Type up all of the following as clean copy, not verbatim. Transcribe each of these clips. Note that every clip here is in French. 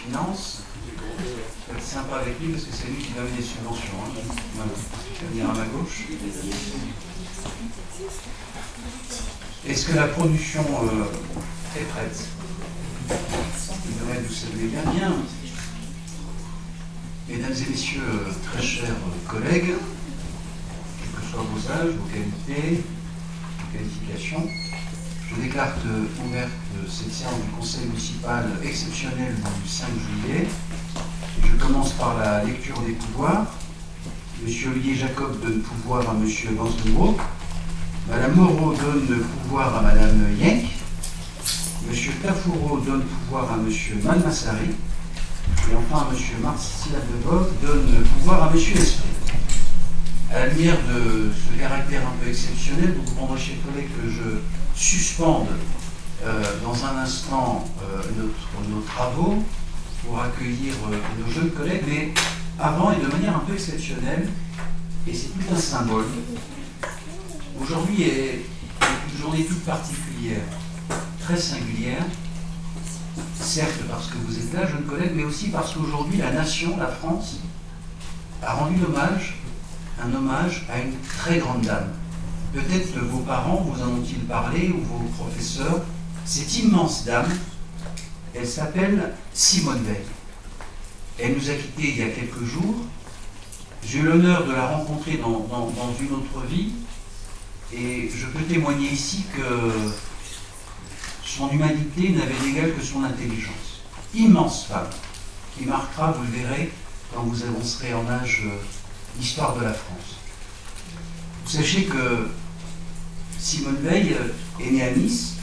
Finances. Il faut être sympa avec lui parce que c'est lui qui donne les subventions. Hein. Voilà. Il va venir à ma gauche. Est-ce que la production est prête? Il devrait vous saluer bien, bien. Mesdames et messieurs, très chers collègues, quels que soient vos âges, vos qualités, vos qualifications, je déclare ouverte cette séance du Conseil municipal exceptionnel du 5 juillet. Je commence par la lecture des pouvoirs. Monsieur Olivier Jacob donne pouvoir à Monsieur Gansdenbroek. Madame Moreau donne pouvoir à Madame Yenck. Monsieur Tafouro donne pouvoir à Monsieur Malmassari. Et enfin, Monsieur Martial Debov donne pouvoir à Monsieur Esprit. À la lumière de ce caractère un peu exceptionnel, vous comprendrez, chers collègues, que je suspende dans un instant nos travaux pour accueillir nos jeunes collègues, mais avant et de manière un peu exceptionnelle, et c'est tout un symbole. Aujourd'hui est une journée toute particulière, très singulière, certes parce que vous êtes là, jeunes collègues, mais aussi parce qu'aujourd'hui la nation, la France, a rendu un hommage à une très grande dame. Peut-être vos parents vous en ont-ils parlé, ou vos professeurs. Cette immense dame, elle s'appelle Simone Veil. Elle nous a quittés il y a quelques jours. J'ai eu l'honneur de la rencontrer dans une autre vie, et je peux témoigner ici que son humanité n'avait d'égal que son intelligence. Immense femme, qui marquera, vous le verrez, quand vous avancerez en âge, l'histoire de la France. Vous sachez que Simone Veil est née à Nice.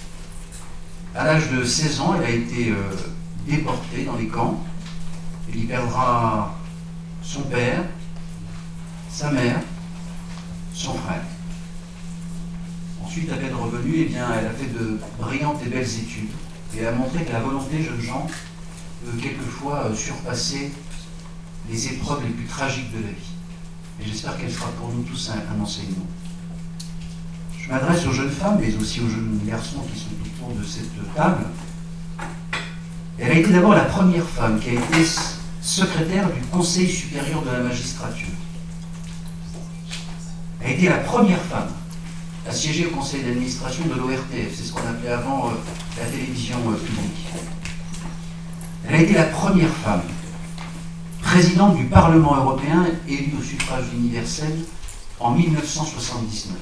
À l'âge de 16 ans, elle a été déportée dans les camps. Elle y perdra son père, sa mère, son frère. Ensuite, à peine revenue, eh bien, elle a fait de brillantes et belles études. Et elle a montré que la volonté, jeunes gens, peut quelquefois surpasser les épreuves les plus tragiques de la vie. Et j'espère qu'elle sera pour nous tous un enseignement. Je m'adresse aux jeunes femmes, mais aussi aux jeunes garçons qui sont autour de cette table. Elle a été d'abord la première femme qui a été secrétaire du Conseil supérieur de la magistrature. Elle a été la première femme à siéger au conseil d'administration de l'ORTF, c'est ce qu'on appelait avant la télévision publique. Elle a été la première femme présidente du Parlement européen élue au suffrage universel en 1979.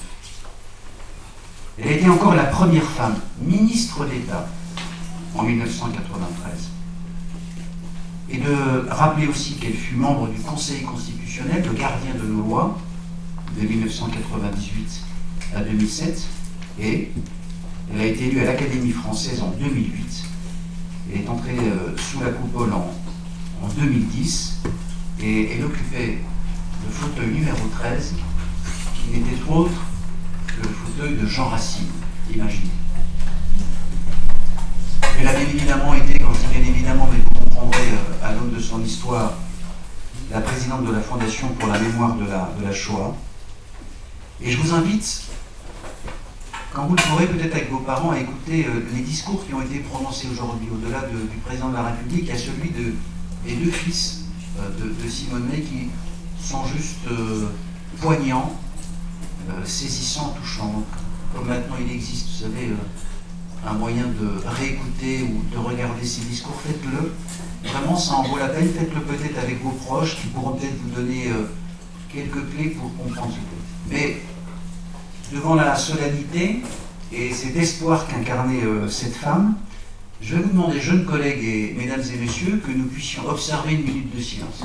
Elle a été encore la première femme ministre d'État en 1993. Et de rappeler aussi qu'elle fut membre du Conseil constitutionnel, le gardien de nos lois, de 1998 à 2007, et elle a été élue à l'Académie française en 2008. Elle est entrée sous la coupole en 2010, et elle occupait le fauteuil numéro 13, qui n'était autre que le fauteuil de Jean Racine, imaginez. Elle a bien évidemment été, quand je dis bien évidemment, mais vous comprendrez à l'aune de son histoire, la présidente de la Fondation pour la mémoire de la Shoah. Et je vous invite, quand vous le pourrez peut-être avec vos parents, à écouter les discours qui ont été prononcés aujourd'hui, au-delà du président de la République, à celui des deux fils de Simone Veil, qui sont juste poignants, saisissants, touchants. Comme maintenant il existe, vous savez, un moyen de réécouter ou de regarder ces discours, faites-le. Vraiment, ça en vaut la peine. Faites-le peut-être avec vos proches qui pourront peut-être vous donner quelques clés pour comprendre ce que. Mais devant la solennité et cet espoir qu'incarnait cette femme, je vais vous demander, jeunes collègues et mesdames et messieurs, que nous puissions observer une minute de silence.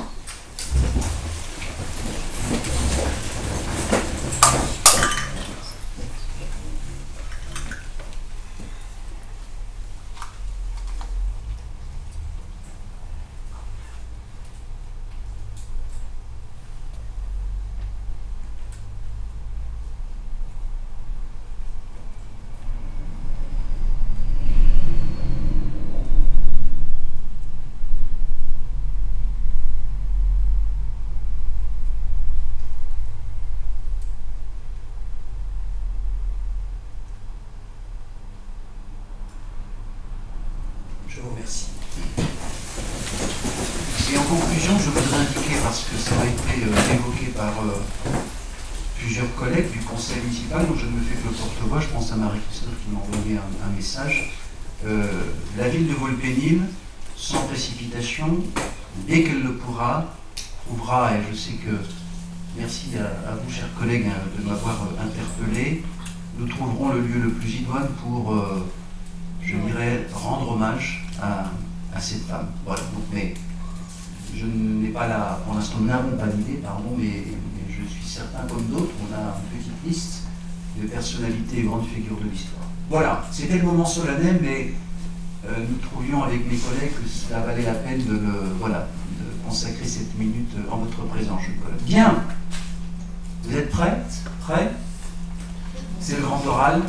Je vous remercie. conclusion, je voudrais indiquer, parce que ça a été évoqué par plusieurs collègues du conseil municipal, donc je ne me fais que le porte-voix, je pense à Marie-Christophe qui m'a envoyé un message. La ville de Volpénil, sans précipitation, dès qu'elle le pourra, trouvera, et je sais que, merci à vous chers collègues de m'avoir interpellé, nous trouverons le lieu le plus idoine pour, je dirais, rendre hommage à cette femme. Voilà, donc, mais je n'ai pas là, pour l'instant, nous n'avons pas d'idée, pardon, mais je suis certain, comme d'autres, on a une petite liste de personnalités et grandes figures de l'histoire. Voilà, c'était le moment solennel, mais nous trouvions avec mes collègues que cela valait la peine de consacrer cette minute en votre présence, je collègue. Bien, vous êtes prêts? Prêts? C'est le grand oral.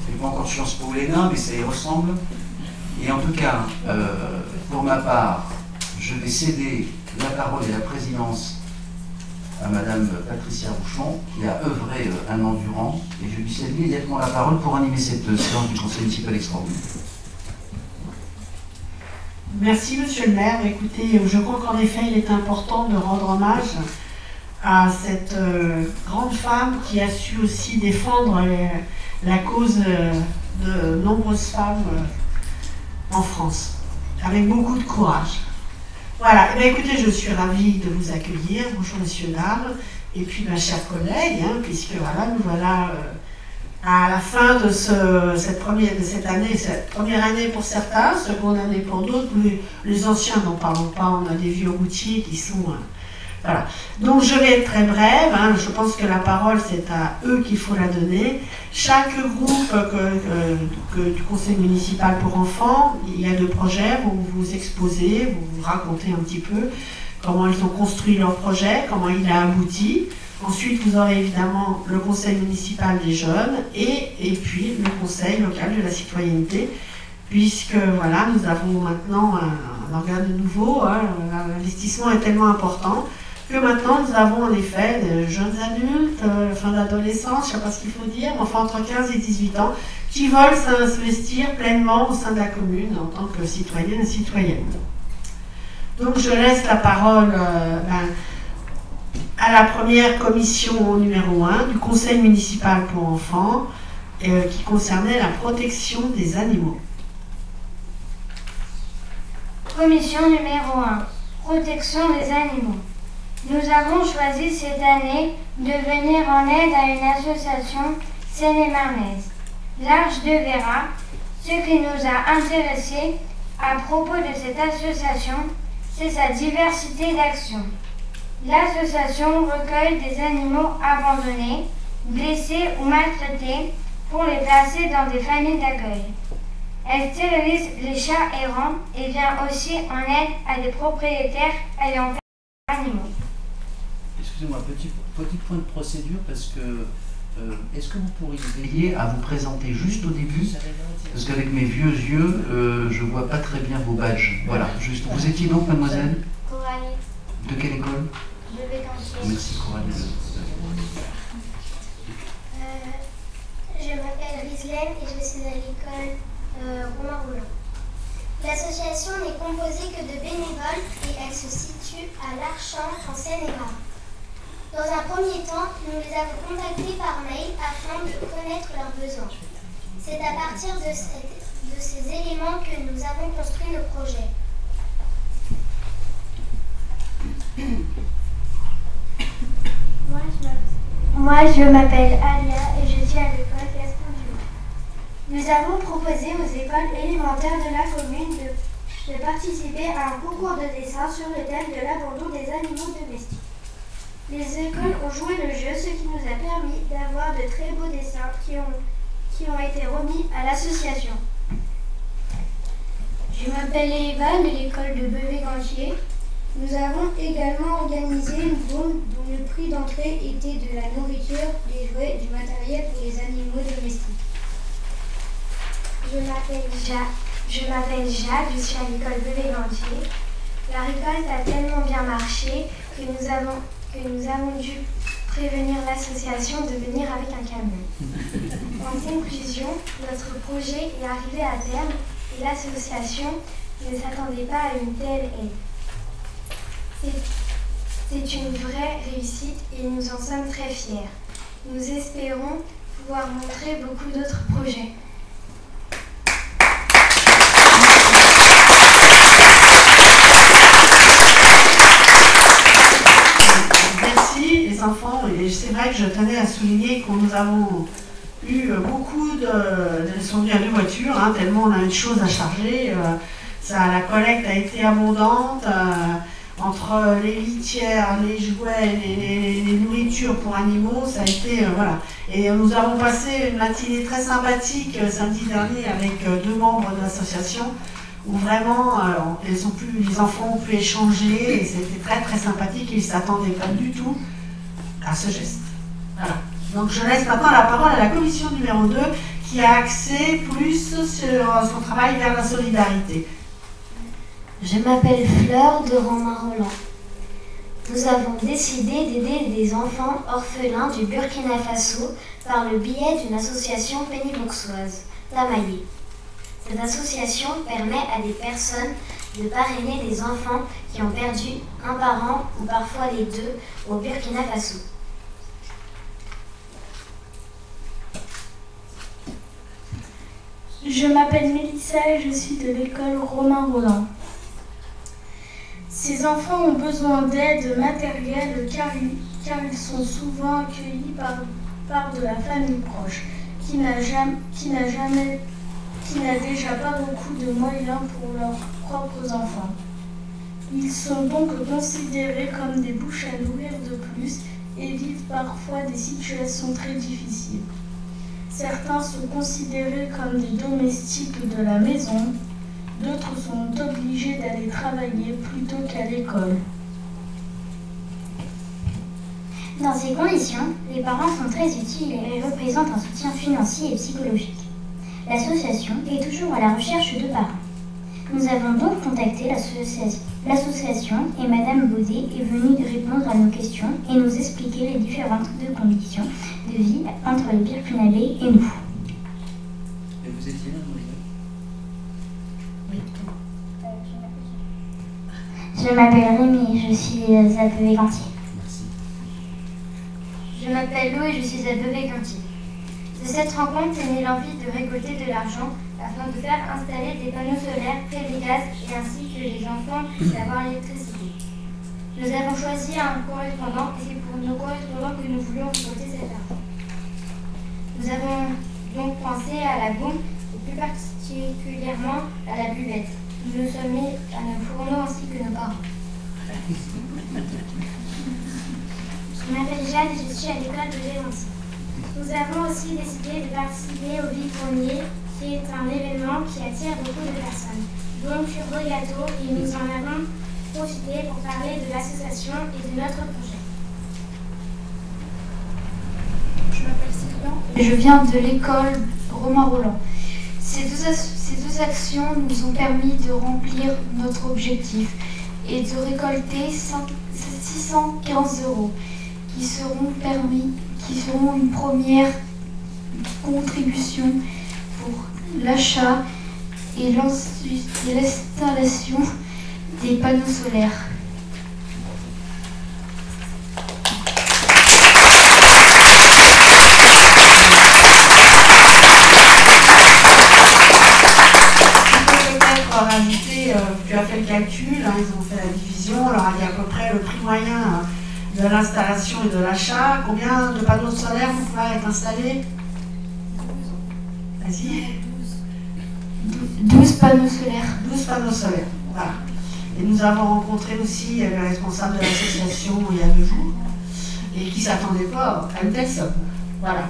Je n'ai pas encore Sciences Po les nains, mais ça y ressemble. Et en tout cas, pour ma part, je vais céder la parole et la présidence à Madame Patricia Rouchon, qui a œuvré un an durant, et je lui cède immédiatement la parole pour animer cette séance du Conseil municipal extraordinaire. Merci Monsieur le maire. Écoutez, je crois qu'en effet, il est important de rendre hommage à cette grande femme qui a su aussi défendre la cause de nombreuses femmes en France, avec beaucoup de courage. Voilà, et bien écoutez, je suis ravie de vous accueillir. Bonjour messieurs, dames, et puis ma chère collègue, puisque voilà, nous voilà à la fin de cette première année pour certains, seconde année pour d'autres, les anciens n'en parlons pas, on a des vieux routiers qui sont... voilà. Donc je vais être très brève, je pense que la parole c'est à eux qu'il faut la donner. Chaque groupe du conseil municipal pour enfants, il y a 2 projets, vous vous exposez, vous vous racontez un petit peu comment ils ont construit leur projet, comment il a abouti. Ensuite, vous aurez évidemment le conseil municipal des jeunes et puis le conseil local de la citoyenneté, puisque voilà, nous avons maintenant un organe nouveau, l'investissement est tellement important que maintenant nous avons en effet de jeunes adultes, fin d'adolescence, je ne sais pas ce qu'il faut dire, mais enfin entre 15 et 18 ans, qui veulent s'investir pleinement au sein de la commune en tant que citoyenne et citoyenne. Donc je laisse la parole à la première commission numéro 1 du conseil municipal pour enfants qui concernait la protection des animaux. Commission numéro 1, protection des animaux. Nous avons choisi cette année de venir en aide à une association seine-et-marnaise, l'Arche de Vera. Ce qui nous a intéressés à propos de cette association, c'est sa diversité d'actions. L'association recueille des animaux abandonnés, blessés ou maltraités pour les placer dans des familles d'accueil. Elle stérilise les chats errants et vient aussi en aide à des propriétaires ayant perdu des animaux. Excusez-moi, petit point de procédure, parce que est-ce que vous pourriez veiller à vous présenter juste au début? Parce qu'avec mes vieux yeux, je ne vois pas très bien vos badges. Voilà, juste. Vous étiez donc, mademoiselle? Coralie. De quelle école? De Bécancourt. Merci, Coralie. Je m'appelle Rislaine et je suis à l'école Romain Roland. L'association n'est composée que de bénévoles et elle se situe à l'Archamp en Seine-et-Marne. Dans un premier temps, nous les avons contactés par mail afin de connaître leurs besoins. C'est à partir de ces éléments que nous avons construit le projet. Moi, je m'appelle Alia et je suis à l'école Gaston Dumont. Nous avons proposé aux écoles élémentaires de la commune de participer à un concours de dessin sur le thème de l'abandon des animaux domestiques. Les écoles ont joué le jeu, ce qui nous a permis d'avoir de très beaux dessins qui ont été remis à l'association. Je m'appelle Eva de l'école de Beuvay-Gantier. Nous avons également organisé une zone dont le prix d'entrée était de la nourriture, des jouets, du matériel pour les animaux domestiques. Je m'appelle Jacques, je suis à l'école Beuvay-Gantier. La récolte a tellement bien marché que nous avons dû prévenir l'association de venir avec un camion. En conclusion, notre projet est arrivé à terme et l'association ne s'attendait pas à une telle aide. C'est une vraie réussite et nous en sommes très fiers. Nous espérons pouvoir montrer beaucoup d'autres projets. Merci les enfants, et c'est vrai que je tenais à souligner que nous avons eu beaucoup de leçons de voiture, hein, tellement on a une chose à charger. La collecte a été abondante. Entre les litières, les jouets, les nourritures pour animaux, ça a été, voilà. Et nous avons passé une matinée très sympathique samedi dernier avec 2 membres de l'association, où vraiment les enfants ont pu échanger, et c'était très très sympathique, ils ne s'attendaient pas du tout à ce geste. Voilà. Donc je laisse maintenant la parole à la commission numéro 2, qui a axé plus sur son travail vers la solidarité. Je m'appelle Fleur de Romain-Roland. Nous avons décidé d'aider des enfants orphelins du Burkina Faso par le biais d'une association pénibourgeoise, Tamaillé. Cette association permet à des personnes de parrainer des enfants qui ont perdu un parent ou parfois les deux au Burkina Faso. Je m'appelle Mélissa et je suis de l'école Romain-Roland. Ces enfants ont besoin d'aide matérielle car ils sont souvent accueillis par de la famille proche qui n'a déjà pas beaucoup de moyens pour leurs propres enfants. Ils sont donc considérés comme des bouches à nourrir de plus et vivent parfois des situations très difficiles. Certains sont considérés comme des domestiques de la maison. D'autres sont obligés d'aller travailler plutôt qu'à l'école. Dans ces conditions, les parents sont très utiles et représentent un soutien financier et psychologique. L'association est toujours à la recherche de parents. Nous avons donc contacté l'association et Madame Baudet est venue répondre à nos questions et nous expliquer les différentes conditions de vie entre les Burkinabés et nous. Et vous étiez là, Je m'appelle Rémi, je suis à Beuvé-Gantier. Merci. Je m'appelle Lou et je suis à Beuvé-Gantier. De cette rencontre est née l'envie de récolter de l'argent afin de faire installer des panneaux solaires près des cases et ainsi que les enfants puissent avoir l'électricité. Nous avons choisi un correspondant et c'est pour nos correspondants que nous voulions récolter cet argent. Nous avons donc pensé à la bombe et plus particulièrement à la buvette. Nous nous sommes mis à nos fourneaux ainsi que nos parents. Je m'appelle Jeanne et je suis à l'école de Gérontie. Nous avons aussi décidé de participer au Vivre-Grenier, qui est un événement qui attire beaucoup de personnes. Donc sur le gâteau, et nous en avons profité pour parler de l'association et de notre projet. Je m'appelle Sylvain et je viens de l'école Romain-Roland. Ces deux actions nous ont permis de remplir notre objectif et de récolter 615 € qui seront une première contribution pour l'achat et l'installation des panneaux solaires. Tu as fait le calcul, hein, ils ont fait la division, on leur a dit à peu près le prix moyen de l'installation et de l'achat. Combien de panneaux solaires vous pouvez être installés? Vas-y. 12 panneaux solaires. 12 panneaux solaires, voilà. Et nous avons rencontré aussi le responsable de l'association il y a 2 jours, et qui ne s'attendait pas à une telle somme. Voilà.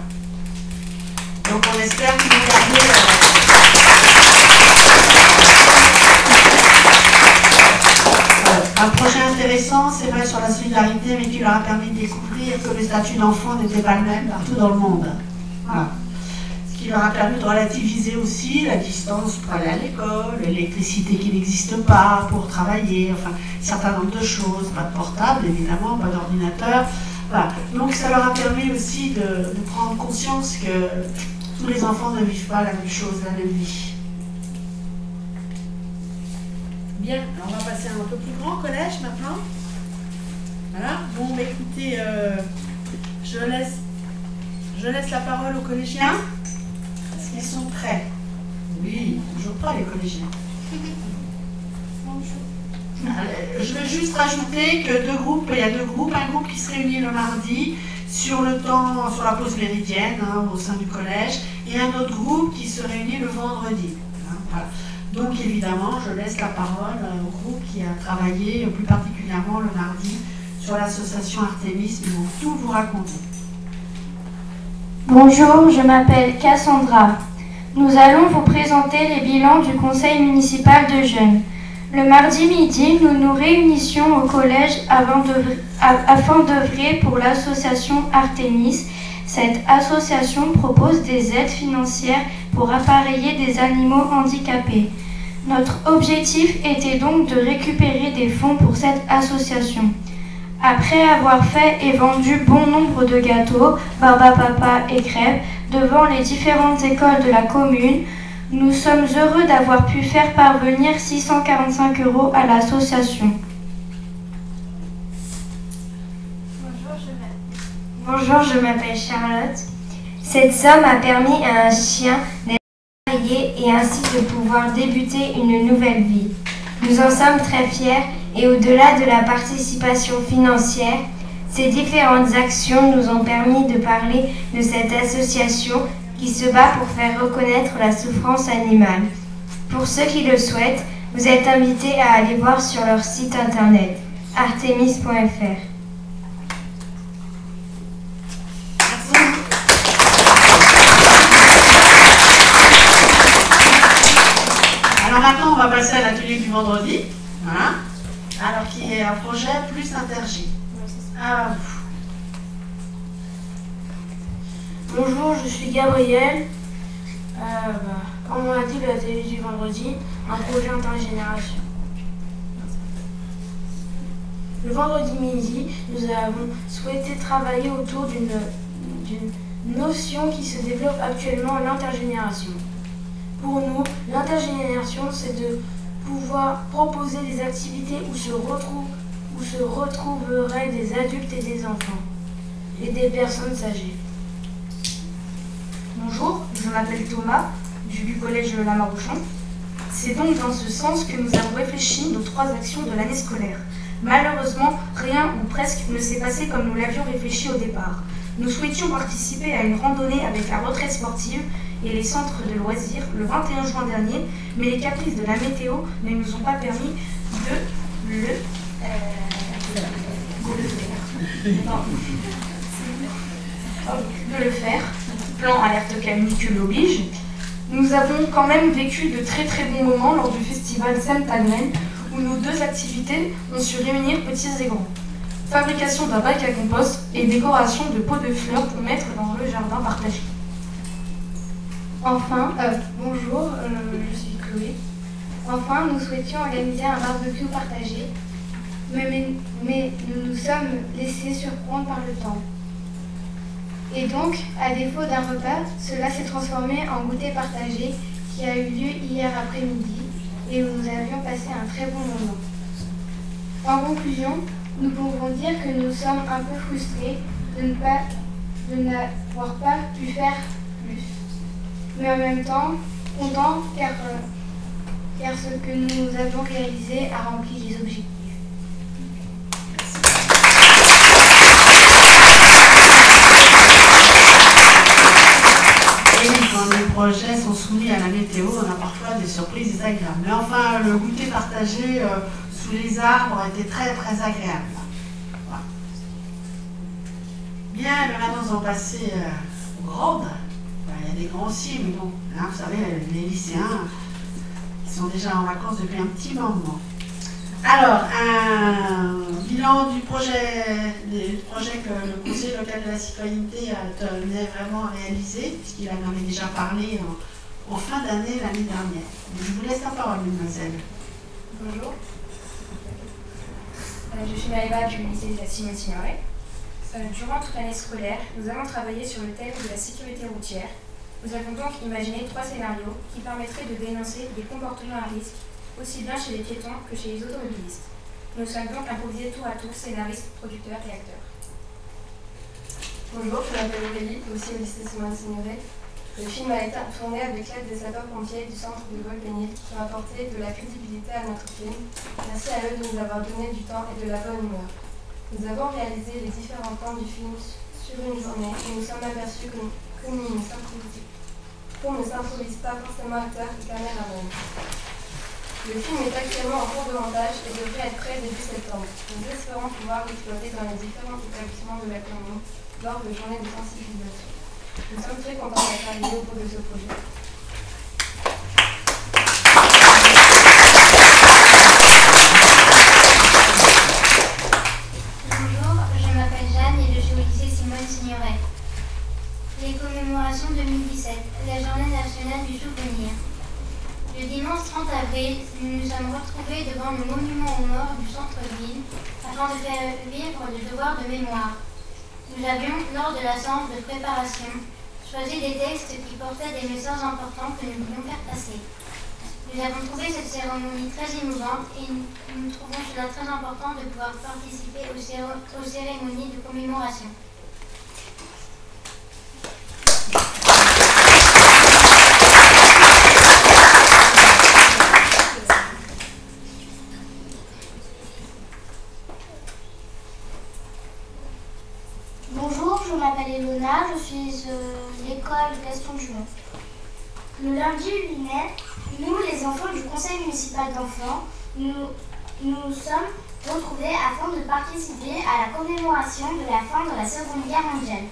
Donc on espère qu'ils vont garder... Un projet intéressant, c'est vrai, sur la solidarité, mais qui leur a permis de découvrir que le statut d'enfant n'était pas le même partout dans le monde. Voilà. Ce qui leur a permis de relativiser aussi la distance pour aller à l'école, l'électricité qui n'existe pas pour travailler, enfin, un certain nombre de choses, pas de portable évidemment, pas d'ordinateur. Voilà. Donc ça leur a permis aussi de prendre conscience que tous les enfants ne vivent pas la même chose, la même vie. Bien, alors on va passer à un peu plus grand collège maintenant. Voilà. Bon, bah, écoutez, je laisse la parole aux collégiens. Est-ce qu'ils sont prêts? Oui, toujours pas les collégiens. Je veux juste rajouter que il y a deux groupes. Un groupe qui se réunit le mardi sur la pause méridienne au sein du collège, et un autre groupe qui se réunit le vendredi. Voilà. Donc évidemment, je laisse la parole au groupe qui a travaillé plus particulièrement le mardi sur l'association Artémis. Ils vont tout vous raconter. Bonjour, je m'appelle Cassandra. Nous allons vous présenter les bilans du conseil municipal de jeunes. Le mardi midi, nous nous réunissions au collège afin d'œuvrer pour l'association Artémis. Cette association propose des aides financières pour appareiller des animaux handicapés. Notre objectif était donc de récupérer des fonds pour cette association. Après avoir fait et vendu bon nombre de gâteaux, barbapapa et crêpes devant les différentes écoles de la commune, nous sommes heureux d'avoir pu faire parvenir 645 € à l'association. Bonjour, je m'appelle Charlotte. Cette somme a permis à un chien d'être appareillé et ainsi de pouvoir débuter une nouvelle vie. Nous en sommes très fiers et au-delà de la participation financière, ces différentes actions nous ont permis de parler de cette association qui se bat pour faire reconnaître la souffrance animale. Pour ceux qui le souhaitent, vous êtes invités à aller voir sur leur site internet artemis.fr. Alors maintenant, on va passer à l'atelier du vendredi. Voilà. Alors qui est un projet plus intergé. Bonjour, je suis Gabriel. Comme on l'a dit, l'atelier du vendredi, un projet intergénération. Le vendredi midi, nous avons souhaité travailler autour d'une notion qui se développe actuellement, l'intergénération. Pour nous, l'intergénération, c'est de pouvoir proposer des activités où se retrouveraient des adultes et des enfants, et des personnes âgées. Bonjour, je m'appelle Thomas, du collège La Marouchon. C'est donc dans ce sens que nous avons réfléchi nos 3 actions de l'année scolaire. Malheureusement, rien ou presque ne s'est passé comme nous l'avions réfléchi au départ. Nous souhaitions participer à une randonnée avec la retraite sportive et les centres de loisirs le 21 juin dernier, mais les caprices de la météo ne nous ont pas permis de le faire. Plan alerte canicule oblige. Nous avons quand même vécu de très très bons moments lors du festival Sainte-Aglaine où nos 2 activités ont su réunir petits et grands. Fabrication d'un bac à compost et décoration de pots de fleurs pour mettre dans le jardin partagé. Enfin, bonjour, je suis Chloé. Enfin, nous souhaitions organiser un barbecue partagé, mais nous nous sommes laissés surprendre par le temps. Et donc, à défaut d'un repas, cela s'est transformé en goûter partagé qui a eu lieu hier après-midi et où nous avions passé un très bon moment. En conclusion, nous pouvons dire que nous sommes un peu frustrés de n'avoir pas pu faire plus. Mais en même temps, contents car ce que nous avons réalisé a rempli les objectifs. Quand les projets sont soumis à la météo, on a parfois des surprises désagréables. Mais enfin, le goûter partagé sous les arbres a été très très agréable. Voilà. Bien, mais maintenant nous allons passer aux grandes. Il y a des grands aussi, mais bon, hein, vous savez, les lycéens, ils sont déjà en vacances depuis un petit moment. Alors, un bilan du projet que le Conseil local de la citoyenneté tenait vraiment à réaliser, puisqu'il en avait déjà parlé en fin d'année l'année dernière. Donc, je vous laisse la parole, mademoiselle. Bonjour. Je suis Maëva du lycée de la Simon-Signoret. Durant toute l'année scolaire, nous avons travaillé sur le thème de la sécurité routière. Nous avons donc imaginé 3 scénarios qui permettraient de dénoncer des comportements à risque, aussi bien chez les piétons que chez les automobilistes. Nous sommes donc improvisés tour à tour, scénaristes, producteurs et acteurs. Bonjour, je m'appelle Aurélie, aussi au lycée Simone Signoret. Le film a été tourné avec l'aide des sapeurs-pompiers du centre de Volpénil qui ont apporté de la crédibilité à notre film. Merci à eux de nous avoir donné du temps et de la bonne humeur. Nous avons réalisé les différents plans du film sur une journée et nous sommes aperçus qu'on ne s'improvise pas forcément acteur et caméraman. Le film est actuellement en cours de montage et devrait être prêt début septembre. Nous espérons pouvoir l'exploiter dans les différents établissements de la commune lors de journées de sensibilisation. Nous sommes très contents d'être arrivés au bout de ce projet. Bonjour, je m'appelle Jeanne et je suis au lycée Simone Signoret. Les commémorations 2017, la journée nationale du souvenir. Le dimanche 30 avril, nous nous sommes retrouvés devant le monument aux morts du centre-ville afin de faire vivre le devoir de mémoire. Nous avions, lors de la séance de préparation, choisi des textes qui portaient des messages importants que nous voulions faire passer. Nous avons trouvé cette cérémonie très émouvante et nous trouvons cela très important de pouvoir participer aux cérémonies de commémoration. Bonjour, je m'appelle Elona, je suis l'école Gaston Dumont. Le lundi 8 mai, nous, les enfants du conseil municipal d'enfants, nous sommes retrouvés afin de participer à la commémoration de la fin de la Seconde Guerre mondiale.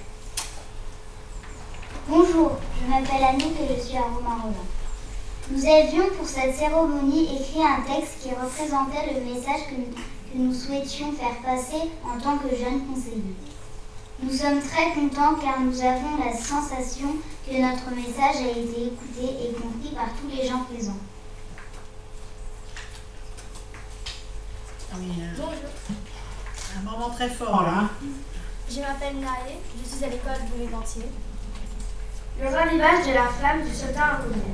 Bonjour, je m'appelle Annick et je suis à Romain-Roland. Nous avions pour cette cérémonie écrit un texte qui représentait le message que nous souhaitions faire passer en tant que jeunes conseillers. Nous sommes très contents car nous avons la sensation que notre message a été écouté et compris par tous les gens présents. Bonjour. Un moment très fort là. Je m'appelle Naé, je suis à l'école Bouvet-Gantier. Le ravivage de la flamme du soldat inconnu.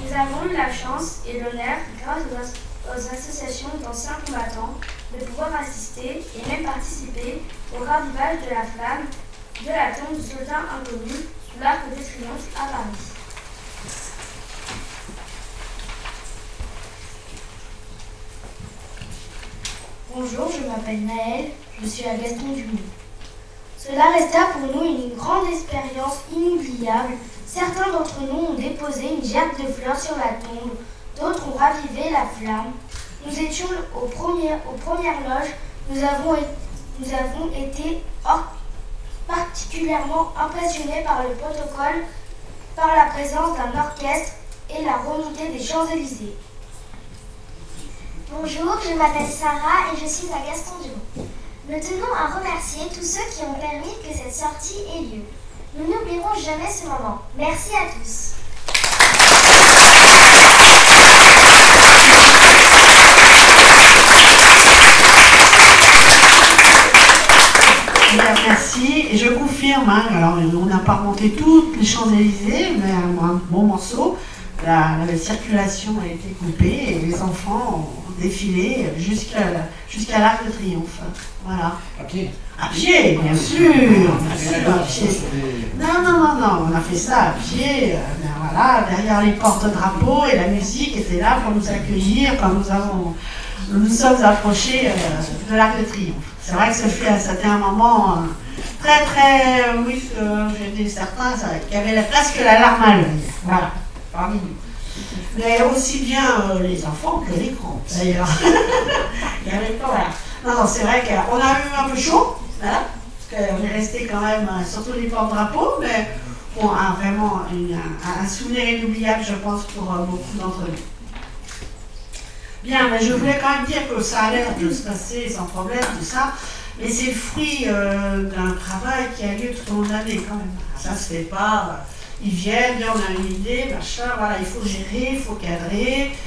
Nous avons eu la chance et l'honneur, grâce aux associations d'anciens combattants, de pouvoir assister et même participer au ravivage de la flamme de la tombe du soldat inconnu sous l'Arc de Triomphe à Paris. Bonjour, je m'appelle Naël, je suis à Gaston Dumont. Cela resta pour nous une grande expérience inoubliable. Certains d'entre nous ont déposé une gerbe de fleurs sur la tombe, d'autres ont ravivé la flamme. Nous étions aux premières loges, nous avons été particulièrement impressionnés par le protocole, par la présence d'un orchestre et la remontée des Champs-Élysées. Bonjour, je m'appelle Sarah et je suis à Gaston Dumont. Nous tenons à remercier tous ceux qui ont permis que cette sortie ait lieu. Nous n'oublierons jamais ce moment. Merci à tous. Merci, et je confirme, hein, alors on n'a pas remonté toutes les Champs-Élysées, mais un bon morceau. La circulation a été coupée et les enfants ont défilé jusqu'à l'Arc de Triomphe. Voilà. À pied. À pied, bien sûr. À pied. Non, on a fait ça à pied, voilà, derrière les porte-drapeaux, et la musique était là pour nous accueillir quand nous nous sommes approchés de l'Arc de Triomphe. C'est vrai que c'était un moment très, oui, j'ai dit certains qui avaient presque la larme à l'œil. Voilà. Parmi nous. Mais aussi bien les enfants que les grands, d'ailleurs. Il y avait pas, voilà. Non, c'est vrai qu'on a eu un peu chaud, voilà, parce qu'on est resté quand même, surtout les porte-drapeaux, mais bon, vraiment un souvenir inoubliable, je pense, pour beaucoup d'entre nous. Bien, mais je voulais quand même dire que ça a l'air de se passer sans problème, tout ça, mais c'est le fruit d'un travail qui a lieu tout au long de l'année, quand même. Ça se fait pas. Ils viennent, bien on a une idée, machin, voilà, il faut gérer, il faut cadrer,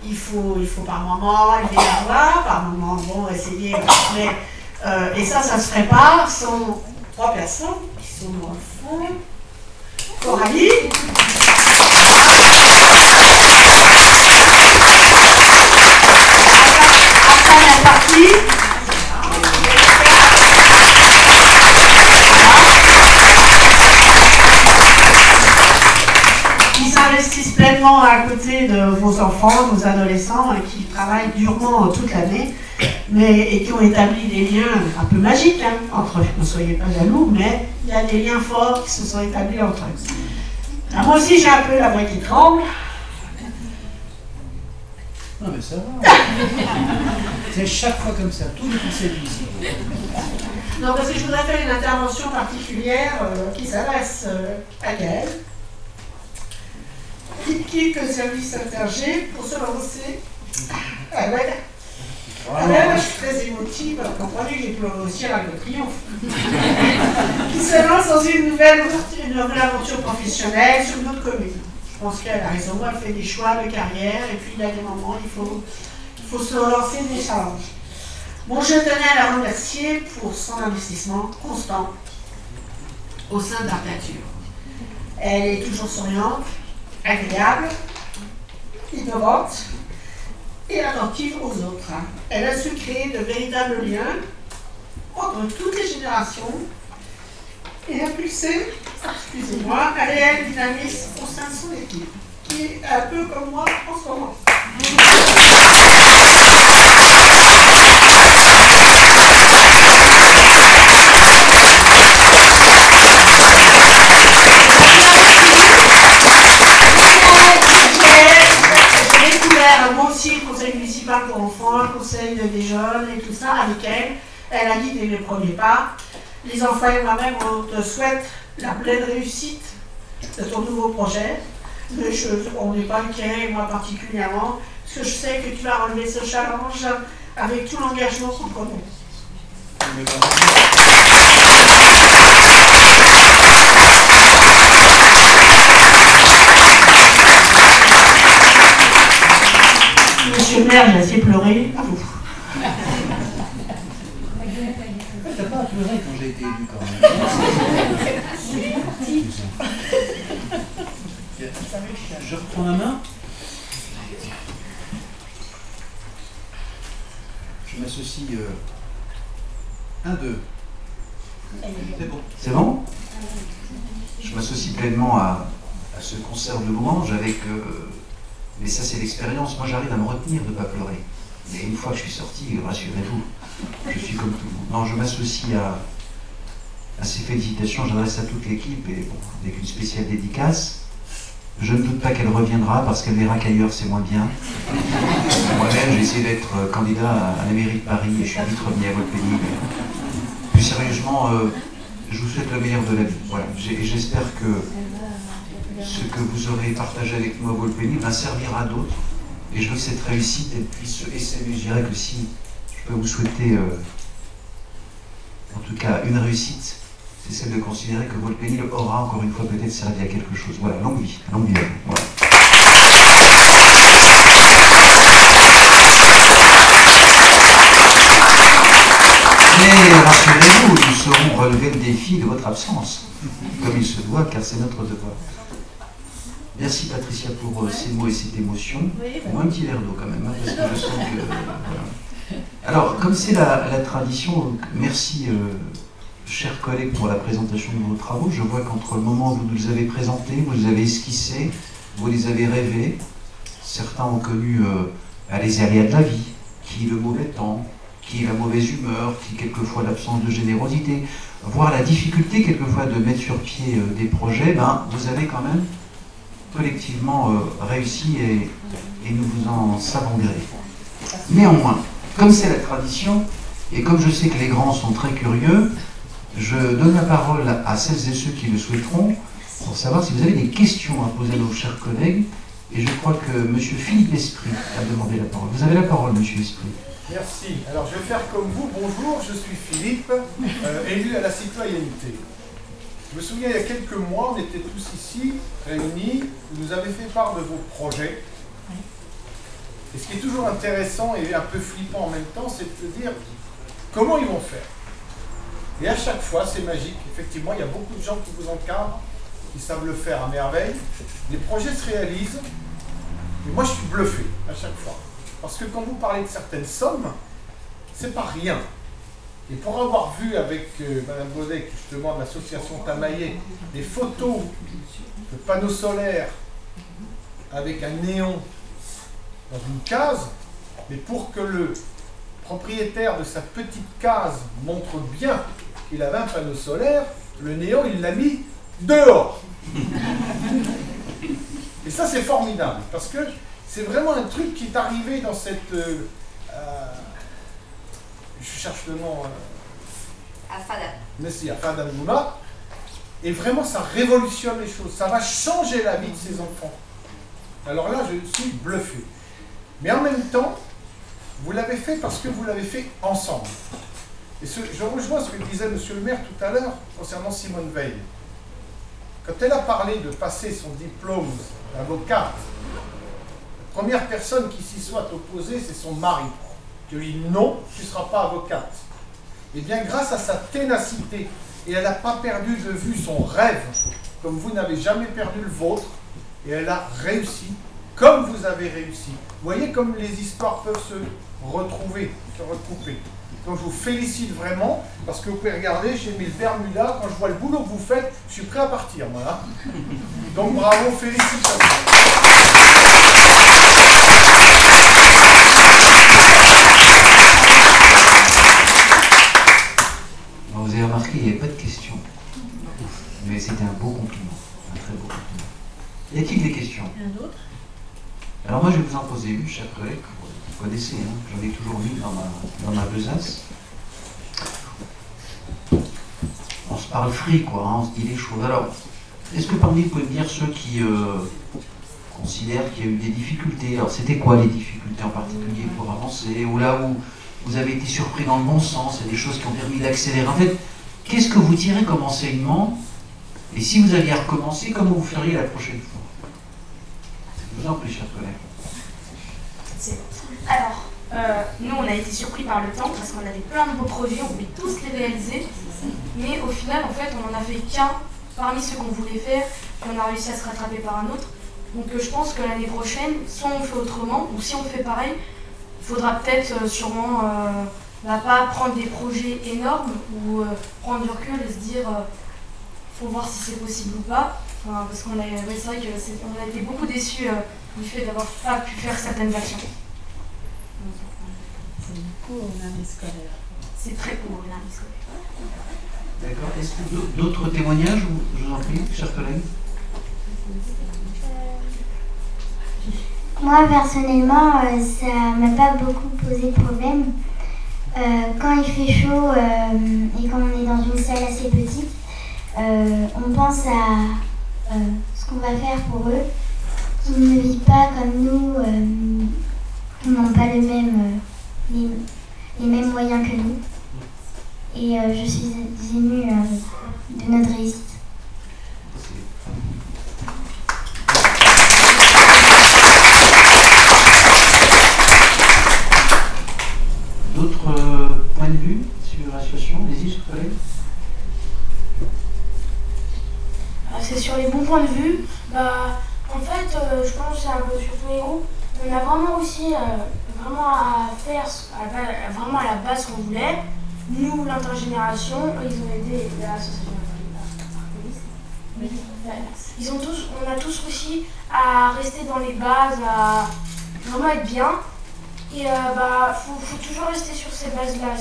il faut par moment lever la voix, par moment, bon, essayer, mais, et ça se prépare, sont 3 personnes qui sont au fond. Coralie. Après, vos enfants, vos adolescents, qui travaillent durement toute l'année, et qui ont établi des liens un peu magiques entre eux. Ne soyez pas jaloux, mais il y a des liens forts qui se sont établis entre eux. Alors, moi aussi, j'ai un peu la voix qui tremble. Non, mais ça va. C'est chaque fois comme ça, tous les conseils ici. Non, parce que je voudrais faire une intervention particulière qui s'adresse à Gaëlle, qui quitte le service Intergé pour se lancer à l'aide. Je suis très émotive, comprenez que j'ai pleuré au ciel avec le triomphe. Qui se lance dans une nouvelle aventure professionnelle sur notre commune. Je pense qu'elle a raison, elle fait des choix de carrière, et puis il y a des moments, il faut se relancer des challenges. Bon, je tenais à la remercier pour son investissement constant au sein de l'Art Nature. Elle est toujours souriante, agréable, innovante et attentive aux autres. Elle a su créer de véritables liens entre toutes les générations et impulser, excusez-moi, un réel dynamisme au sein de son équipe, qui est un peu comme moi en ce moment. Moi aussi, le conseil municipal pour enfants, le conseil des jeunes et tout ça, avec elle. Elle a guidé les premiers pas. Les enfants et moi-même, on te souhaite la pleine réussite de ton nouveau projet. On n'est pas inquiet, moi particulièrement, parce que je sais que tu vas relever ce challenge avec tout l'engagement qu'on connaît. Monsieur le maire, j'ai assez pleuré. À vous. T'as pas pleuré quand j'ai été élu quand même. Je reprends la main. Je m'associe. 1, 2. C'est bon. C'est bon? Je m'associe pleinement à ce concert de louanges avec... mais ça, c'est l'expérience. Moi, j'arrive à me retenir de ne pas pleurer. Mais une fois que je suis sorti, rassurez-vous, je suis comme tout le monde. Non, je m'associe à ces félicitations. J'adresse à toute l'équipe, et bon, avec une spéciale dédicace. Je ne doute pas qu'elle reviendra, parce qu'elle verra qu'ailleurs, c'est moins bien. Moi-même, j'ai essayé d'être candidat à la mairie de Paris, et je suis vite revenu à Volpénil. Plus sérieusement, je vous souhaite le meilleur de la vie. Voilà. J'espère que ce que vous aurez partagé avec nous à Volpénil va servir à d'autres. Et je veux que cette réussite, elle puisse essayer. Je dirais que si je peux vous souhaiter, en tout cas, une réussite, c'est celle de considérer que Volpénil aura encore une fois peut-être servi à quelque chose. Voilà, longue vie à vous. Voilà. Mais rassurez-vous, nous saurons relever le défi de votre absence, comme il se doit, car c'est notre devoir. Merci Patricia pour ces mots et cette émotion. Moi, un petit verre d'eau quand même, hein, parce que je sens que... Voilà. Alors, comme c'est la tradition, merci chers collègues pour la présentation de vos travaux. Je vois qu'entre le moment où vous nous les avez présentés, vous les avez esquissés, vous les avez rêvés. Certains ont connu les aléas de la vie, qui le mauvais temps, qui la mauvaise humeur, qui quelquefois l'absence de générosité, voire la difficulté quelquefois de mettre sur pied des projets. Vous avez quand même collectivement réussi et nous vous en savons gré. Néanmoins, comme c'est la tradition, et comme je sais que les grands sont très curieux, je donne la parole à celles et ceux qui le souhaiteront pour savoir si vous avez des questions à poser à nos chers collègues. Et je crois que M. Philippe Esprit a demandé la parole. Vous avez la parole, M. Esprit. Merci. Alors je vais faire comme vous. Bonjour, je suis Philippe, élu à la citoyenneté. Je me souviens, il y a quelques mois, on était tous ici, réunis, vous nous avez fait part de vos projets. Et ce qui est toujours intéressant et un peu flippant en même temps, c'est de se dire comment ils vont faire. Et à chaque fois, c'est magique. Effectivement, il y a beaucoup de gens qui vous encadrent, qui savent le faire à merveille. Les projets se réalisent. Et moi, je suis bluffé à chaque fois. Parce que quand vous parlez de certaines sommes, c'est pas rien. Et pour avoir vu avec Mme Godec, justement, de l'association Tamaillé, des photos de panneaux solaires avec un néon dans une case, mais pour que le propriétaire de sa petite case montre bien qu'il avait un panneau solaire, le néon, il l'a mis dehors. Et ça, c'est formidable, parce que c'est vraiment un truc qui est arrivé dans cette... je cherche le nom... Afada. Merci, Afada Mouma. Et vraiment, ça révolutionne les choses. Ça va changer la vie de ces enfants. Alors là, je suis bluffé. Mais en même temps, vous l'avez fait parce que vous l'avez fait ensemble. Et je rejoins ce que disait M. le maire tout à l'heure concernant Simone Veil. Quand elle a parlé de passer son diplôme d'avocate, la première personne qui s'y soit opposée, c'est son mari. Qui lui dit non, tu ne seras pas avocate. Et bien grâce à sa ténacité, et elle n'a pas perdu de vue son rêve, comme vous n'avez jamais perdu le vôtre, et elle a réussi, comme vous avez réussi. Vous voyez comme les histoires peuvent se retrouver, se recouper. Donc je vous félicite vraiment, parce que vous pouvez regarder, j'ai mis le Bermuda, quand je vois le boulot que vous faites, je suis prêt à partir, voilà. Donc bravo, félicitations. Vous avez remarqué, il n'y avait pas de questions. Mais c'était un beau compliment, un très beau compliment. Y a-t-il des questions? Alors moi je vais vous en poser une, chers collègues, vous connaissez, hein, j'en ai toujours mis dans ma besace. On se parle free, quoi, hein, on se dit les choses. Alors, est-ce que parmi vous pouvez me dire ceux qui considèrent qu'il y a eu des difficultés? Alors c'était quoi les difficultés en particulier pour avancer? Ou là où vous avez été surpris dans le bon sens, il y a des choses qui ont permis d'accélérer. En fait, qu'est-ce que vous tirez comme enseignement? Et si vous aviez à recommencer, comment vous feriez la prochaine fois? Je vous en prie, chers collègues. Alors, nous on a été surpris par le temps parce qu'on avait plein de beaux projets, on voulait tous les réaliser, mais au final en fait on n'en a fait qu'un parmi ceux qu'on voulait faire, et on a réussi à se rattraper par un autre. Donc je pense que l'année prochaine, soit on fait autrement, ou si on fait pareil, il faudra peut-être sûrement pas prendre des projets énormes ou prendre du recul et se dire faut voir si c'est possible ou pas. Enfin, parce qu'on c'est vrai qu'on a été beaucoup déçus du fait d'avoir pas pu faire certaines actions. C'est court l'année scolaire. C'est très court l'année scolaire. D'accord. Est-ce que d'autres témoignages, je vous en prie, chers collègues? Moi, personnellement, ça m'a pas beaucoup posé de problème. Quand il fait chaud et quand on est dans une salle assez petite, on pense à ce qu'on va faire pour eux, qui ne vivent pas comme nous, qui n'ont pas les mêmes moyens que nous. Et je suis émue de notre réussite. D'autres points de vue sur la situation? Allez-y, chers collègues. C'est sur les bons points de vue. En fait, je pense que c'est un peu sur tous les groupes. On a vraiment réussi vraiment à faire vraiment à la base ce qu'on voulait. Nous, l'intergénération, ils ont aidé l'association. On a tous réussi à rester dans les bases, à vraiment être bien. Et faut toujours rester sur ces bases-là.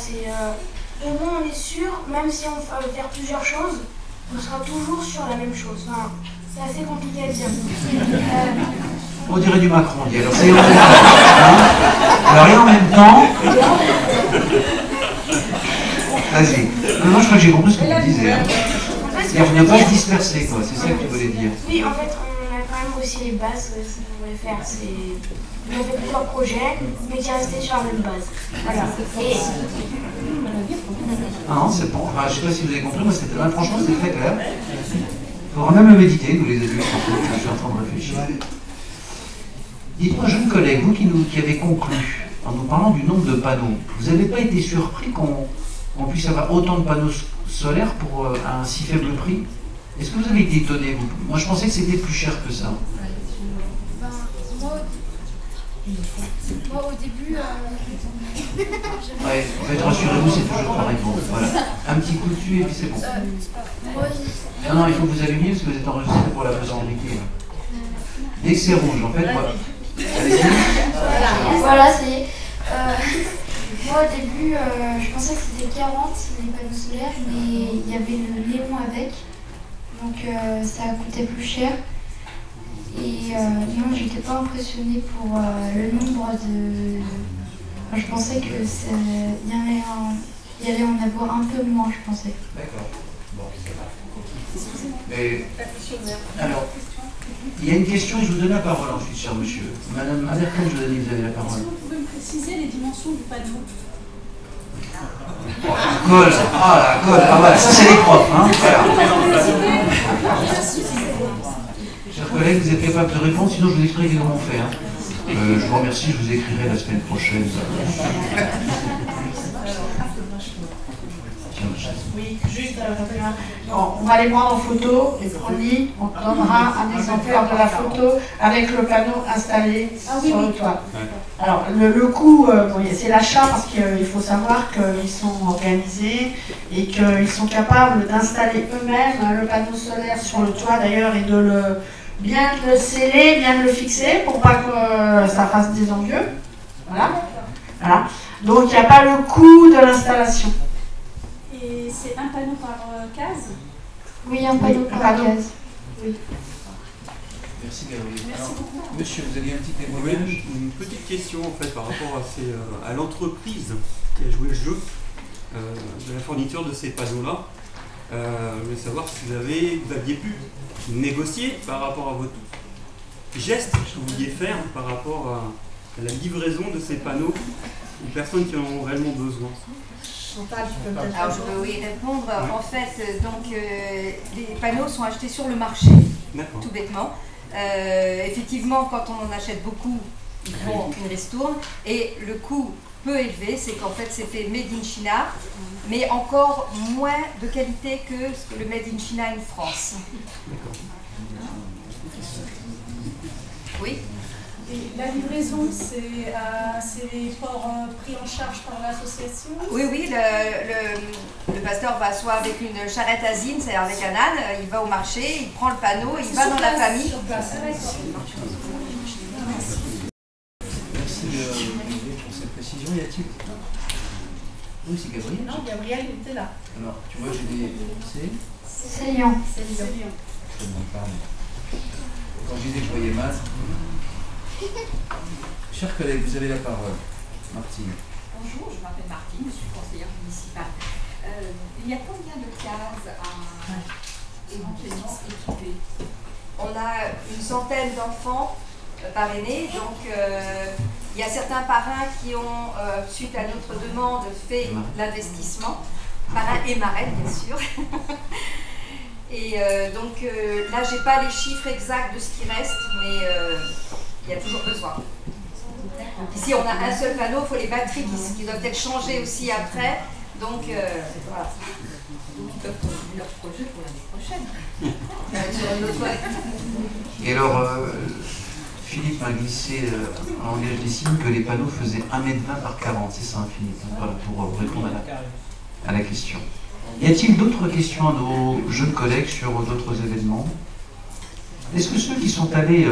Au moins on est sûr, même si on va faire plusieurs choses, on sera toujours sur la même chose. Enfin, c'est assez compliqué à dire. On dirait du Macron, on dit. Alors c'est alors et en même temps. Vas-y. Non, je crois que j'ai compris ce que tu disais. C'est-à-dire qu'on ne va pas se disperser, quoi. C'est ça que tu voulais dire. Oui, en fait, on a quand même aussi les bases, ce qu'on voulait faire. On a fait plusieurs projets, mais qui restaient sur la même base. Voilà. Et... Ah non, c'est bon. Enfin, je ne sais pas si vous avez compris, moi, franchement, c'était très clair. Il faudra même le méditer, nous les adultes, je suis en train de réfléchir. Dites-moi, jeunes collègues, vous qui avez conclu, en nous parlant du nombre de panneaux, vous n'avez pas été surpris qu'on puisse avoir autant de panneaux solaires pour un si faible prix? Est-ce que vous avez été étonné, vous? Moi, je pensais que c'était plus cher que ça. Moi, au début... Ouais, en fait, rassurez-vous, c'est toujours pareil. Bon, voilà. Un petit coup de dessus et puis c'est bon. Non, il faut que vous allumiez parce que vous êtes enregistré pour la postérité. Dès que c'est rouge, en fait, moi... Allez-y. Voilà, ça y est. Moi au début, je pensais que c'était 40 les panneaux solaires, mais il y avait le néon avec, donc ça coûtait plus cher. Et non, j'étais pas impressionnée pour le nombre de... Enfin, je pensais que il y allait en avoir un peu moins, je pensais. D'accord. Bon. Et, alors, il y a une question et je vous donne la parole ensuite, cher monsieur. Madame Aderkan, je vous donne, vous avez la parole. Est-ce que vous pouvez me préciser les dimensions du panneau? Oh, la colle. Ah, la colle. Ah, voilà, ça c'est les profs. Hein. Voilà. Chers collègues, vous êtes capables de répondre, sinon je vous explique comment on fait. Hein. Je vous remercie, je vous écrirai la semaine prochaine. Oui, juste, on va les prendre en photo, les produits, on donnera un exemplaire de la photo avec le panneau installé sur le toit. Alors, le coût, c'est l'achat parce qu'il faut savoir qu'ils sont organisés et qu'ils sont capables d'installer eux-mêmes le panneau solaire sur le toit d'ailleurs et de bien le sceller, bien le fixer pour pas que ça fasse des envieux. Voilà. Donc, il n'y a pas le coût de l'installation. Et c'est un panneau par case? Oui, un panneau par case. Oui. Merci Gabriel. Alors, monsieur, vous aviez un petit témoignage? Une petite question en fait par rapport à l'entreprise qui a joué le jeu de la fourniture de ces panneaux-là. Je voulais savoir si vous aviez pu négocier par rapport à votre geste que vous vouliez faire par rapport à la livraison de ces panneaux aux personnes qui en ont réellement besoin. Alors je peux oui répondre. En fait, donc les panneaux sont achetés sur le marché, tout bêtement. Effectivement, quand on en achète beaucoup, il faut une ristourne. Et le coût peu élevé, c'est qu'en fait c'était made in China, mais encore moins de qualité que le made in China in France. Oui. Et la livraison, c'est les ports pris en charge par l'association? Oui, le pasteur va soit avec une charrette asine, c'est avec un âne, il va au marché, il prend le panneau, il va dans la famille. Merci pour cette précision. Y a-t-il? Oui, c'est Gabriel. Non, Gabriel, il était là. Alors, tu vois, j'ai des... C'est Lyon. Quand j'ai déployé mal. Chers collègues, vous avez la parole. Martine. Bonjour, je m'appelle Martine, je suis conseillère municipale. Il y a combien de cases à éventuellement équiper? On a une centaine d'enfants parrainés, donc il y a certains parrains qui ont, suite à notre demande, fait l'investissement, parrains et marraines bien sûr. Et donc là, j'ai pas les chiffres exacts de ce qui reste, mais il y a toujours besoin. Ici, on a un seul panneau, il faut les batteries qui doivent être changées aussi après. Donc voilà. Donc ils peuvent continuer leur projet pour l'année prochaine. Sur une autre Et alors, Philippe m'a glissé en langage des signes que les panneaux faisaient 1,20 m par 40, c'est ça, Philippe, voilà, pour répondre à la question. Y a-t-il d'autres questions à nos jeunes collègues sur d'autres événements? Est-ce que ceux qui sont allés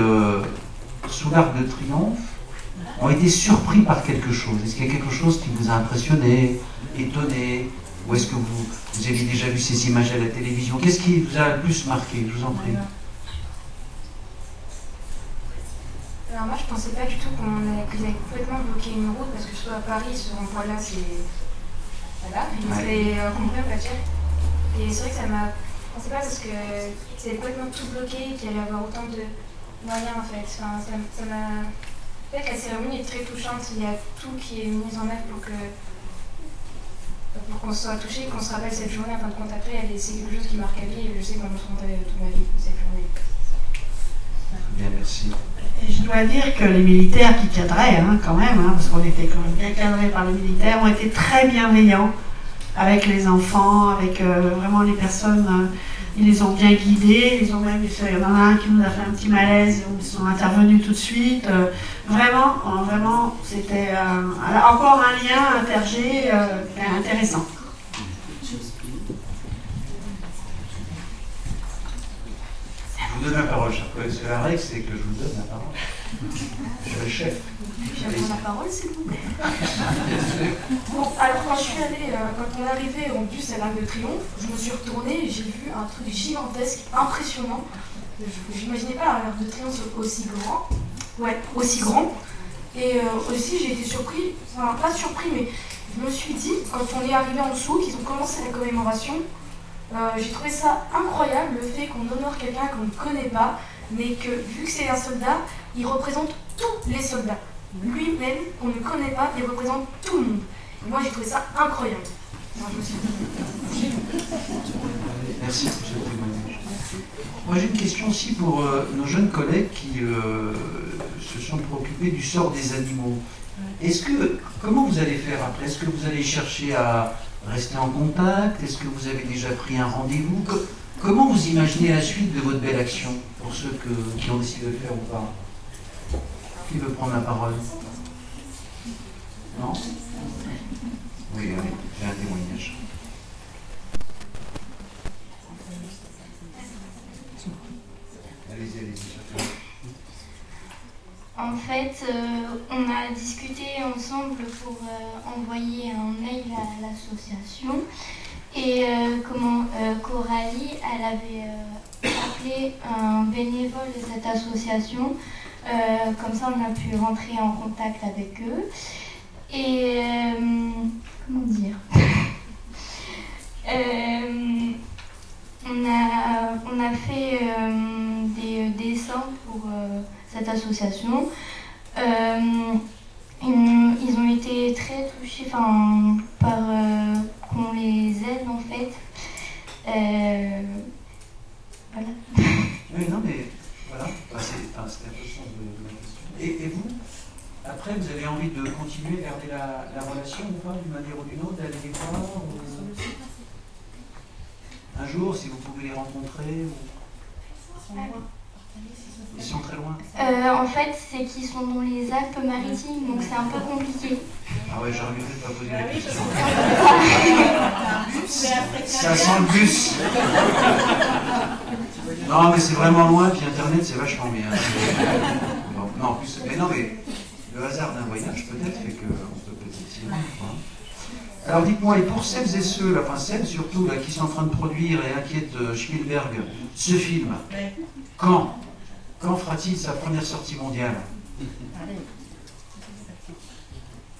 sous l'Arc de Triomphe ont été surpris par quelque chose? Est-ce qu'il y a quelque chose qui vous a impressionné, étonné? Ou est-ce que vous avez déjà vu ces images à la télévision? Qu'est-ce qui vous a le plus marqué? Je vous en prie. Alors moi je pensais pas du tout qu'ils avaient complètement bloqué une route parce que soit à Paris, ce rond-point-là c'est... Voilà, c'est complet on va dire. Et c'est vrai que ça m'a... Je pensais pas parce que c'était complètement tout bloqué, qu'il allait y avoir autant de moyens en fait. Enfin, ça m'a... En fait la cérémonie est très touchante, il y a tout qui est mis en œuvre pour qu'on soit touché, qu'on se rappelle cette journée en fin de compte après, c'est quelque chose qui marque à vie et je sais qu'on me souviendrai toute ma vie cette journée. Bien, merci. Et je dois dire que les militaires qui cadraient, quand même, parce qu'on était quand même bien cadrés par les militaires, ont été très bienveillants avec les enfants, avec vraiment les personnes. Ils les ont bien guidés, il y en a un qui nous a fait un petit malaise, ils sont intervenus tout de suite. Vraiment, c'était encore un lien intergé intéressant. Je vous donne la parole, cher collègue. La règle, c'est que je vous donne la parole. Je suis le chef. J'avais la parole, s'il vous plaît. Bon, alors quand je suis allée, quand on est arrivé en bus à l'Arc de Triomphe, je me suis retournée et j'ai vu un truc gigantesque, impressionnant. J'imaginais pas l'Arc de Triomphe aussi grand. Ouais, aussi grand. Et aussi j'ai été surpris, enfin pas surpris, mais je me suis dit, quand on est arrivé en dessous, qu'ils ont commencé la commémoration, j'ai trouvé ça incroyable, le fait qu'on honore quelqu'un qu'on ne connaît pas, mais que vu que c'est un soldat, il représente tous les soldats. Lui-même, qu'on ne connaît pas, il représente tout le monde. Et moi j'ai trouvé ça incroyable. Alors, je me suis dit... Merci pour ce témoignage. Moi j'ai une question aussi pour nos jeunes collègues qui se sont préoccupés du sort des animaux. Comment vous allez faire après? Est-ce que vous allez chercher à rester en contact? Est-ce que vous avez déjà pris un rendez-vous? Comment vous imaginez la suite de votre belle action, pour ceux qui ont décidé de le faire ou pas? Qui veut prendre la parole? Non? Oui, allez, j'ai un témoignage. Allez-y. En fait, on a discuté ensemble pour envoyer un mail à l'association. Et Coralie, elle avait appelé un bénévole de cette association. Comme ça, on a pu rentrer en contact avec eux. Et comment dire on a fait des dessins pour cette association. Ils ont été très touchés par qu'on les aide en fait. Voilà. Oui, non, mais voilà, c'était un peu le sens de la question. Et vous, après, vous avez envie de continuer à garder la relation ou pas, d'une manière ou d'une autre, d'aller les voir un jour, si vous pouvez les rencontrer Ils sont très loin. En fait, c'est qu'ils sont dans les Alpes-Maritimes, donc c'est un peu compliqué. Ah ouais, j'aurais mieux fait de pas poser la question. Ça sent le bus. Non, mais c'est vraiment loin, puis Internet, c'est vachement bien. Non, en plus, mais le hasard d'un voyage, peut-être, fait qu'on peut peut-être y aller. Alors dites-moi, et pour celles et ceux, enfin celles surtout, là, qui sont en train de produire et inquiètent Spielberg, ce film, quand fera-t-il sa première sortie mondiale?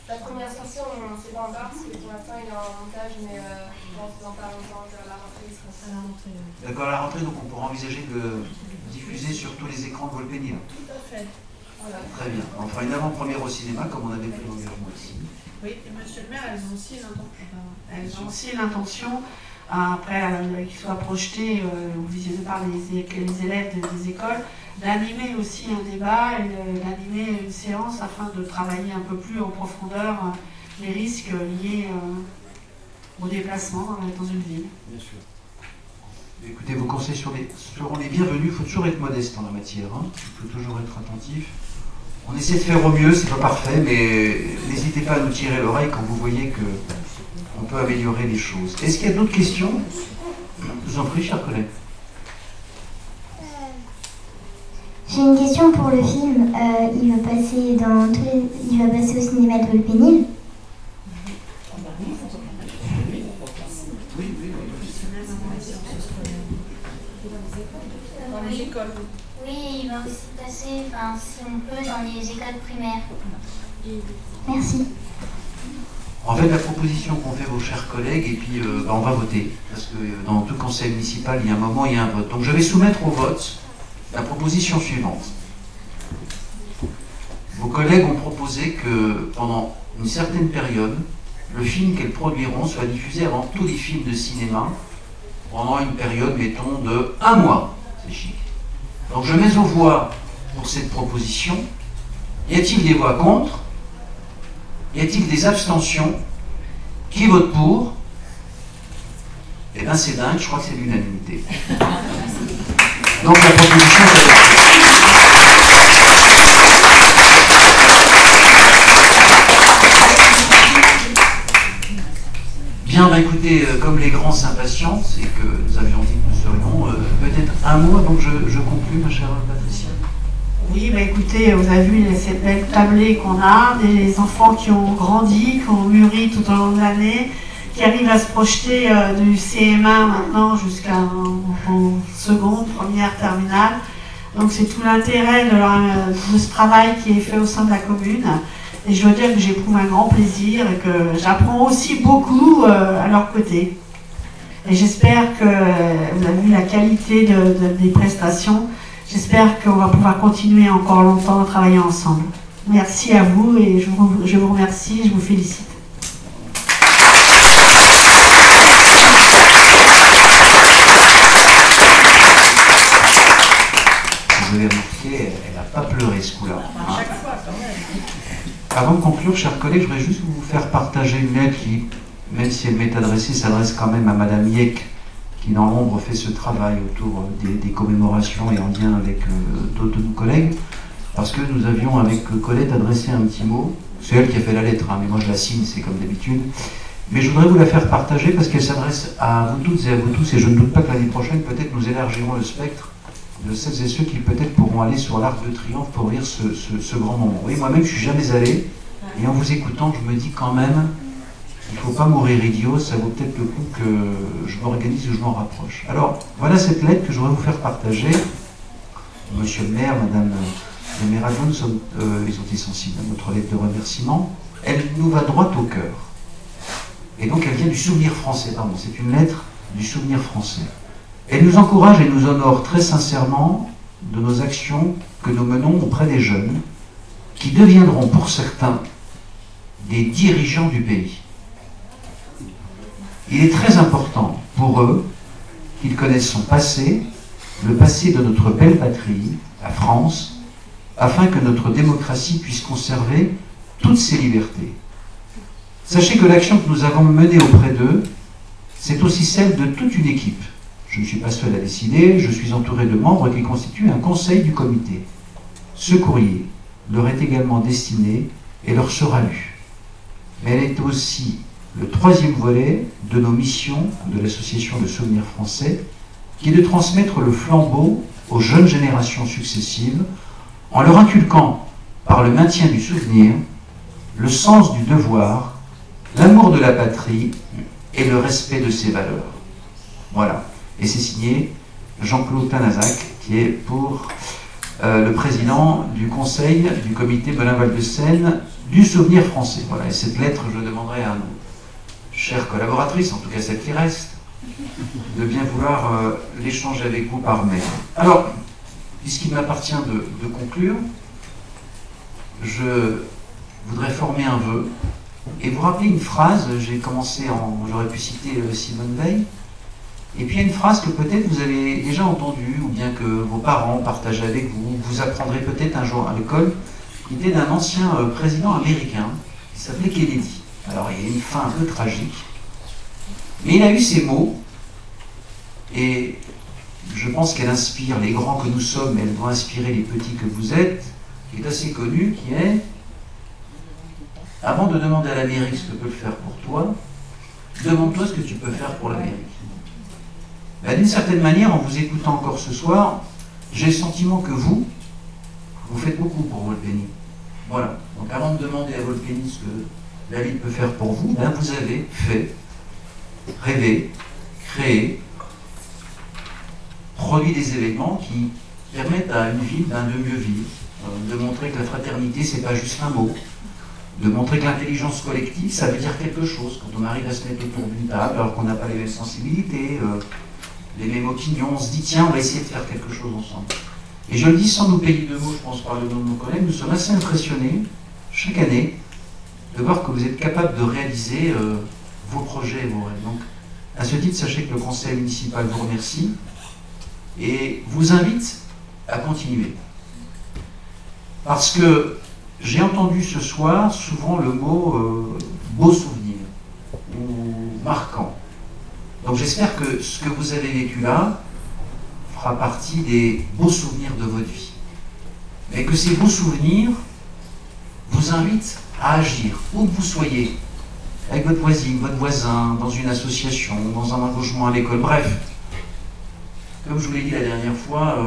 La première sortie, on ne sait pas encore, parce que pour l'instant il est en montage, mais je pense que dans pas longtemps, à la rentrée, il sera à la rentrée. D'accord, à la rentrée, donc on pourra envisager de diffuser sur tous les écrans de Volpénil. Tout à fait. Voilà. Très bien. On fera une avant-première au cinéma, comme on avait fait l'engagement ici. Oui, et monsieur le maire, elles ont aussi l'intention, après qu'ils soient projetés ou visionnés par les élèves des écoles, d'animer aussi un débat et d'animer une séance afin de travailler un peu plus en profondeur les risques liés au déplacement dans une ville. Bien sûr. Écoutez, vos conseils seront les bienvenus. Il faut toujours être modeste en la matière. Hein. Il faut toujours être attentif. On essaie de faire au mieux, c'est pas parfait, mais n'hésitez pas à nous tirer l'oreille quand vous voyez qu'on peut améliorer les choses. Est-ce qu'il y a d'autres questions? Je vous en prie, chers collègues. J'ai une question pour le film. Il va passer au cinéma de Volpénil. Dans les écoles. Oui, il va aussi passer, si on peut, dans les écoles primaires. Merci. En fait, la proposition qu'ont fait vos chers collègues, et puis on va voter, parce que dans tout conseil municipal, il y a un moment, il y a un vote. Donc je vais soumettre au vote la proposition suivante. Vos collègues ont proposé que pendant une certaine période, le film qu'elles produiront soit diffusé avant tous les films de cinéma, pendant une période, mettons, de 1 mois. C'est chic. Donc je mets aux voix pour cette proposition. Y a-t-il des voix contre? Y a-t-il des abstentions? Qui vote pour? Eh bien c'est dingue, je crois que c'est l'unanimité. Donc la proposition est adoptée. Bien, bah écoutez, comme les grands s'impatientent, et que nous avions dit que nous serions peut-être 1 mois, donc je conclus, ma chère Patricia. Oui, bah écoutez, vous avez vu cette belle tablée qu'on a, des enfants qui ont grandi, qui ont mûri tout au long de l'année, qui arrivent à se projeter du CM1 maintenant jusqu'en seconde, première, terminale. Donc c'est tout l'intérêt de ce travail qui est fait au sein de la commune. Et je dois dire que j'éprouve un grand plaisir et que j'apprends aussi beaucoup à leur côté. Et j'espère que vous avez vu la qualité des prestations. J'espère qu'on va pouvoir continuer encore longtemps à travailler ensemble. Merci à vous et je vous remercie et je vous félicite. Vous avez remarqué, elle n'a pas pleuré ce coup-là. Avant de conclure, chers collègues, je voudrais juste vous faire partager une lettre qui, même si elle m'est adressée, s'adresse quand même à Madame Yek, qui dans l'ombre fait ce travail autour des commémorations et en lien avec d'autres de nos collègues, parce que nous avions avec Colette adressé un petit mot. C'est elle qui a fait la lettre, hein, mais moi je la signe, c'est comme d'habitude. Mais je voudrais vous la faire partager parce qu'elle s'adresse à vous toutes et à vous tous, et je ne doute pas que l'année prochaine, peut-être nous élargirons le spectre de celles et ceux qui peut-être pourront aller sur l'Arc de Triomphe pour lire ce grand moment. Oui, moi-même je ne suis jamais allé, et en vous écoutant, je me dis quand même, il ne faut pas mourir idiot, ça vaut peut-être le coup que je m'organise ou je m'en rapproche. Alors, voilà cette lettre que je voudrais vous faire partager. Monsieur le maire, madame le maire adjoint, ils ont été sensibles à notre lettre de remerciement. Elle nous va droit au cœur. Et donc elle vient du Souvenir français, pardon, c'est une lettre du Souvenir français. Elle nous encourage et nous honore très sincèrement de nos actions que nous menons auprès des jeunes, qui deviendront pour certains des dirigeants du pays. Il est très important pour eux qu'ils connaissent son passé, le passé de notre belle patrie, la France, afin que notre démocratie puisse conserver toutes ses libertés. Sachez que l'action que nous avons menée auprès d'eux, c'est aussi celle de toute une équipe. Je ne suis pas seul à décider, je suis entouré de membres qui constituent un conseil du comité. Ce courrier leur est également destiné et leur sera lu. Mais elle est aussi le troisième volet de nos missions de l'association de souvenirs français, qui est de transmettre le flambeau aux jeunes générations successives en leur inculquant, par le maintien du souvenir, le sens du devoir, l'amour de la patrie et le respect de ses valeurs. Voilà. Et c'est signé Jean-Claude Tanazac, qui est pour le président du conseil du comité Belin-Val de Seine du souvenir français. Voilà. Et cette lettre, je demanderai à nos chères collaboratrices, en tout cas celles qui restent, de bien vouloir l'échanger avec vous par mail. Alors, puisqu'il m'appartient de conclure, je voudrais former un vœu et vous rappeler une phrase. J'ai commencé j'aurais pu citer Simone Veil, et puis il y a une phrase que peut-être vous avez déjà entendue, ou bien que vos parents partageaient avec vous, vous apprendrez peut-être un jour à l'école, qui était d'un ancien président américain, qui s'appelait Kennedy. Alors il y a une fin un peu tragique, mais il a eu ces mots, et je pense qu'elle inspire les grands que nous sommes, mais elle doit inspirer les petits que vous êtes, qui est assez connu, qui est: avant de demander à l'Amérique ce que peut faire pour toi, demande-toi ce que tu peux faire pour l'Amérique. Ben, d'une certaine manière, en vous écoutant encore ce soir, j'ai le sentiment que vous faites beaucoup pour Volpeni. Voilà. Donc avant de demander à Volpeni ce que la ville peut faire pour vous, ben, vous avez fait, rêvé, créé, produit des événements qui permettent à une ville de mieux vivre, de montrer que la fraternité, c'est pas juste un mot, de montrer que l'intelligence collective, ça veut dire quelque chose. Quand on arrive à se mettre autour d'une table, alors qu'on n'a pas les mêmes sensibilités, les mêmes opinions, on se dit tiens, on va essayer de faire quelque chose ensemble. Et je le dis sans nous payer de mots, je pense par le nom de nos collègues, nous sommes assez impressionnés, chaque année, de voir que vous êtes capable de réaliser vos projets et vos rêves. Donc, à ce titre, sachez que le conseil municipal vous remercie et vous invite à continuer. Parce que j'ai entendu ce soir souvent le mot beau souvenir ou marquant. Donc j'espère que ce que vous avez vécu là fera partie des beaux souvenirs de votre vie. Mais que ces beaux souvenirs vous invitent à agir, où que vous soyez, avec votre voisine, votre voisin, dans une association, dans un logement à l'école, bref. Comme je vous l'ai dit la dernière fois,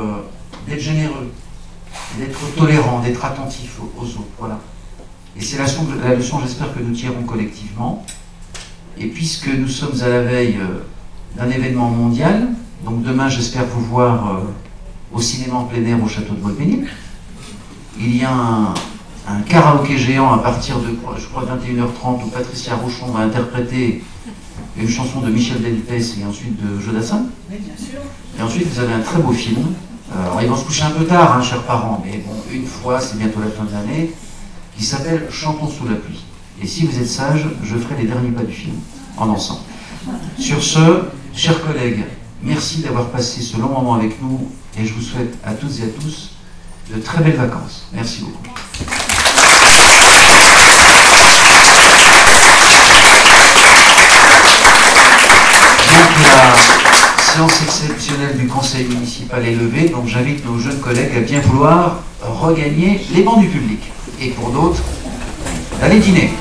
d'être généreux. d'être tolérant, d'être attentif aux autres. Voilà. Et c'est la leçon, j'espère, que nous tirons collectivement. Et puisque nous sommes à la veille d'un événement mondial, donc demain, j'espère vous voir au cinéma en plein air au château de Volpénil. Il y a un karaoké géant à partir de, je crois, 21h30 où Patricia Rochon va interpréter une chanson de Michel Delpech et ensuite de Jodassin. Oui, bien sûr. Et ensuite, vous avez un très beau film. Alors, ils vont se coucher un peu tard, hein, chers parents, mais bon, une fois, c'est bientôt la fin de l'année, qui s'appelle Chantons sous la pluie. Et si vous êtes sages, je ferai les derniers pas du film, en dansant. Sur ce, chers collègues, merci d'avoir passé ce long moment avec nous, et je vous souhaite à toutes et à tous de très belles vacances. Merci beaucoup. Donc la séance exceptionnelle du conseil municipal est levée, donc j'invite nos jeunes collègues à bien vouloir regagner les bancs du public. Et pour d'autres, d'aller dîner.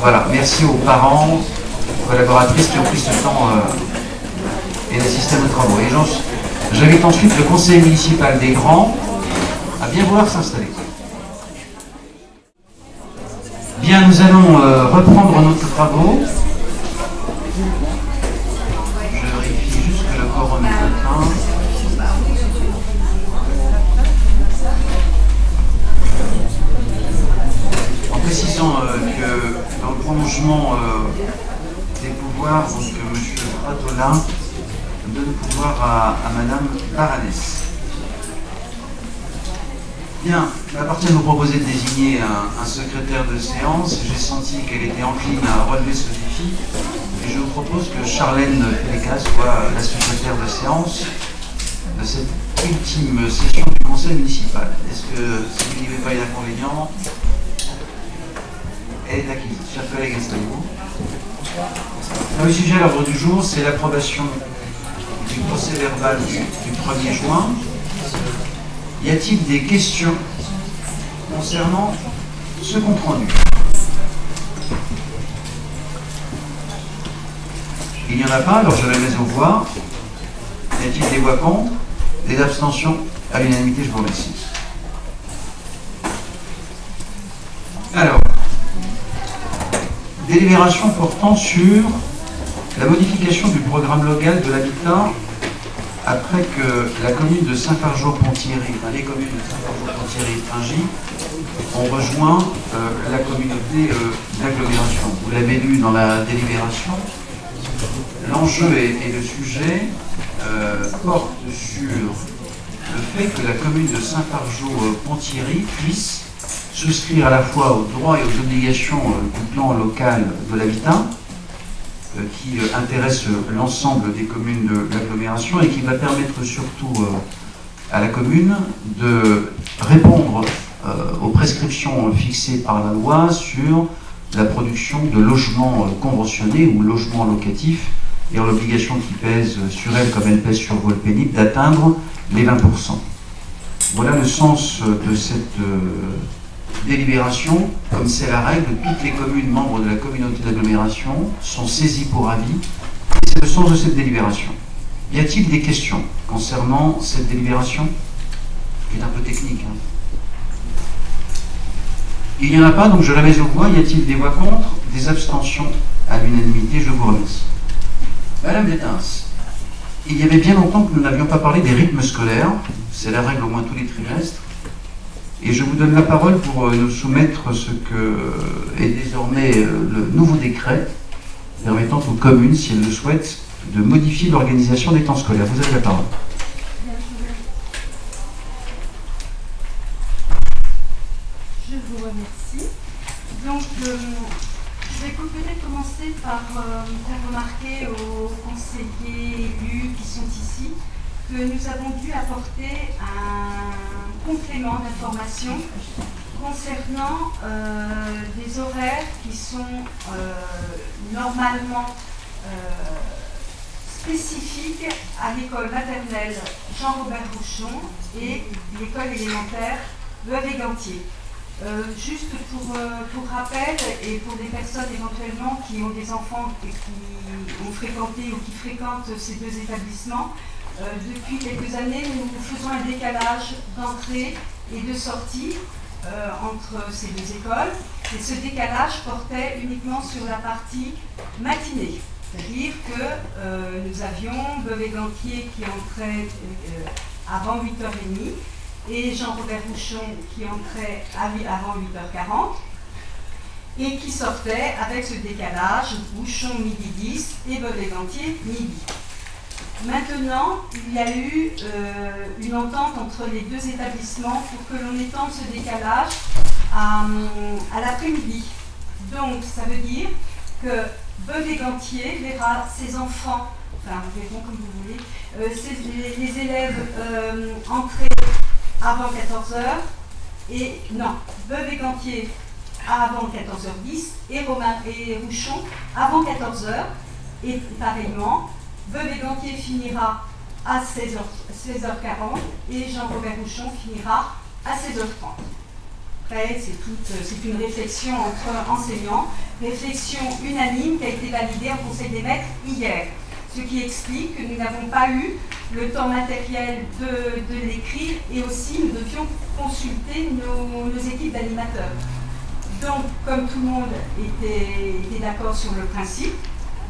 Voilà, merci aux parents, aux collaboratrices qui ont pris ce temps et d'assister à nos travaux. Et j'invite ensuite le conseil municipal des Grands à bien vouloir s'installer. Bien, nous allons reprendre nos travaux. Je vérifie juste que le quorum est atteint. En précisant que dans le prolongement des pouvoirs, donc M. Pratolin donne pouvoir à Mme Baranès. Bien, il m'appartient de vous proposer de désigner un secrétaire de séance. J'ai senti qu'elle était encline à relever ce défi. Et je vous propose que Charlène Féléca soit la secrétaire de séance de cette ultime session du conseil municipal. Est-ce que, si vous n'y avez pas d'inconvénient, elle est acquise. Chers collègues, installez-vous. Le sujet à l'ordre du jour, c'est l'approbation du procès verbal du 1er juin. Y a-t-il des questions concernant ce compte-rendu? Il n'y en a pas, alors je la mets aux voix. Y a-t-il des voix contre? Des abstentions? À l'unanimité, je vous remercie. Alors, délibération portant sur la modification du programme local de l'habitat après que la commune de Saint-Fargeau-Ponthierry, les communes de Saint-Fargeau-Ponthierry et Fringy ont rejoint la communauté d'agglomération. Vous l'avez lu dans la délibération. L'enjeu et le sujet portent sur le fait que la commune de Saint-Fargeau-Ponthierry puisse souscrire à la fois aux droits et aux obligations du plan local de l'habitat, qui intéresse l'ensemble des communes de l'agglomération et qui va permettre surtout à la commune de répondre aux prescriptions fixées par la loi sur la production de logements conventionnés ou logements locatifs, et en l'obligation qui pèse sur elle, comme elle pèse sur Volpénil, d'atteindre les 20%. Voilà le sens de cette délibération. Comme c'est la règle, toutes les communes membres de la communauté d'agglomération sont saisies pour avis, et c'est le sens de cette délibération. Y a-t-il des questions concernant cette délibération, qui est un peu technique, hein? Il n'y en a pas, donc je la mets aux voix. Y a-t-il des voix contre? Des abstentions? À l'unanimité, je vous remercie. Madame Détens, il y avait bien longtemps que nous n'avions pas parlé des rythmes scolaires. C'est la règle au moins tous les trimestres. Et je vous donne la parole pour nous soumettre ce que est désormais le nouveau décret permettant aux communes, si elles le souhaitent, de modifier l'organisation des temps scolaires. Vous avez la parole. Je vous remercie. Donc, je vais peut-être commencer par faire remarquer aux conseillers élus qui sont ici que nous avons dû apporter un complément d'information concernant des horaires qui sont normalement spécifiques à l'école maternelle Jean-Robert Rochon et l'école élémentaire Veuve-Gantier. Juste pour rappel, et pour des personnes éventuellement qui ont des enfants et qui ont fréquenté ou qui fréquentent ces deux établissements, depuis quelques années, nous faisons un décalage d'entrée et de sortie entre ces deux écoles. Et ce décalage portait uniquement sur la partie matinée. C'est-à-dire que nous avions Beauvais-Gantier qui entrait avant 8h30 et Jean-Robert Rouchon qui entrait avant 8h40 et qui sortait avec ce décalage, Rouchon midi 10 et Beauvais-Gantier midi. Maintenant, il y a eu une entente entre les deux établissements pour que l'on étende ce décalage à l'après-midi. Donc, ça veut dire que Beauvais-Gantier verra ses enfants, enfin, verront comme vous voulez, les élèves entrer avant 14h, et non, Beauvais-Gantier avant 14h10 et Rouchon avant 14h, et pareillement, Beauvais-Gantier finira à 16h40 et Jean-Robert Rouchon finira à 16h30. Après, c'est une réflexion entre enseignants, réflexion unanime qui a été validée au Conseil des maîtres hier. Ce qui explique que nous n'avons pas eu le temps matériel de l'écrire et aussi nous devions consulter nos équipes d'animateurs. Donc, comme tout le monde était d'accord sur le principe,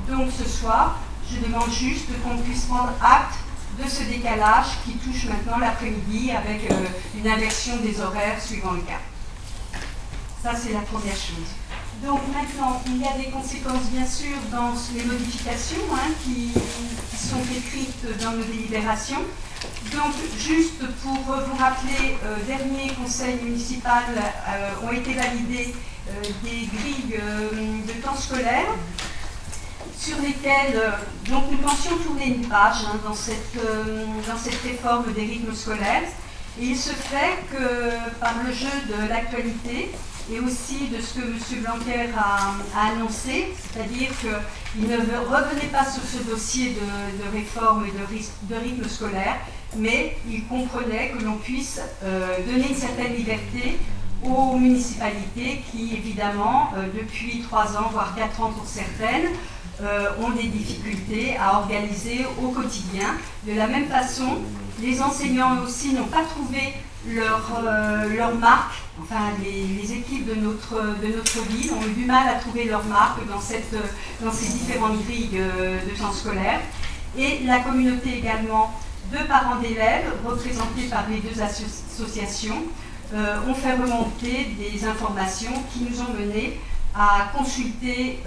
donc ce soir, je demande juste qu'on puisse prendre acte de ce décalage qui touche maintenant l'après-midi avec une inversion des horaires suivant le cas. Ça, c'est la première chose. Donc maintenant, il y a des conséquences bien sûr dans les modifications qui sont écrites dans nos délibérations. Donc juste pour vous rappeler, dernier conseil municipal ont été validées des grilles de temps scolaire sur lesquelles donc nous pensions tourner une page dans cette réforme des rythmes scolaires. Et il se fait que par le jeu de l'actualité, et aussi de ce que M. Blanquer a annoncé, c'est-à-dire qu'il ne revenait pas sur ce dossier de réforme et de rythme scolaire, mais il comprenait que l'on puisse donner une certaine liberté aux municipalités qui, évidemment, depuis 3 ans, voire 4 ans pour certaines, ont des difficultés à organiser au quotidien. De la même façon, les enseignants aussi n'ont pas trouvé leur marque, enfin les équipes de notre ville ont eu du mal à trouver leur marque dans ces différentes grilles de temps scolaire. Et la communauté également de parents d'élèves, représentés par les deux associations, ont fait remonter des informations qui nous ont menés à consulter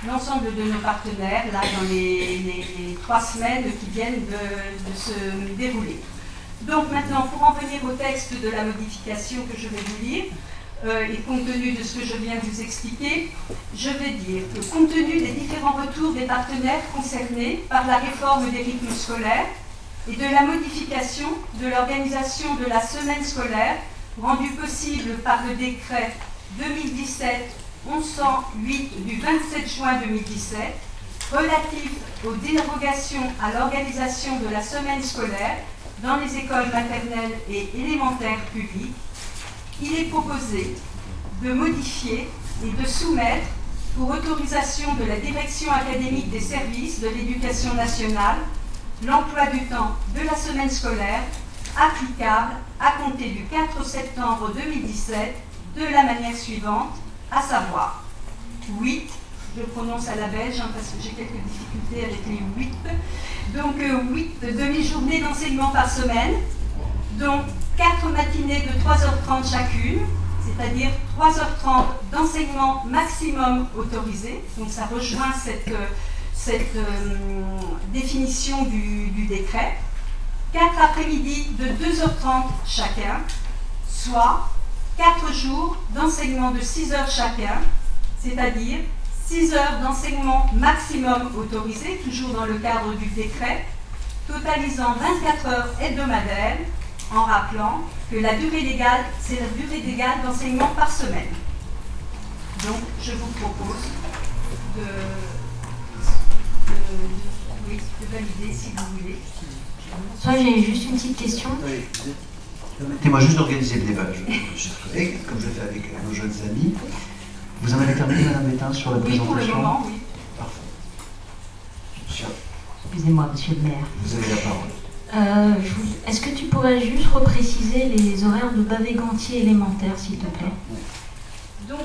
l'ensemble de nos partenaires là, dans les 3 semaines qui viennent de se dérouler. Donc maintenant, pour en venir au texte de la modification que je vais vous lire, et compte tenu de ce que je viens de vous expliquer, je vais dire que compte tenu des différents retours des partenaires concernés par la réforme des rythmes scolaires et de la modification de l'organisation de la semaine scolaire rendue possible par le décret 2017-1108 du 27 juin 2017 relatif aux dérogations à l'organisation de la semaine scolaire dans les écoles maternelles et élémentaires publiques, il est proposé de modifier et de soumettre pour autorisation de la direction académique des services de l'éducation nationale l'emploi du temps de la semaine scolaire applicable à compter du 4 septembre 2017 de la manière suivante, à savoir 8, je prononce à la belge parce que j'ai quelques difficultés avec les 8, donc 8 demi-journées d'enseignement par semaine, donc 4 matinées de 3h30 chacune, c'est-à-dire 3h30 d'enseignement maximum autorisé, donc ça rejoint cette définition du décret, 4 après-midi de 2h30 chacun, soit 4 jours d'enseignement de 6 heures chacun, c'est-à-dire 6 heures d'enseignement maximum autorisé, toujours dans le cadre du décret, totalisant 24 heures hebdomadaires, en rappelant que la durée légale, c'est la durée légale d'enseignement par semaine. Donc, je vous propose de valider si vous voulez. Soit j'ai juste une petite question. Oui. Permettez-moi juste d'organiser le débat, chers collègues, comme je fais avec nos jeunes amis. Vous en avez terminé, Madame Bétain, sur la présentation? Oui, pour le moment, oui. Parfait. Excusez-moi, Monsieur le maire. Vous avez la parole. Est-ce que tu pourrais juste repréciser les horaires de Bavé-Gantier élémentaire, s'il te plaît? Donc,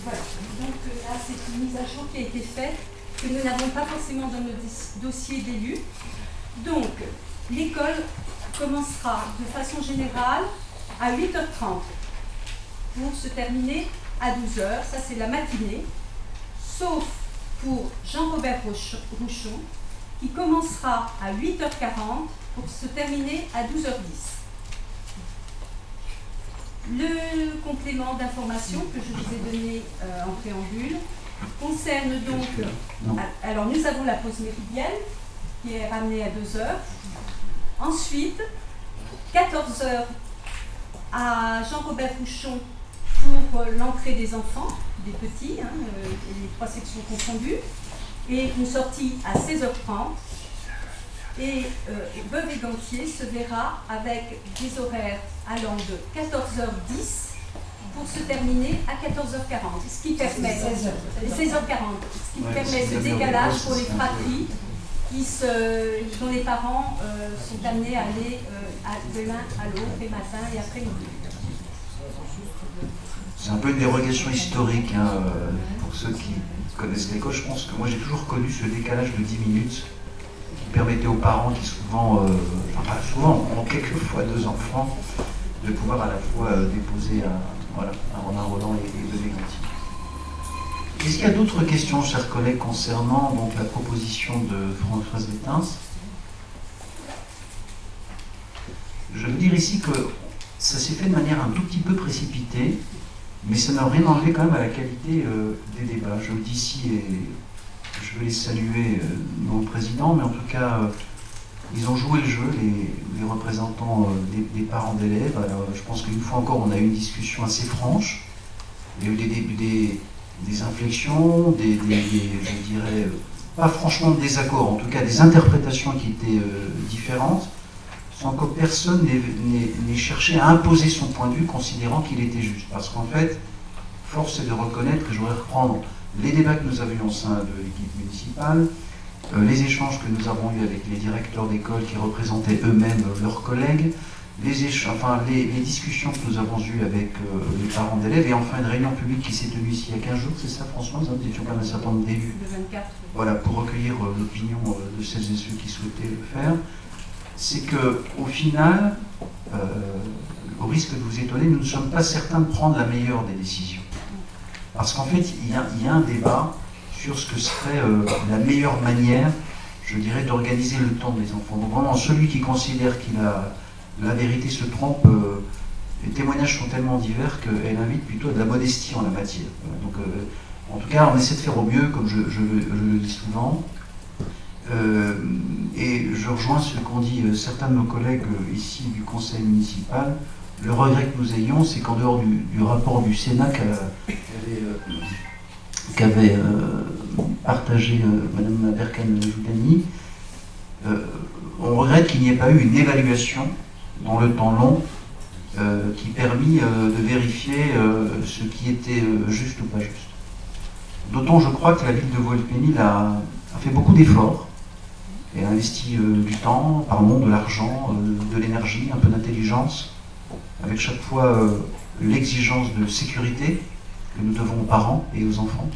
voilà. Donc là, c'est une mise à jour qui a été faite, que nous n'avons pas forcément dans nos dossiers d'élus. Donc, l'école commencera de façon générale à 8h30 pour se terminer à 12h. Ça, c'est la matinée, sauf pour Jean-Robert Rouchon, qui commencera à 8h40 pour se terminer à 12h10. Le complément d'information que je vous ai donné en préambule concerne donc... Alors, nous avons la pause méridienne qui est ramenée à 2h. Ensuite, 14h à Jean-Robert Rouchon pour l'entrée des enfants, des petits, les 3 sections confondues, et une sortie à 16h30. Et Bavé-Gantier se verra avec des horaires allant de 14h10 pour se terminer à 14h40, ce qui permet 16h40, ce qui permet ce décalage pour les fratries dont les parents sont amenés à aller de l'un à l'autre, les matins et après-midi. C'est un peu une dérogation historique pour ceux qui connaissent l'école. Je pense que moi j'ai toujours connu ce décalage de 10 minutes qui permettait aux parents qui souvent, enfin pas souvent, ont quelquefois 2 enfants, de pouvoir à la fois déposer à Romain Roland et Bavé-Gantier. Est-ce qu'il y a d'autres questions, chers collègues, concernant donc, la proposition de Françoise Détens? Je veux dire ici que ça s'est fait de manière un tout petit peu précipitée, mais ça n'a rien enlevé quand même à la qualité des débats. Je le dis ici et je veux les saluer, non le président, mais en tout cas, ils ont joué le jeu, les représentants des parents d'élèves. Je pense qu'une fois encore, on a eu une discussion assez franche. Il y a eu des inflexions, je dirais, pas franchement de désaccords, en tout cas des interprétations qui étaient différentes, sans que personne n'ait cherché à imposer son point de vue, considérant qu'il était juste. Parce qu'en fait, force est de reconnaître, que je voudrais reprendre les débats que nous avons eus au sein de l'équipe municipale, les échanges que nous avons eus avec les directeurs d'école qui représentaient eux-mêmes leurs collègues, les discussions que nous avons eues avec les parents d'élèves, et enfin une réunion publique qui s'est tenue ici il y a 15 jours, c'est ça Françoise, nous étions quand même un certain nombre d'élus, voilà, pour recueillir l'opinion de celles et ceux qui souhaitaient le faire. C'est qu'au final, au risque de vous étonner, nous ne sommes pas certains de prendre la meilleure des décisions. Parce qu'en fait, il y a un débat sur ce que serait la meilleure manière, je dirais, d'organiser le temps des enfants. Donc vraiment, celui qui considère qu'il a la vérité se trompe, les témoignages sont tellement divers qu'elle invite plutôt à de la modestie en la matière. Donc, en tout cas, on essaie de faire au mieux, comme je le dis souvent. Et je rejoins ce qu'ont dit certains de nos collègues ici du conseil municipal. Le regret que nous ayons, c'est qu'en dehors du rapport du Sénat qu'avait partagé Mme Berkane-Joudani, on regrette qu'il n'y ait pas eu une évaluation dans le temps long qui permit de vérifier ce qui était juste ou pas juste. D'autant, je crois, que la ville de Vaux-le-Pénil a fait beaucoup d'efforts et a investi du temps, pardon, de l'argent, de l'énergie, un peu d'intelligence, avec chaque fois l'exigence de sécurité que nous devons aux parents et aux enfants.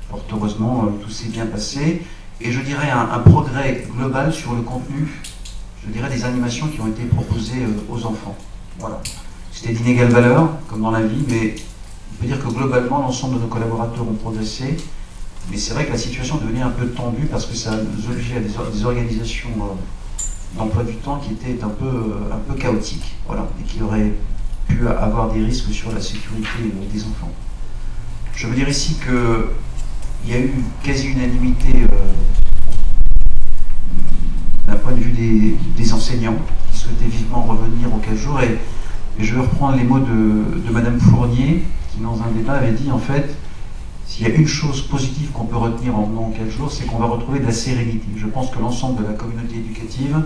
Fort heureusement, tout s'est bien passé. Et je dirais un progrès global sur le contenu, je dirais des animations qui ont été proposées aux enfants. Voilà. C'était d'inégale valeur, comme dans la vie, mais on peut dire que globalement, l'ensemble de nos collaborateurs ont progressé. Mais c'est vrai que la situation devenait un peu tendue parce que ça nous obligeait à des organisations d'emploi du temps qui étaient un peu chaotiques, voilà, et qui auraient pu avoir des risques sur la sécurité des enfants. Je veux dire ici qu'il y a eu quasi unanimité d'un point de vue des enseignants qui souhaitaient vivement revenir aux 15 jours. Et je vais reprendre les mots de Madame Fournier, qui dans un débat avait dit, en fait, s'il y a une chose positive qu'on peut retenir en venant aux 15 jours, c'est qu'on va retrouver de la sérénité. Je pense que l'ensemble de la communauté éducative,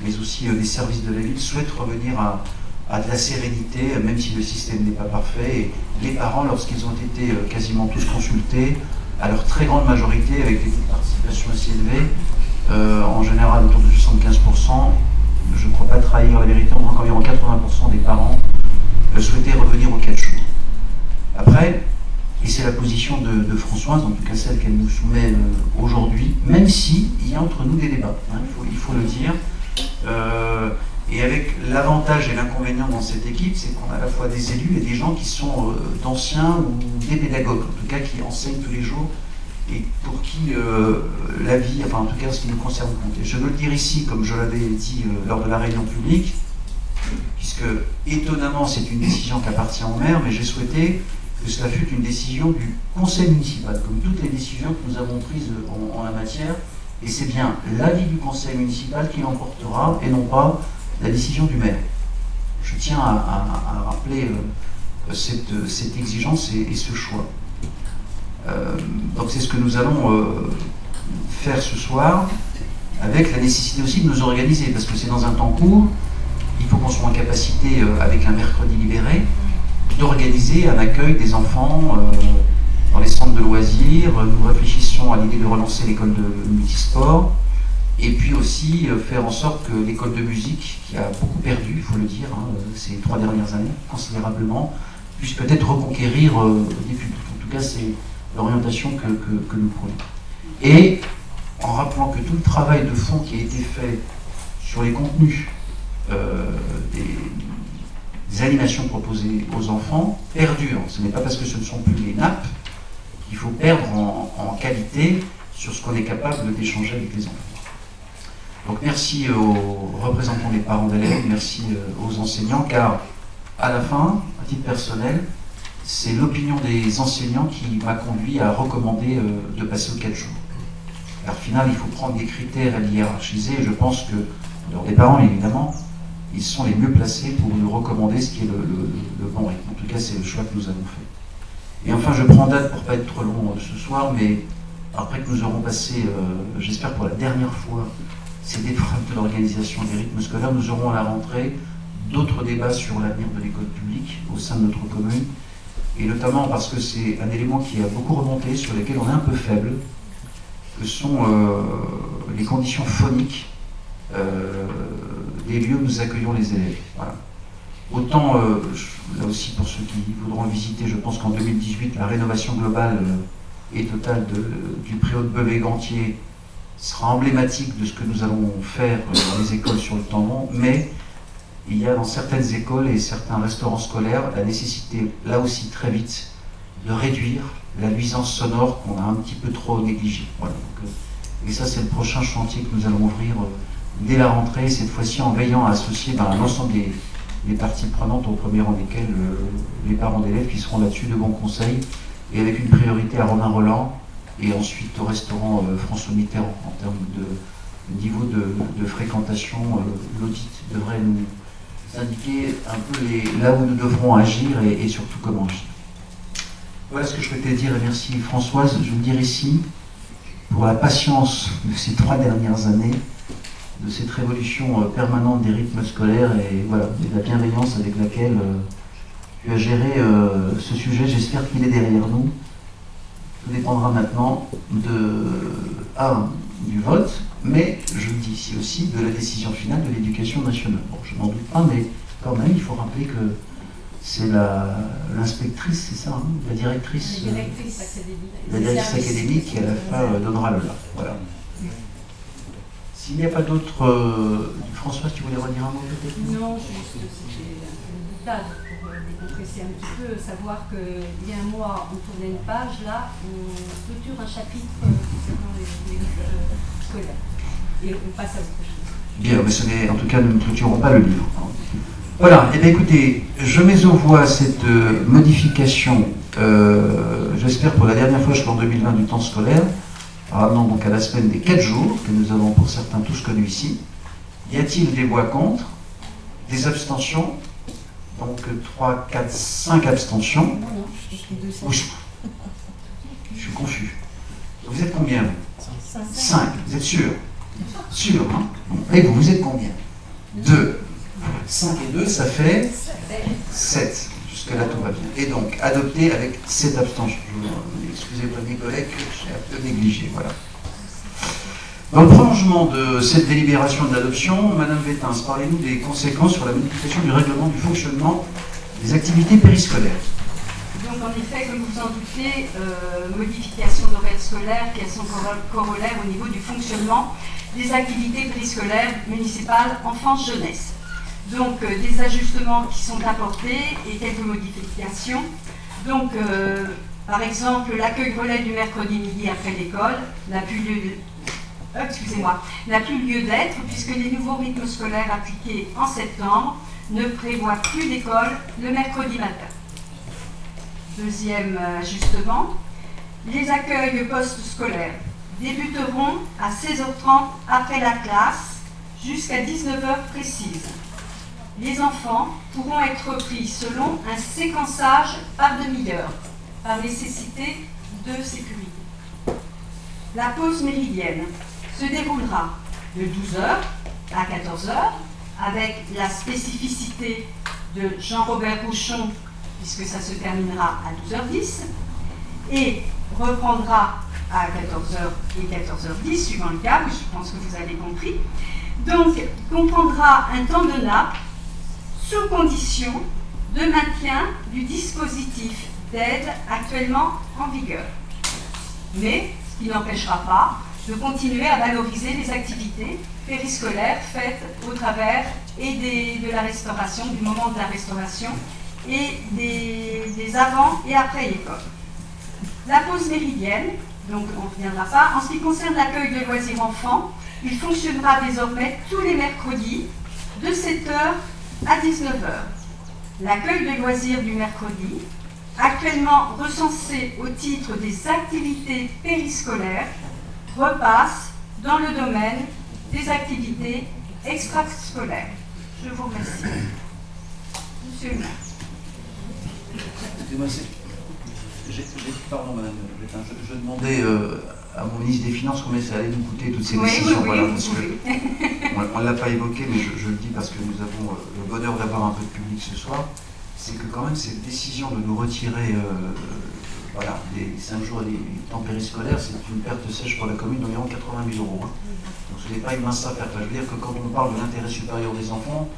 mais aussi des services de la ville, souhaitent revenir à de la sérénité, même si le système n'est pas parfait. Et les parents, lorsqu'ils ont été quasiment tous consultés, à leur très grande majorité, avec des participation assez élevées, en général autour de 75%. Je ne crois pas trahir la vérité, on voit qu'environ 80% des parents souhaitaient revenir aux 4 jours. Après, et c'est la position de Françoise, en tout cas celle qu'elle nous soumet aujourd'hui, même s'il y a entre nous des débats, hein, il faut le dire. Et avec l'avantage et l'inconvénient dans cette équipe, c'est qu'on a à la fois des élus et des gens qui sont d'anciens ou des pédagogues, en tout cas qui enseignent tous les jours et pour qui la vie, enfin en tout cas ce qui nous concerne, compte. Et je veux le dire ici, comme je l'avais dit lors de la réunion publique, puisque étonnamment c'est une décision qui appartient au maire, mais j'ai souhaité que cela fût une décision du conseil municipal, comme toutes les décisions que nous avons prises en la matière, et c'est bien l'avis du conseil municipal qui l'emportera et non pas la décision du maire. Je tiens à rappeler cette exigence et ce choix. Donc c'est ce que nous allons faire ce soir, avec la nécessité aussi de nous organiser, parce que c'est dans un temps court, il faut qu'on soit en capacité, avec un mercredi libéré, d'organiser un accueil des enfants dans les centres de loisirs. Nous réfléchissons à l'idée de relancer l'école de multisport, et puis aussi faire en sorte que l'école de musique, qui a beaucoup perdu, il faut le dire, hein, ces 3 dernières années, considérablement, puisse peut-être reconquérir des publics. En tout cas, c'est l'orientation que nous prenons. Et en rappelant que tout le travail de fond qui a été fait sur les contenus des animations proposées aux enfants perdure. Ce n'est pas parce que ce ne sont plus les nappes qu'il faut perdre en qualité sur ce qu'on est capable d'échanger avec les enfants. Donc merci aux représentants des parents d'élèves, merci aux enseignants, car à la fin, à titre personnel, c'est l'opinion des enseignants qui m'a conduit à recommander de passer aux 4 jours. Car au final, il faut prendre des critères et les hiérarchiser, et je pense que, alors des parents évidemment, ils sont les mieux placés pour nous recommander ce qui est le bon rythme. En tout cas, c'est le choix que nous avons fait. Et enfin, je prends date pour ne pas être trop long ce soir, mais après que nous aurons passé, j'espère pour la dernière fois, ces épreuves de l'organisation des rythmes scolaires, nous aurons à la rentrée d'autres débats sur l'avenir de l'école publique au sein de notre commune, et notamment parce que c'est un élément qui a beaucoup remonté, sur lequel on est un peu faible, que sont les conditions phoniques des lieux où nous accueillons les élèves. Voilà. Autant, là aussi pour ceux qui voudront le visiter, je pense qu'en 2018, la rénovation globale et totale du préau de Beuvay-Gantier sera emblématique de ce que nous allons faire dans les écoles sur le temps long, mais il y a dans certaines écoles et certains restaurants scolaires la nécessité, là aussi très vite, de réduire la nuisance sonore qu'on a un petit peu trop négligée. Voilà. Donc, et ça, c'est le prochain chantier que nous allons ouvrir dès la rentrée, cette fois-ci en veillant à associer l'ensemble des parties prenantes, au premier rang desquelles les parents d'élèves qui seront là-dessus de bons conseils, et avec une priorité à Romain Roland, et ensuite au restaurant François Mitterrand. En termes de niveau de fréquentation, l'audit devrait nous indiquer un peu là où nous devrons agir et surtout comment agir. Voilà ce que je souhaitais dire, et merci Françoise. Je veux dire ici, pour la patience de ces 3 dernières années, de cette révolution permanente des rythmes scolaires, et voilà, de la bienveillance avec laquelle tu as géré ce sujet. J'espère qu'il est derrière nous. Tout dépendra maintenant du vote, mais je le dis ici aussi, de la décision finale de l'éducation nationale. Bon, je n'en doute pas, mais quand même, il faut rappeler que c'est l'inspectrice, c'est ça, hein, la directrice académique qui à la fin donnera le là. Voilà. S'il n'y a pas d'autres... Françoise, tu voulais redire un mot peut-être? Non, juste c'était un peu pour décompresser un petit peu, savoir qu'il y a un mois, on tournait une page, là, on clôture un chapitre concernant les livres scolaires. Et on passe à autre chose. Bien, mais en tout cas, nous ne clôturons pas le livre. Voilà, et bien écoutez, je mets aux voix cette modification, j'espère pour la dernière fois jusqu'en 2020 du temps scolaire, ramenant donc à la semaine des 4 jours, que nous avons pour certains tous connus ici. Y a-t-il des voix contre? Des abstentions? Donc 3, 4, 5 abstentions. Oui. Je suis confus. Vous êtes combien? 5. Vous êtes sûr? Sûr, hein? Et vous êtes combien? 2. 5 et 2, ça fait 7. Jusque-là, tout va bien. Et donc, adopté avec 7 abstentions. Excusez-moi mes collègues, j'ai un peu négligé. Voilà. Dans le prolongement de cette délibération de l'adoption, Madame Vétins, parlez-nous des conséquences sur la modification du règlement du fonctionnement des activités périscolaires. Donc en effet, comme vous en doutez, modification d'horaires scolaires qui sont corollaires au niveau du fonctionnement des activités périscolaires municipales enfance-jeunesse. Donc des ajustements qui sont apportés et quelques modifications. Donc par exemple, l'accueil relais du mercredi midi après l'école n'a plus lieu d'être puisque les nouveaux rythmes scolaires appliqués en septembre ne prévoient plus d'école le mercredi matin. Deuxième ajustement, les accueils post-scolaires débuteront à 16h30 après la classe jusqu'à 19h précise. Les enfants pourront être pris selon un séquençage par demi-heure, par nécessité de sécurité. La pause méridienne se déroulera de 12h à 14h avec la spécificité de Jean-Robert Rochon puisque ça se terminera à 12h10 et reprendra à 14h et 14h10 suivant le câble, je pense que vous avez compris. Donc comprendra un temps de nappe sous condition de maintien du dispositif d'aide actuellement en vigueur. Mais ce qui n'empêchera pas de continuer à valoriser les activités périscolaires faites au travers et de la restauration, du moment de la restauration et des avant et après école. La pause méridienne, donc on ne reviendra pas. En ce qui concerne l'accueil de loisirs enfants, il fonctionnera désormais tous les mercredis de 7h à 19h. L'accueil de loisirs du mercredi, actuellement recensé au titre des activités périscolaires, repasse dans le domaine des activités extrascolaires. Je vous remercie. Monsieur le maire. Pardon, madame, je demandais à mon ministre des Finances combien ça allait nous coûter toutes ces décisions. Oui, voilà, parce que on ne l'a pas évoqué, mais je le dis parce que nous avons le bonheur d'avoir un peu de public ce soir. C'est que quand même cette décision de nous retirer voilà, les 5 jours et les temps périscolaires, c'est une perte sèche pour la commune d'environ 80 000 €. Hein. Donc ce n'est pas une mince affaire. Enfin, je veux dire que quand on parle de l'intérêt supérieur des enfants,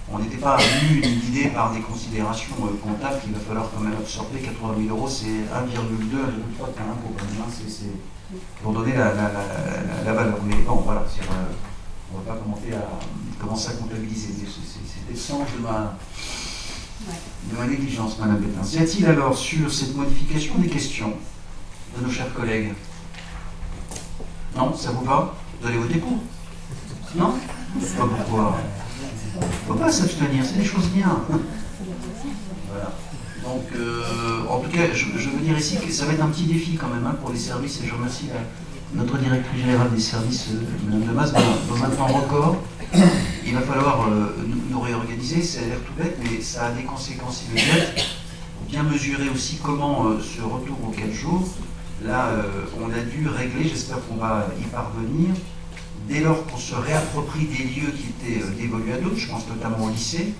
on n'était pas venu ni guidé par des considérations comptables qu'il va falloir quand même absorber. 80 000 €, c'est 1,2, 1,3 qu'un impôt quand même. Hein. C'est pour donner la valeur. Mais bon, voilà, on ne va pas commencer à comptabiliser. C'était le sens de ma négligence, madame Vétins. Y a-t-il alors sur cette modification des questions de nos chers collègues? Non, ça vous va? Vous allez voter pour? Non? Pas pourquoi? Il ne faut pas s'abstenir, c'est des choses bien. Voilà. Donc, en tout cas, je veux dire ici que ça va être un petit défi quand même hein, pour les services, et je remercie notre directrice générale des services, Mme Demas, dans un temps record. Il va falloir nous réorganiser, ça a l'air tout bête, mais ça a des conséquences immédiates. Bien mesurer aussi comment ce retour aux 4 jours, là, on a dû régler, j'espère qu'on va y parvenir, dès lors qu'on se réapproprie des lieux qui étaient dévolus à d'autres, je pense notamment au lycée,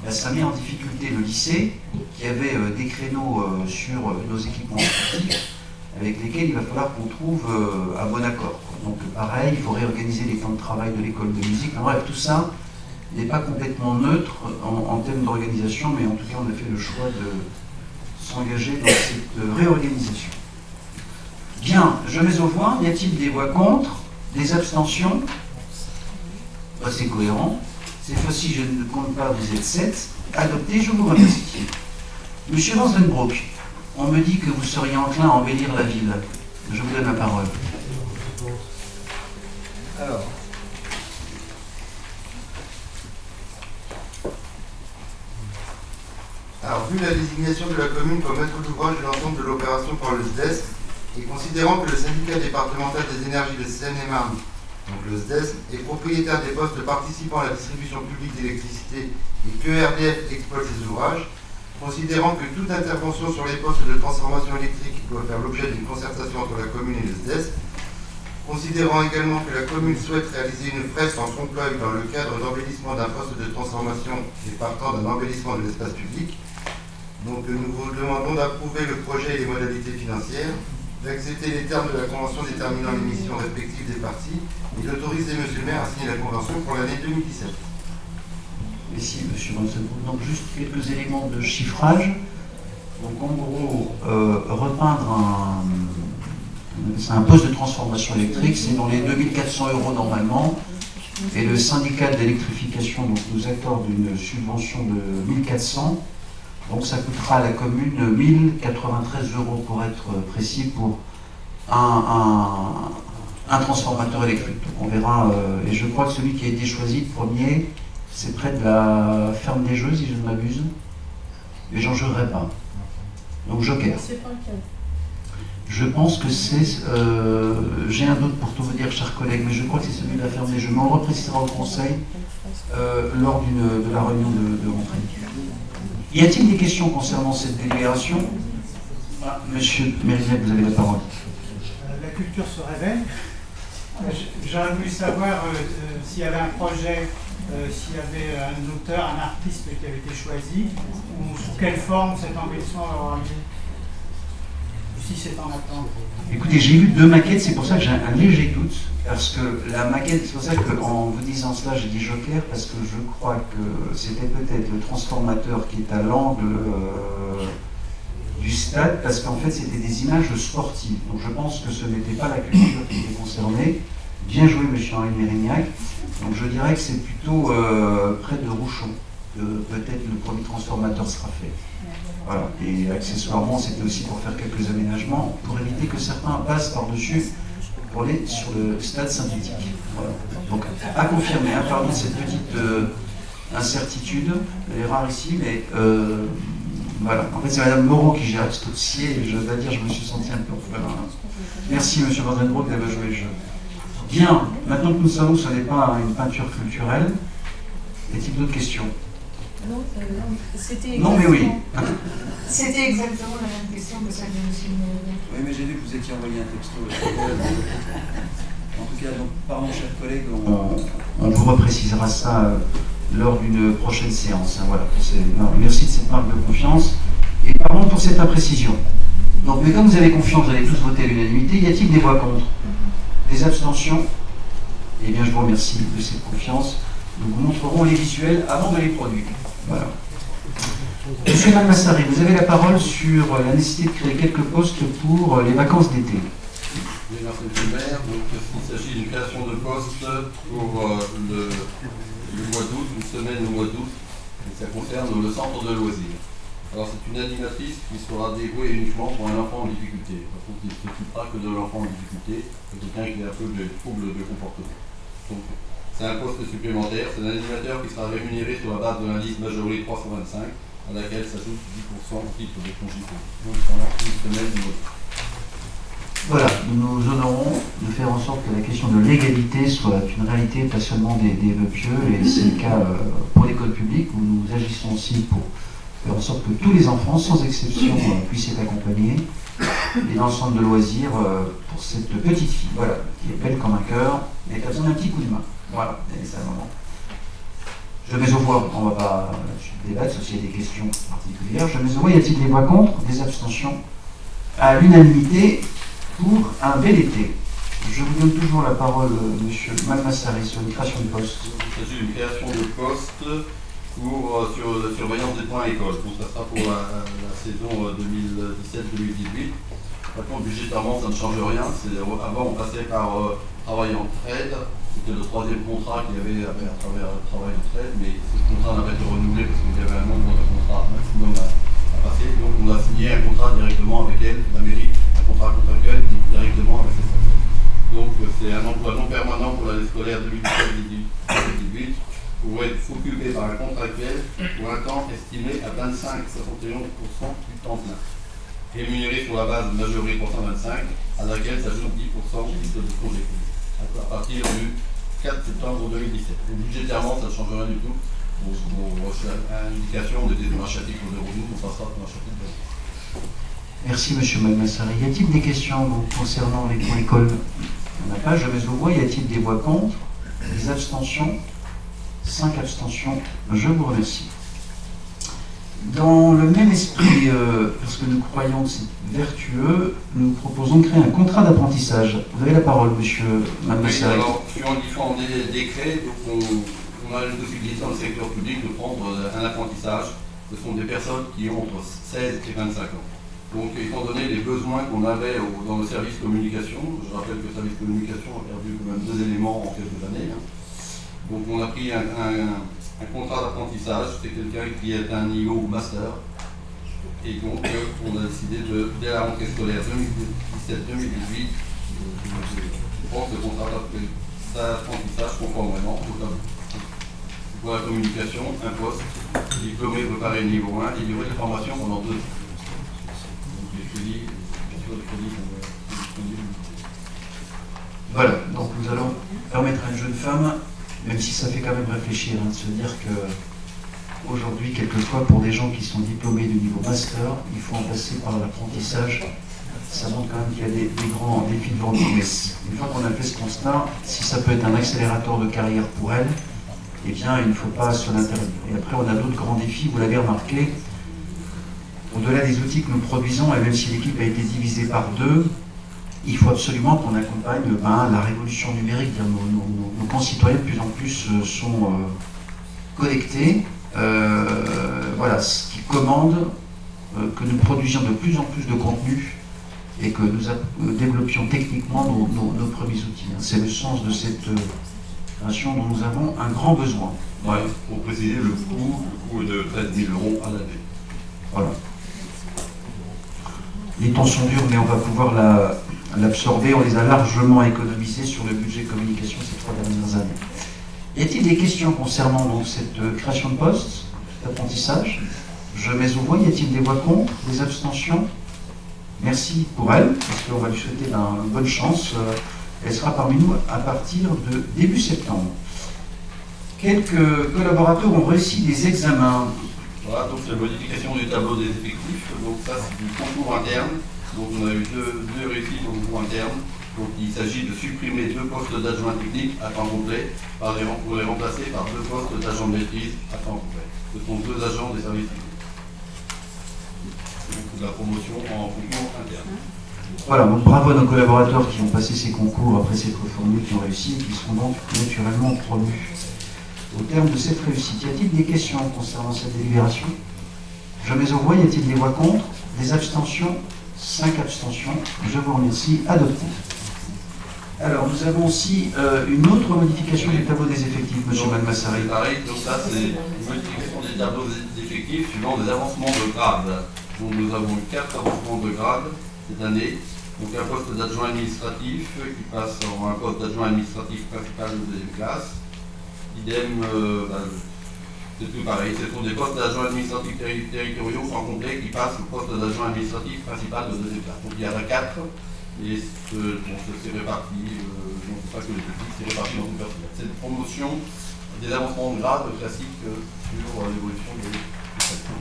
ben, ça met en difficulté le lycée qui avait des créneaux sur nos équipements sportifs avec lesquels il va falloir qu'on trouve un bon accord. Donc pareil, il faut réorganiser les temps de travail de l'école de musique. En bref, tout ça n'est pas complètement neutre en termes d'organisation, mais en tout cas on a fait le choix de s'engager dans cette réorganisation. Bien, je mets au voix. Y a-t-il des voix contre? Des abstentions? C'est cohérent. Cette fois-ci, je ne compte pas, vous êtes 7. Adopté, je vous remercie. Monsieur Van den Broek, on me dit que vous seriez enclin à embellir la ville. Je vous donne la parole. Alors, vu la désignation de la commune comme maître d'ouvrage de l'ensemble de l'opération par le SDES, et considérant que le syndicat départemental des énergies de Seine-et-Marne, donc le SDES, est propriétaire des postes participant à la distribution publique d'électricité et que RDF exploite ces ouvrages, considérant que toute intervention sur les postes de transformation électrique doit faire l'objet d'une concertation entre la commune et le SDES, considérant également que la commune souhaite réaliser une fresque en trompe-l'œil dans le cadre d'embellissement d'un poste de transformation et partant d'un embellissement de l'espace public. Donc nous vous demandons d'approuver le projet et les modalités financières. d'accepter les termes de la convention déterminant les missions respectives des parties et d'autoriser M. le maire à signer la convention pour l'année 2017. Merci, M. Vansenbroek. Donc, juste quelques éléments de chiffrage. Donc, en gros, repeindre un poste de transformation électrique, c'est dans les 2400 € normalement. Et le syndicat d'électrification nous accorde une subvention de 1400. Donc ça coûtera à la commune 1093 € pour être précis pour un transformateur électrique. Donc on verra, et je crois que celui qui a été choisi, le premier, c'est près de la ferme des Jeux, si je ne m'abuse. Mais j'en jurerai pas. Donc joker. Je pense que c'est... j'ai un doute pour tout vous dire, chers collègues, mais je crois que c'est celui de la ferme des Jeux. Mais on le reprécisera au conseil lors de la réunion de rentrée. Y a-t-il des questions concernant cette délibération? Monsieur Mérisnet, vous avez la parole. La culture se révèle. J'aurais voulu savoir s'il y avait un projet, s'il y avait un auteur, un artiste qui avait été choisi, ou sous quelle forme cet embellissement aura lieu. Si c'est en attente. Écoutez, j'ai vu 2 maquettes, c'est pour ça que j'ai un léger doute, parce que la maquette, c'est pour ça qu'en vous disant cela, j'ai dit joker, parce que je crois que c'était peut-être le transformateur qui est à l'angle du stade, parce qu'en fait c'était des images sportives. Donc je pense que ce n'était pas la culture qui était concernée. Bien joué, monsieur Henri Mérignac. Donc je dirais que c'est plutôt près de Rouchon que peut-être le premier transformateur sera fait. Voilà. Et accessoirement, c'était aussi pour faire quelques aménagements, pour éviter que certains passent par-dessus pour aller sur le stade synthétique. Voilà. Donc, à confirmer, hein, pardon, cette petite incertitude, elle est rare ici, mais voilà. En fait, c'est Mme Moreau qui gère ce dossier, et je dois dire, je me suis senti un peu orphelin. Merci, M. Vansenbroek, d'avoir joué le jeu. Bien, maintenant que nous savons que ce n'est pas une peinture culturelle, y a-t-il d'autres questions? Non, c'était non, mais oui. C'était exactement la même question que celle de M. Mérignac. Oui, mais j'ai vu que vous étiez envoyé un texto. En tout cas, donc, pardon, chers collègues, on vous reprécisera ça lors d'une prochaine séance. Hein, voilà. Merci de cette marque de confiance. Et pardon pour cette imprécision. Donc, mais comme vous avez confiance, vous allez tous voter à l'unanimité. Y a-t-il des voix contre? Des abstentions? Eh bien, je vous remercie de cette confiance. Nous vous montrerons les visuels avant de les produire. Voilà. Monsieur Malmassari, vous avez la parole sur la nécessité de créer quelques postes pour les vacances d'été. Oui, merci M. le maire. Donc, il s'agit d'une création de postes pour le mois d'août, une semaine au mois d'août, et ça concerne le centre de loisirs. Alors, c'est une animatrice qui sera dévouée uniquement pour un enfant en difficulté. Par contre, il ne s'occupera que de l'enfant en difficulté, c'est quelqu'un qui a un peu de troubles de comportement. Donc, c'est un poste supplémentaire, c'est un animateur qui sera rémunéré sur la base de l'indice majoré 325, à laquelle s'ajoute 10% au titre de congé. Donc pendant une semaine de mois. Voilà, nous nous honorons de faire en sorte que la question de l'égalité soit une réalité, pas seulement des vœux pieux, et c'est le cas pour l'école publique, où nous agissons aussi pour faire en sorte que tous les enfants, sans exception, puissent être accompagnés, et dans le centre de loisirs pour cette petite fille, voilà, qui est belle comme un cœur, mais qui a besoin d'un petit coup de main. Voilà, c'est un moment. Je mets aux voix, on ne va pas débattre, sauf s'il y a des questions particulières. Je mets aux voix, y a-t-il des voix contre, des abstentions? À l'unanimité pour un bel été. Je vous donne toujours la parole, M. Malmassari, sur une création de poste. Il s'agit d'une création de poste pour surveillance des points à l'école. Donc ça sera pour la saison 2017-2018. Par contre, budgétairement, ça ne change rien. Avant, on passait par travail en trade. C'était le 3e contrat qu'il y avait à travers le travail en trade, mais ce contrat n'a pas été renouvelé parce qu'il y avait un nombre de contrats maximum à passer. Donc on a signé un contrat directement avec elle, la mairie, un contrat contractuel directement avec cette personne. Donc c'est un emploi non permanent pour l'année scolaire 2017-2018 pour être occupé par un contractuel pour un temps estimé à 25,71% du temps plein. Rémunéré sur la base majorée 325, à laquelle s'ajoute 10% au titre de congé à partir du 4 septembre 2017. Et budgétairement, ça ne change rien du tout. Pour indication, on était dans un chapitre de revenus, on passera dans un chapitre de revenus. Merci, M. Malmassari. Y a-t-il des questions concernant les points écoles? Il n'y en a pas. Je mets aux voix. Y a-t-il des voix contre? Des abstentions? 5 abstentions. Je vous remercie. Dans le même esprit, parce que nous croyons que c'est vertueux, nous proposons de créer un contrat d'apprentissage. Vous avez la parole, monsieur Mademoiselle. Oui, alors, suivant différents décrets, on a la possibilité dans le secteur public de prendre un apprentissage. Ce sont des personnes qui ont entre 16 et 25 ans. Donc, étant donné les besoins qu'on avait dans le service communication, je rappelle que le service communication a perdu quand même 2 éléments en quelques années. Donc, on a pris un contrat d'apprentissage, c'est quelqu'un qui est à un niveau master. Et donc, on a décidé dès la rentrée scolaire 2017-2018, de prendre ce contrat d'apprentissage conformément au tableau. Pour la communication, un poste diplômé préparé niveau 1 et durée de formation pendant 2 ans. Donc, les crédits, bien sûr, les crédits sont disponibles. Voilà, donc nous allons permettre à une jeune femme, même si ça fait quand même réfléchir, de se dire que aujourd'hui, quelquefois, pour des gens qui sont diplômés du niveau master, il faut en passer par l'apprentissage. Ça montre quand même qu'il y a des grands défis devant nous. Mais une fois qu'on a fait ce constat, si ça peut être un accélérateur de carrière pour elle, eh bien, il ne faut pas se l'interdire. Et après, on a d'autres grands défis, vous l'avez remarqué. Au-delà des outils que nous produisons, et même si l'équipe a été divisée par 2, il faut absolument qu'on accompagne la révolution numérique. Nos concitoyens de plus en plus sont connectés. Voilà, ce qui commande que nous produisions de plus en plus de contenu et que nous développions techniquement nos premiers outils. C'est le sens de cette création dont nous avons un grand besoin. Ouais, pour préciser, le coût est de 13 000 € à l'année. Voilà. Les temps sont durs, mais on va pouvoir l'absorber. On les a largement économisés sur le budget communication ces 3 dernières années. Y a-t-il des questions concernant donc cette création de poste, cet apprentissage? Je mets au voix. Y a-t-il des voix contre, des abstentions? Merci pour elle, parce qu'on va lui souhaiter une bonne chance. Elle sera parmi nous à partir de début septembre. Quelques collaborateurs ont réussi des examens. Voilà, donc c'est la modification du tableau des effectifs. Donc ça, c'est du concours interne. Donc on a eu deux réussites au concours interne. Donc il s'agit de supprimer 2 postes d'adjoint technique à temps complet pour les remplacer par 2 postes d'agent de maîtrise à temps complet. Ce sont 2 agents des services techniques. Donc de la promotion en concours interne. Voilà, donc bravo à nos collaborateurs qui ont passé ces concours après s'être formés, qui ont réussi et qui seront donc naturellement promus. Au terme de cette réussite, y a-t-il des questions concernant cette délibération? Je mets au voix. Y a-t-il des voix contre, des abstentions? 5 abstentions. Je vous remercie. Adopté. Alors, nous avons aussi une autre modification du tableau des effectifs, M. Malmassari. Pareil, donc ça, c'est une modification des tableaux d'effectifs suivant des avancements de grade. Donc nous avons eu 4 avancements de grade cette année. Donc un poste d'adjoint administratif qui passe en un poste d'adjoint administratif principal de deuxième classe. Idem, c'est tout pareil, ce sont des postes d'adjoint administratif territoriaux sans complet qui passent au poste d'adjoint administratif principal de deuxième classe. Donc il y en a 4 et c'est réparti, je ne sais pas que les petits, c'est réparti dans une partie. C'est une promotion des avancements de grade classiques sur l'évolution des prestations.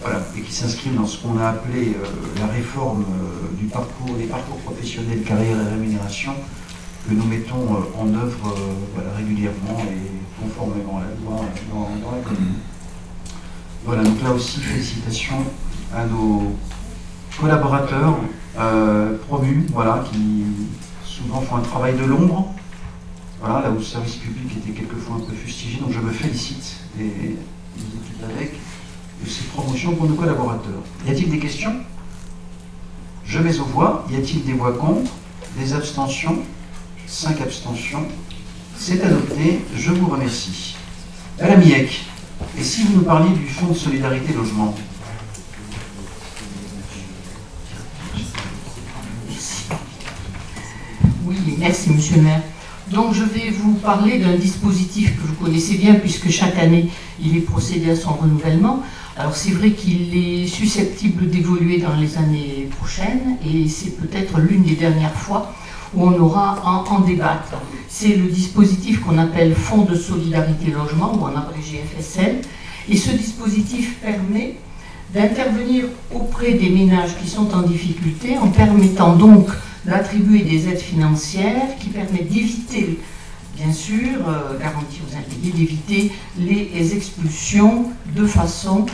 Voilà, et qui s'inscrivent dans ce qu'on a appelé la réforme des parcours professionnels, carrière et rémunération, que nous mettons en œuvre régulièrement et conformément à la loi dans la commune. Voilà, donc là aussi, félicitations à nos collaborateurs promus, voilà, qui souvent font un travail de l'ombre, voilà, là où le service public était quelquefois un peu fustigé, donc je me félicite des équipes avec de ces promotions pour nos collaborateurs. Y a-t-il des questions? Je mets aux voix. Y a-t-il des voix contre, des abstentions? 5 abstentions. C'est adopté. Je vous remercie. Madame Miec, et si vous nous parliez du Fonds de solidarité logement? Oui, merci Monsieur le maire. Donc je vais vous parler d'un dispositif que vous connaissez bien puisque chaque année il est procédé à son renouvellement. Alors c'est vrai qu'il est susceptible d'évoluer dans les années prochaines et c'est peut-être l'une des dernières fois où on aura à en débattre. C'est le dispositif qu'on appelle Fonds de solidarité logement ou en abrégé FSL et ce dispositif permet d'intervenir auprès des ménages qui sont en difficulté en permettant donc d'attribuer des aides financières qui permettent d'éviter, bien sûr, garantie aux impayés, d'éviter les expulsions de façon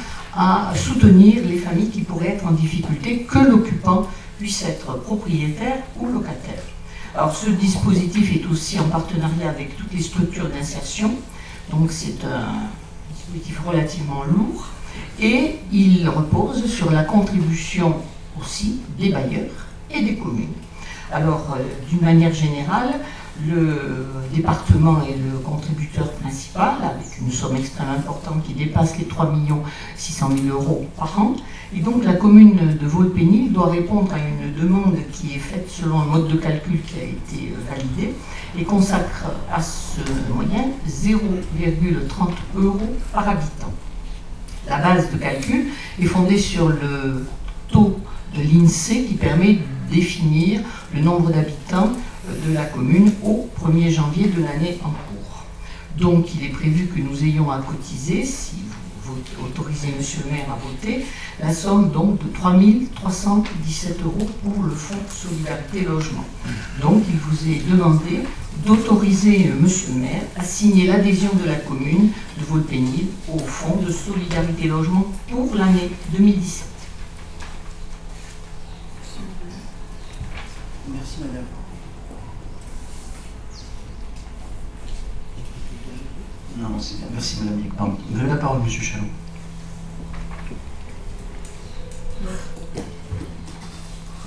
à soutenir les familles qui pourraient être en difficulté, que l'occupant puisse être propriétaire ou locataire. Alors ce dispositif est aussi en partenariat avec toutes les structures d'insertion, donc c'est un dispositif relativement lourd, et il repose sur la contribution aussi des bailleurs et des communes. Alors d'une manière générale, le département est le contributeur principal, avec une somme extrêmement importante qui dépasse les 3 600 000 euros par an. Et donc la commune de Vaulx-Pénil doit répondre à une demande qui est faite selon un mode de calcul qui a été validé et consacre à ce moyen 0,30 € par habitant. La base de calcul est fondée sur le taux de l'INSEE qui permet de définir le nombre d'habitants de la commune au 1er janvier de l'année en cours. Donc il est prévu que nous ayons à cotiser, si vous autorisez Monsieur le maire à voter, la somme donc de 3 317 € pour le fonds Solidarité Logement. Donc il vous est demandé d'autoriser Monsieur le maire à signer l'adhésion de la commune de Vaulx-Pénil au fonds de Solidarité Logement pour l'année 2017. Merci madame. Non, c'est bien. Merci madame. Pardon. Vous avez la parole, monsieur Chalot.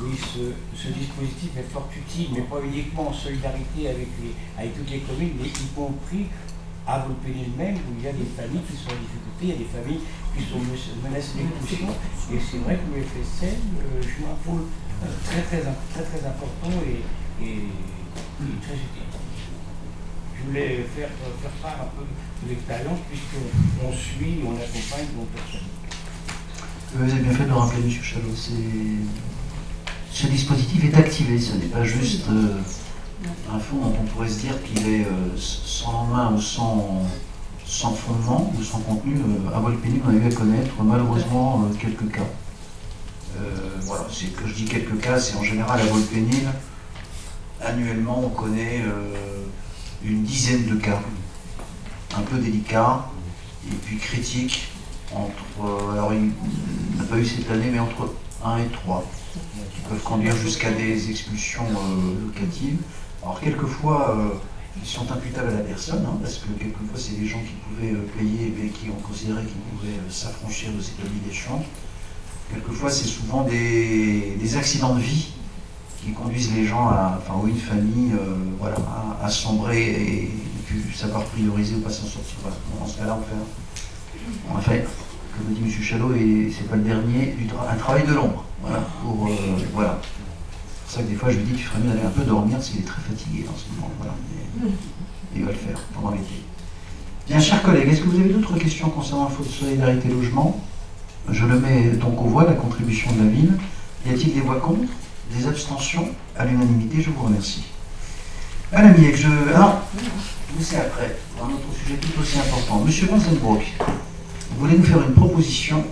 Oui, ce dispositif est fort utile, mais pas uniquement en solidarité avec toutes les communes, mais y compris à Vaulx-Pénil même, où il y a des familles qui sont en difficulté, il y a des familles qui sont menacées d'expulsion, et c'est vrai que le FSL joue un rôle très important et très utile. Je voulais faire part un peu de l'expérience, puisqu'on suit, on accompagne nos personnes. Vous avez bien fait de le rappeler, monsieur Chalot. Ce dispositif est activé, ce n'est pas juste un fonds dont on pourrait se dire qu'il est sans lendemain ou sans fondement ou sans contenu. À Vaulx-Pénil, on a eu à connaître malheureusement quelques cas. Voilà, c'est que je dis quelques cas, c'est en général à Vaulx-Pénil. Annuellement, on connaît une dizaine de cas, un peu délicats et puis critiques, alors il n'a pas eu cette année, mais entre 1 et 3, qui peuvent conduire jusqu'à des expulsions locatives. Alors quelquefois, ils sont imputables à la personne, hein, parce que quelquefois c'est des gens qui pouvaient payer et qui ont considéré qu'ils pouvaient s'affranchir de cette obligation. Quelquefois c'est souvent des accidents de vie qui conduisent les gens ou une famille voilà, à sombrer et puis savoir prioriser ou pas s'en sortir. Voilà. Dans ce cas-là, on a fait, comme dit M. Chalot, et c'est pas le dernier, un travail de l'ombre. Voilà. Voilà. C'est pour ça que des fois je lui dis tu ferais mieux d'aller un peu dormir parce qu'il est très fatigué en ce moment. Voilà. Et il va le faire pendant l'été. Bien, chers collègues, est-ce que vous avez d'autres questions concernant le fonds de solidarité logement? Je le mets donc aux voix, la contribution de la ville. Y a-t-il des voix contre? Des abstentions? À l'unanimité, je vous remercie. Madame Miek, c'est après, un autre sujet tout aussi important. Monsieur Vanzenbroek, vous voulez nous faire une proposition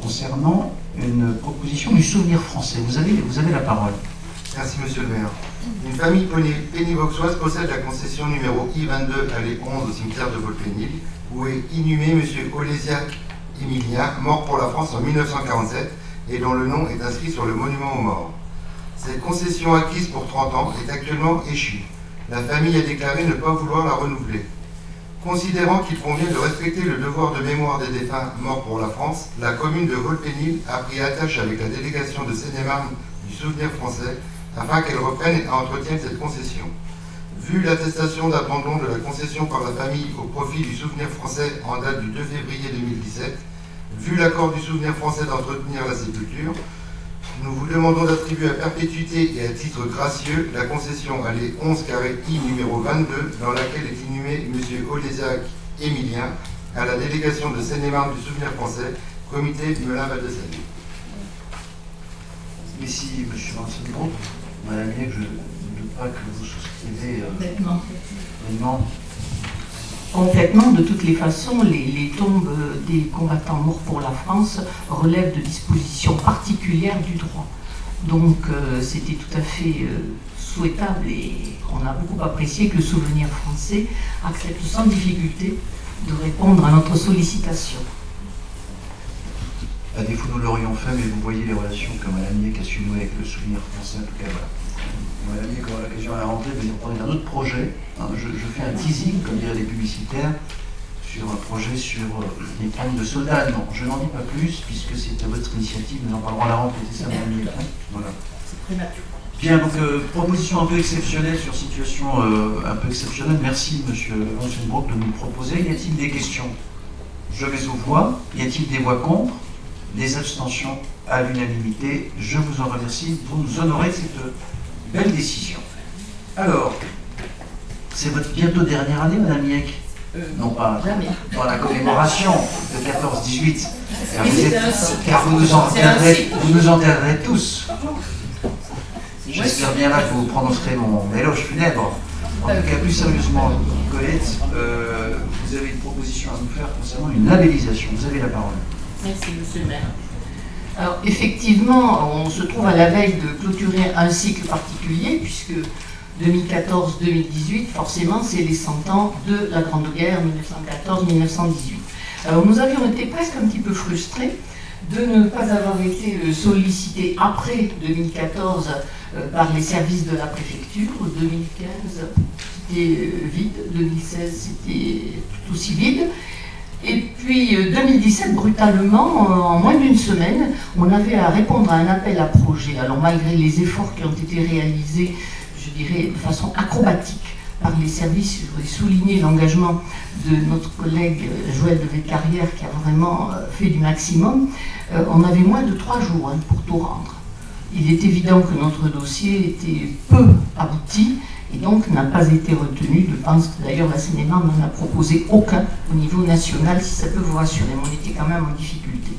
concernant une proposition du souvenir français. Vous avez la parole. Merci, monsieur le maire. Une famille pénivauxoise possède la concession numéro I22 allée 11 au cimetière de Vaulx-Pénil, où est inhumé monsieur Olésiac Émilien, mort pour la France en 1947, et dont le nom est inscrit sur le monument aux morts. Cette concession acquise pour 30 ans est actuellement échue. La famille a déclaré ne pas vouloir la renouveler. Considérant qu'il convient de respecter le devoir de mémoire des défunts morts pour la France, la commune de Vaulx-Pénil a pris attache avec la délégation de Seine-et-Marne du Souvenir Français afin qu'elle reprenne et entretienne cette concession. Vu l'attestation d'abandon de la concession par la famille au profit du Souvenir Français en date du 2 février 2017, vu l'accord du Souvenir Français d'entretenir la sépulture, nous vous demandons d'attribuer à perpétuité et à titre gracieux la concession allée 11 I numéro 22 dans laquelle est inhumé M. Olésiac Émilien à la délégation de Seine-et-Marne du Souvenir Français, comité du Melun-Val-de-Seine. Ici, M. Vanzenbroek, Madame Miek, je ne doute pas que vous souscrivez complètement. De toutes les façons, les tombes des combattants morts pour la France relèvent de dispositions particulières du droit. Donc c'était tout à fait souhaitable et on a beaucoup apprécié que le Souvenir Français accepte sans difficulté de répondre à notre sollicitation. À défaut, nous l'aurions fait, mais vous voyez les relations que Mme Miek a su nouer avec le souvenir français, en tout cas, voilà. Mme Miek aura l'occasion à la rentrée de venir parler d'un autre projet. Hein, je fais un teasing, comme diraient les publicitaires, sur un projet sur les pentes de soda allemand. Je n'en dis pas plus, puisque c'est à votre initiative, nous en parlerons à la rentrée, c'est ça, Mme Miek. Voilà. C'est prématuré. Bien, donc proposition un peu exceptionnelle sur situation un peu exceptionnelle. Merci, Monsieur Vansenbroek, de nous proposer. Y a-t-il des questions? Je mets aux voix. Y a-t-il des voix contre? Des abstentions à l'unanimité? Je vous en remercie. Vous nous honorez de cette belle décision. Alors, c'est votre bientôt dernière année, Madame Miek? Non pas jamais. Dans la commémoration de 14-18. Car vous nous enterrerez tous. J'espère bien là que vous prononcerez mon éloge funèbre. En tout cas, plus sérieusement, Colette, vous avez une proposition à nous faire concernant une labellisation. Vous avez la parole. Merci, Monsieur le maire. Alors, effectivement, on se trouve à la veille de clôturer un cycle particulier, puisque 2014-2018, forcément, c'est les 100 ans de la Grande Guerre 1914-1918. Alors, nous avions été presque un petit peu frustrés de ne pas avoir été sollicités après 2014 par les services de la préfecture. 2015, c'était vide. 2016, c'était tout aussi vide. Et puis 2017, brutalement, en moins d'une semaine, on avait à répondre à un appel à projet. Alors malgré les efforts qui ont été réalisés, je dirais de façon acrobatique par les services, je voudrais souligner l'engagement de notre collègue Joël de Vécarrière qui a vraiment fait du maximum, on avait moins de 3 jours pour tout rendre. Il est évident que notre dossier était peu abouti et donc n'a pas été retenu. Je pense que d'ailleurs la Seine-et-Marne n'en a proposé aucun au niveau national, si ça peut vous rassurer, mais on était quand même en difficulté.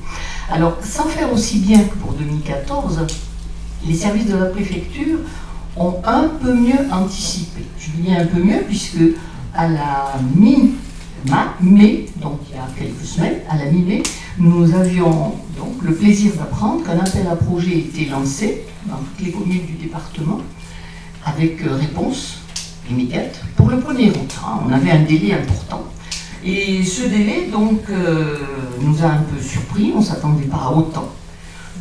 Alors, sans faire aussi bien que pour 2014, les services de la préfecture ont un peu mieux anticipé. Je dis bien un peu mieux, puisque à la mi-mai, donc il y a quelques semaines, à la mi-mai, nous avions donc le plaisir d'apprendre qu'un appel à projet était lancé dans toutes les communes du département, avec réponse immédiate pour le 1er août. On avait un délai important. Et ce délai, donc, nous a un peu surpris, on ne s'attendait pas à autant.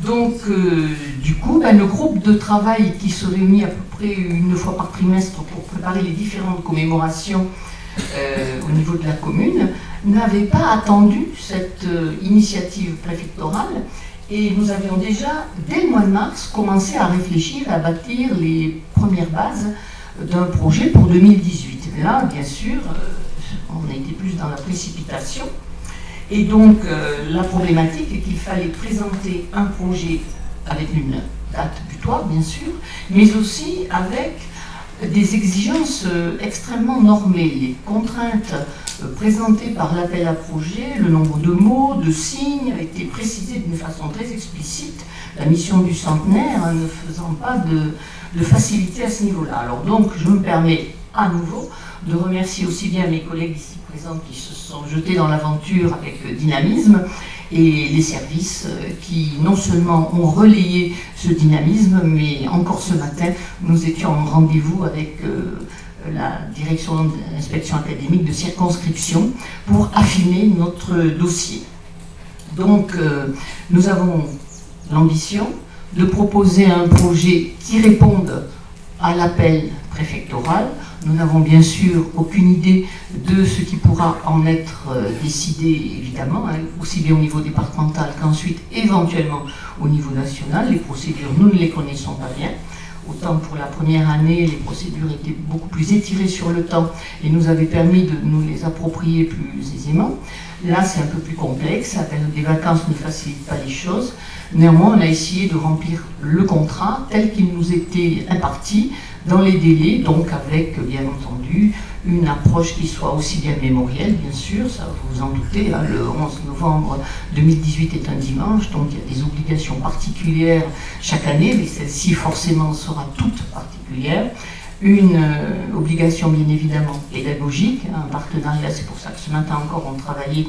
Donc, du coup, le groupe de travail qui se réunit à peu près une fois par trimestre pour préparer les différentes commémorations au niveau de la commune, n'avait pas attendu cette initiative préfectorale. Et nous avions déjà, dès le mois de mars, commencé à réfléchir, à bâtir les premières bases d'un projet pour 2018. Là, bien sûr, on a été plus dans la précipitation. Et donc, la problématique est qu'il fallait présenter un projet avec une date butoir, bien sûr, mais aussi avec des exigences extrêmement normées. Les contraintes présentées par l'appel à projet, le nombre de mots, de signes, a été précisé d'une façon très explicite, la mission du centenaire ne faisant pas de facilité à ce niveau-là. Alors donc, je me permets à nouveau de remercier aussi bien mes collègues ici présents qui se sont jetés dans l'aventure avec dynamisme et les services qui non seulement ont relayé ce dynamisme, mais encore ce matin, nous étions en rendez-vous avec la direction de l'inspection académique de circonscription pour affiner notre dossier. Donc, nous avons l'ambition de proposer un projet qui réponde à l'appel préfectoral. Nous n'avons bien sûr aucune idée de ce qui pourra en être décidé, évidemment, aussi bien au niveau départemental qu'ensuite éventuellement au niveau national. Les procédures, nous ne les connaissons pas bien. Autant pour la première année, les procédures étaient beaucoup plus étirées sur le temps et nous avaient permis de nous les approprier plus aisément. Là, c'est un peu plus complexe, la période des vacances ne facilite pas les choses. Néanmoins, on a essayé de remplir le contrat tel qu'il nous était imparti, dans les délais, donc avec, bien entendu, une approche qui soit aussi bien mémorielle, bien sûr, ça vous vous en doutez, le 11 novembre 2018 est un dimanche, donc il y a des obligations particulières chaque année, mais celle-ci forcément sera toute particulière. Une obligation bien évidemment pédagogique, un partenariat, c'est pour ça que ce matin encore on travaillait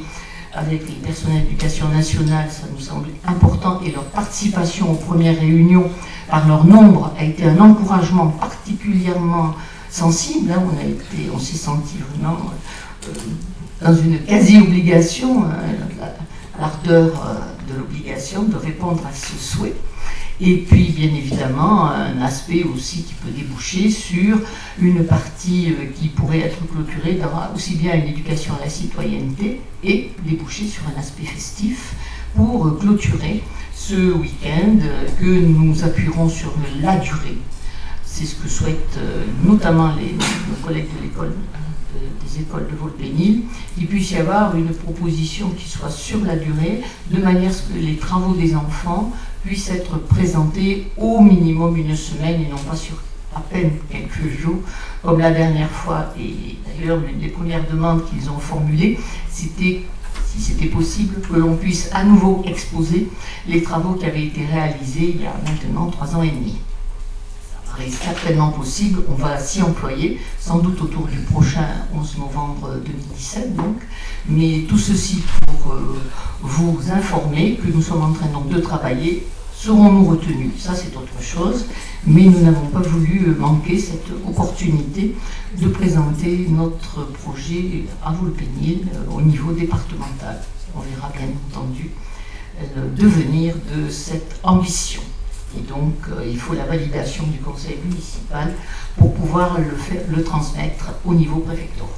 avec les personnels d'éducation nationale, ça nous semble important, et leur participation aux premières réunions par leur nombre a été un encouragement particulièrement sensible. On s'est senti vraiment dans une quasi-obligation. l'ardeur de l'obligation de répondre à ce souhait. Et puis, bien évidemment, un aspect aussi qui peut déboucher sur une partie qui pourrait être clôturée dans aussi bien une éducation à la citoyenneté et déboucher sur un aspect festif pour clôturer ce week-end que nous appuierons sur la durée. C'est ce que souhaitent notamment nos collègues de l'école, des écoles de Volpénil, qu'il puisse y avoir une proposition qui soit sur la durée, de manière à ce que les travaux des enfants puissent être présentés au minimum une semaine et non pas sur à peine quelques jours, comme la dernière fois. Et d'ailleurs, l'une des premières demandes qu'ils ont formulées, c'était, si c'était possible, que l'on puisse à nouveau exposer les travaux qui avaient été réalisés il y a maintenant 3 ans et demi. Ça paraît certainement possible, on va s'y employer, sans doute autour du prochain 11 novembre 2017 donc, mais tout ceci pour vous informer que nous sommes en train donc de travailler. Serons-nous retenus? Ça c'est autre chose, mais nous n'avons pas voulu manquer cette opportunité de présenter notre projet à Volpénil au niveau départemental. On verra bien entendu le devenir de cette ambition. Et donc, il faut la validation du conseil municipal pour pouvoir le transmettre au niveau préfectoral.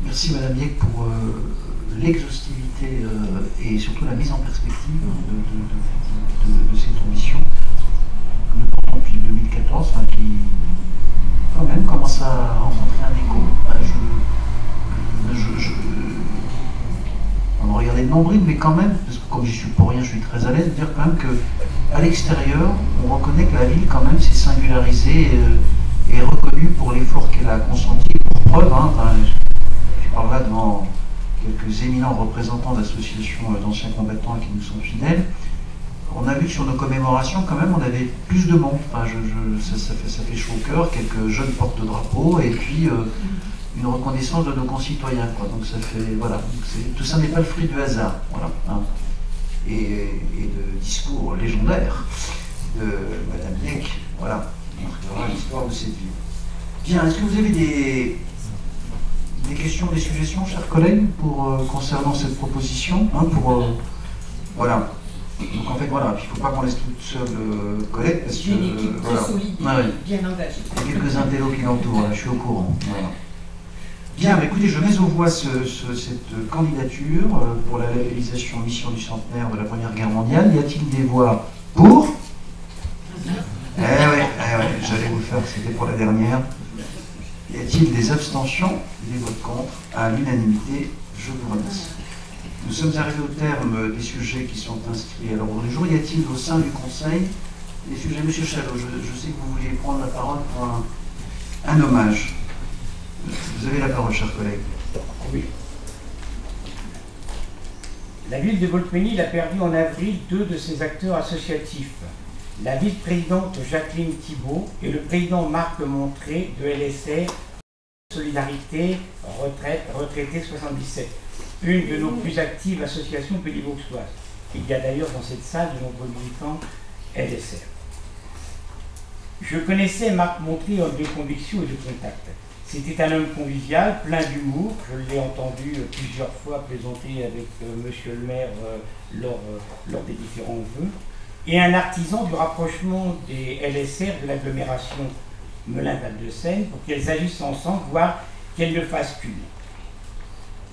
Merci Madame Biec pour l'exhaustivité et surtout la mise en perspective de cette ambition que nous portons depuis 2014, qui quand même commence à rencontrer un écho. On va regarder le nombril, mais quand même, parce que comme j'y suis pour rien, je suis très à l'aise de dire quand même qu'à l'extérieur, on reconnaît que la ville quand même s'est singularisée et reconnue pour l'effort qu'elle a consenti. Pour preuve, je parle là devant quelques éminents représentants d'associations d'anciens combattants qui nous sont fidèles. On a vu que sur nos commémorations, quand même, on avait plus de monde. Ça fait chaud au cœur, quelques jeunes porte-drapeaux, et puis une reconnaissance de nos concitoyens. Donc ça fait, voilà, tout ça n'est pas le fruit du hasard. Voilà, et de discours légendaires de Madame Biec, voilà, qui montrera l'histoire de cette ville. Bien, est-ce que vous avez des questions, des suggestions, chers collègues, concernant cette proposition, voilà. Donc en fait, voilà, il ne faut pas qu'on laisse toute seule Colette, parce que... Une équipe voilà. très solide, bien engagée. Il y a quelques intellos qui l'entourent, je suis au courant. Voilà. Bien, écoutez, je mets aux voix cette candidature pour la labellisation mission du centenaire de la Première Guerre mondiale. Y a-t-il des voix pour? Eh oui, j'allais vous le faire, c'était pour la dernière. Y a-t-il des abstentions, des votes contre? À l'unanimité, je vous remercie. Nous sommes arrivés au terme des sujets qui sont inscrits à l'ordre du jour. Y a-t-il au sein du Conseil des sujets? Monsieur Chalot, je sais que vous vouliez prendre la parole pour un hommage. Vous avez la parole, chers collègues. Oui. La ville de Volpénil a perdu en avril 2 de ses acteurs associatifs. La vice-présidente Jacqueline Thibault et le président Marc Montré de LSR Solidarité Retraité 77, une de nos plus actives associations pénivauxoises. Il y a d'ailleurs dans cette salle de nombreux militants LSR. Je connaissais Marc Montré, homme de conviction et de contact. C'était un homme convivial, plein d'humour. Je l'ai entendu plusieurs fois plaisanter avec monsieur le maire lors des différents vœux. Et un artisan du rapprochement des LSR de l'agglomération Melun-Val-de-Seine pour qu'elles agissent ensemble, voire qu'elles ne fassent qu'une.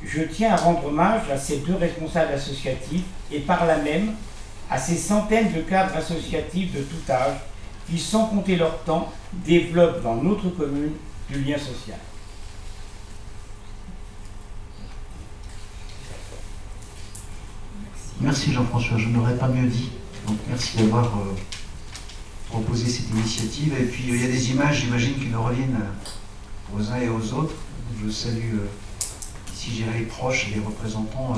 Je tiens à rendre hommage à ces 2 responsables associatifs et par là même à ces centaines de cadres associatifs de tout âge qui, sans compter leur temps, développent dans notre commune du lien social. Merci Jean-François, je n'aurais pas mieux dit. Donc merci d'avoir proposé cette initiative. Et puis il y a des images, j'imagine, qui nous reviennent aux uns et aux autres. Je salue ici, j'irai les proches et les représentants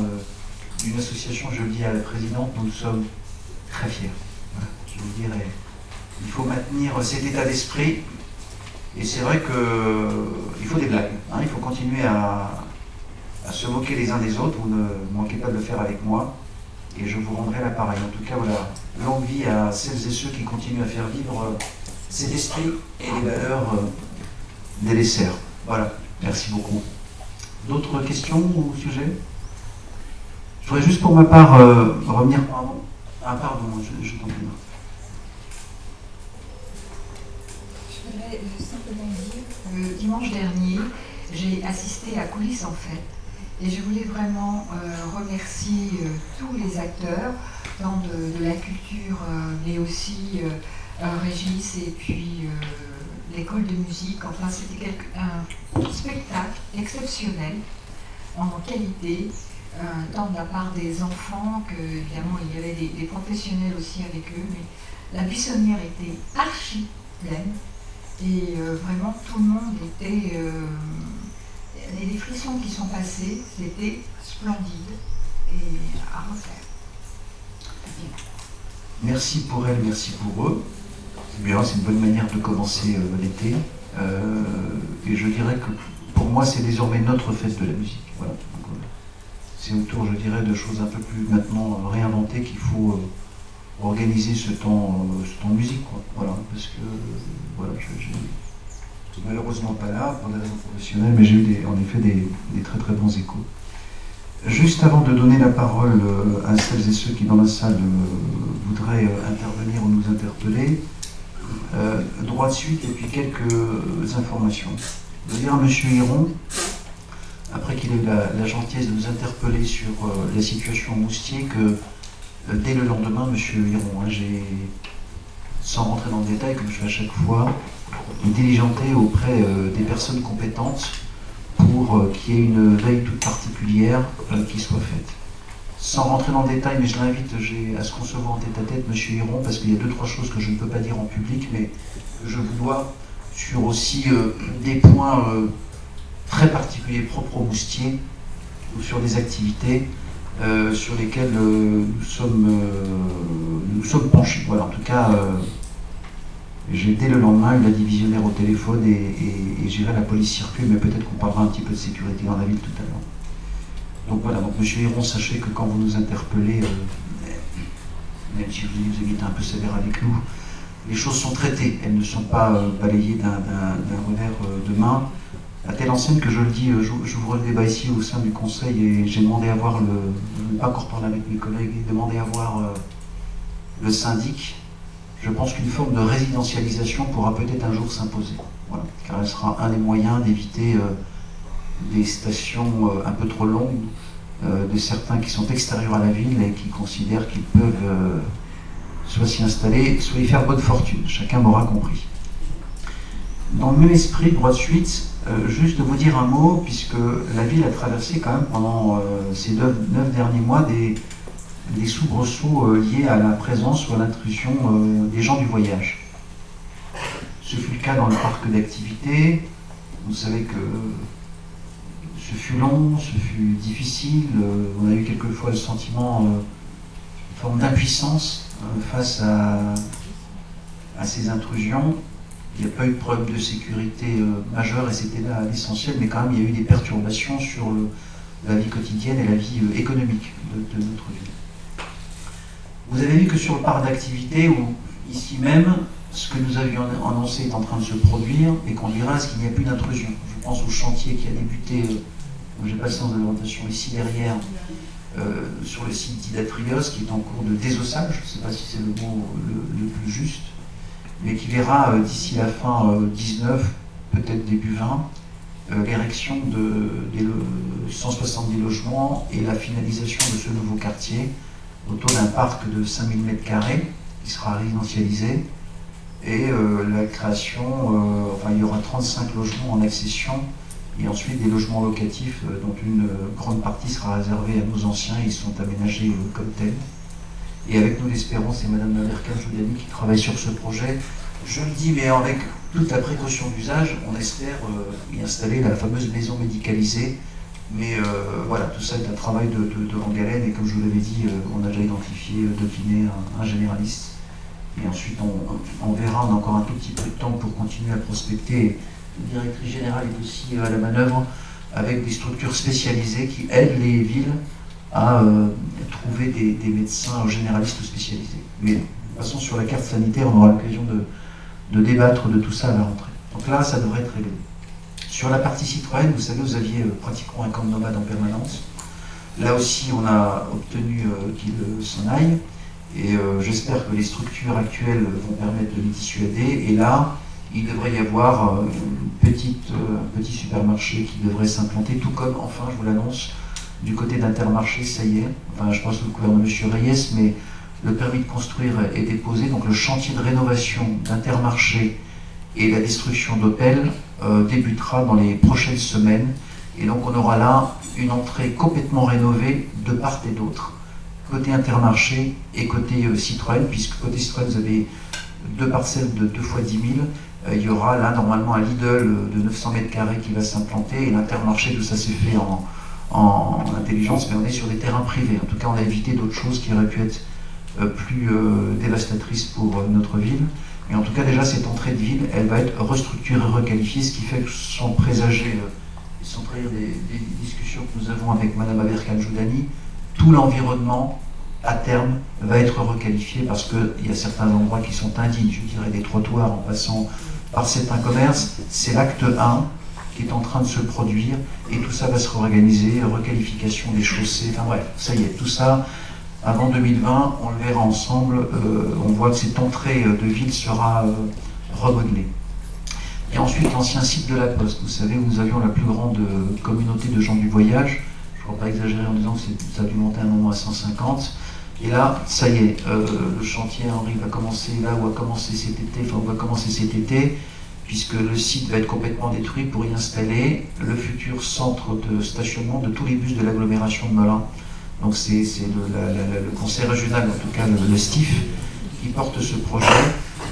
d'une association, je le dis à la présidente, nous sommes très fiers. Voilà, je vous dirais, il faut maintenir cet état d'esprit. Et c'est vrai qu'il faut des blagues, il faut continuer à se moquer les uns des autres, vous ne manquez pas de le faire avec moi, et je vous rendrai l'appareil. En tout cas, voilà, longue vie à celles et ceux qui continuent à faire vivre cet esprit et les valeurs des LSR. Voilà, merci beaucoup. D'autres questions ou sujets? Je voudrais juste pour ma part revenir... Ah pardon, je t'en prie. Je voudrais simplement dire que dimanche dernier, j'ai assisté à Coulisses en Fête et je voulais vraiment remercier tous les acteurs, tant de la culture, mais aussi Régis et puis l'école de musique. Enfin, c'était un spectacle exceptionnel en qualité, tant de la part des enfants que, évidemment, il y avait des professionnels aussi avec eux, mais la buissonnière était archi pleine et vraiment tout le monde était... les frissons qui sont passés, c'était splendide et à refaire. Merci pour elles, merci pour eux. C'est bien, c'est une bonne manière de commencer l'été. Et je dirais que pour moi, c'est désormais notre fête de la musique. Voilà. C'est autour, je dirais, de choses un peu plus maintenant réinventées qu'il faut organiser ce temps de musique. Quoi. Voilà, parce que voilà, je suis malheureusement pas là pour des raisons professionnelles, mais j'ai eu en effet des très très bons échos. Juste avant de donner la parole à celles et ceux qui dans la salle voudraient intervenir ou nous interpeller, droit de suite et puis quelques informations. Je veux dire à M. Hiron, après qu'il ait eu la gentillesse de nous interpeller sur la situation au Moustier, que dès le lendemain, M. Hiron, j'ai, sans rentrer dans le détail comme je fais à chaque fois, diligenté auprès des personnes compétentes pour qu'il y ait une veille toute particulière qui soit faite. Sans rentrer dans le détail, mais je l'invite à se concevoir en tête-à-tête, M. Hiron, parce qu'il y a 2-3 choses que je ne peux pas dire en public, mais que je vous dois sur aussi des points très particuliers propres au Moustier, ou sur des activités sur lesquelles nous sommes penchés. Voilà, en tout cas, j'ai dès le lendemain eu la divisionnaire au téléphone et j'irai la police circule, mais peut-être qu'on parlera un petit peu de sécurité dans la ville tout à l'heure. Donc voilà, donc M. Hiron, sachez que quand vous nous interpellez, même si vous avez été un peu sévère avec nous, les choses sont traitées, elles ne sont pas balayées d'un revers de main, à telle enseigne que je le dis, j'ouvre le débat ici au sein du conseil et j'ai demandé à voir je n'ai pas encore parlé avec mes collègues, demandé à voir le syndic. Je pense qu'une forme de résidentialisation pourra peut-être un jour s'imposer, voilà, car elle sera un des moyens d'éviter des stations un peu trop longues de certains qui sont extérieurs à la ville et qui considèrent qu'ils peuvent soit s'y installer, soit y faire bonne fortune. Chacun m'aura compris. Dans le même esprit, droit de suite, juste de vous dire un mot, puisque la ville a traversé quand même pendant ces 9 derniers mois des soubresauts liés à la présence ou à l'intrusion des gens du voyage. Ce fut le cas dans le parc d'activités. Vous savez que ce fut long, ce fut difficile. On a eu quelquefois le sentiment, une forme d'impuissance face à ces intrusions. Il n'y a pas eu de problème de sécurité majeur et c'était là l'essentiel, mais quand même il y a eu des perturbations sur la vie quotidienne et la vie économique de notre ville. Vous avez vu que sur le parc d'activité, où ici même, ce que nous avions annoncé est en train de se produire et conduira à ce qu'il n'y ait plus d'intrusion. Je pense au chantier qui a débuté, j'ai pas le sens de l'orientation ici derrière, sur le site d'Idatrios, qui est en cours de désossage, je ne sais pas si c'est le mot le plus juste, mais qui verra d'ici la fin 19, peut-être début 20, l'érection de 170 logements et la finalisation de ce nouveau quartier autour d'un parc de 5000 m² qui sera résidentialisé et la création, enfin il y aura 35 logements en accession et ensuite des logements locatifs dont une grande partie sera réservée à nos anciens, ils sont aménagés comme tels. Et avec nous l'espérance, c'est Mme Merkel-Giuliani qui travaille sur ce projet. Je le dis, mais avec toute la précaution d'usage, on espère y installer la fameuse maison médicalisée. Mais voilà, tout ça est un travail de longue haleine et comme je vous l'avais dit, on a déjà identifié, decliné un généraliste. Et ensuite, on verra, on a encore un tout petit peu de temps pour continuer à prospecter. La directrice générale est aussi à la manœuvre avec des structures spécialisées qui aident les villes à trouver des médecins généralistes spécialisés. Mais de toute façon, sur la carte sanitaire, on aura l'occasion de débattre de tout ça à la rentrée. Donc là, ça devrait être réglé. Sur la partie citoyenne, vous savez, vous aviez pratiquement un camp de nomades en permanence. Là aussi, on a obtenu qu'il s'en aille. Et j'espère que les structures actuelles vont permettre de les dissuader. Et là, il devrait y avoir un petit supermarché qui devrait s'implanter, tout comme, enfin, je vous l'annonce, du côté d'Intermarché, ça y est. Enfin, je pense que le gouvernement de M. Reyes, mais le permis de construire est déposé. Donc le chantier de rénovation d'Intermarché et la destruction d'Opel débutera dans les prochaines semaines. Et donc on aura là une entrée complètement rénovée de part et d'autre. Côté Intermarché et côté Citroën, puisque côté Citroën vous avez 2 parcelles de 2 fois 10 000. Il y aura là normalement un Lidl de 900 mètres carrés qui va s'implanter, et l'Intermarché, tout ça s'est fait en intelligence, mais on est sur des terrains privés. En tout cas, on a évité d'autres choses qui auraient pu être plus dévastatrices pour notre ville. Mais en tout cas, déjà, cette entrée de ville, elle va être restructurée, requalifiée, ce qui fait que sans présager, sans trahir des discussions que nous avons avec Mme Aberkan Joudani, tout l'environnement, à terme, va être requalifié parce qu'il y a certains endroits qui sont indignes, je dirais des trottoirs en passant par certains commerces. C'est l'acte 1 qui est en train de se produire et tout ça va se réorganiser, requalification des chaussées, enfin bref, ça y est, tout ça, avant 2020, on le verra ensemble, on voit que cette entrée de ville sera remodelée. Et ensuite, l'ancien site de la Poste, vous savez, où nous avions la plus grande communauté de gens du voyage, je ne crois pas exagérer en disant que ça a dû monter un moment à 150. Et là, ça y est, le chantier Henri va commencer là où va commencer cet été, enfin où va commencer cet été, puisque le site va être complètement détruit pour y installer le futur centre de stationnement de tous les bus de l'agglomération de Melun. Donc c'est le conseil régional, en tout cas le STIF, qui porte ce projet,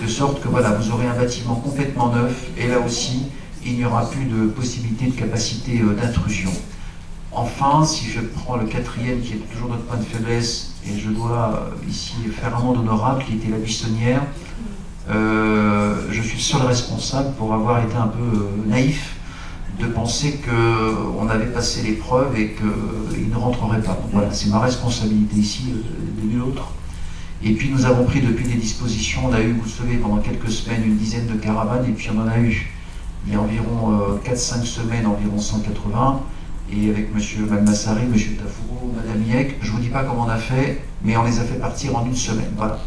de sorte que voilà, vous aurez un bâtiment complètement neuf, et là aussi, il n'y aura plus de possibilité de capacité d'intrusion. Enfin, si je prends le 4e, qui est toujours notre point de faiblesse, et je dois ici faire un monde honorable, qui était la Buissonnière, je suis le seul responsable pour avoir été un peu naïf de penser qu'on avait passé l'épreuve et qu'il ne rentrerait pas. Donc voilà, c'est ma responsabilité ici, de nul autre. Et puis nous avons pris depuis des dispositions, on a eu, vous le savez, pendant quelques semaines, une dizaine de caravanes, et puis on en a eu, il y a environ 4-5 semaines, environ 180, et avec M. Malmassari, M. Tafouro, Mme Yek, je ne vous dis pas comment on a fait, mais on les a fait partir en une semaine. Voilà.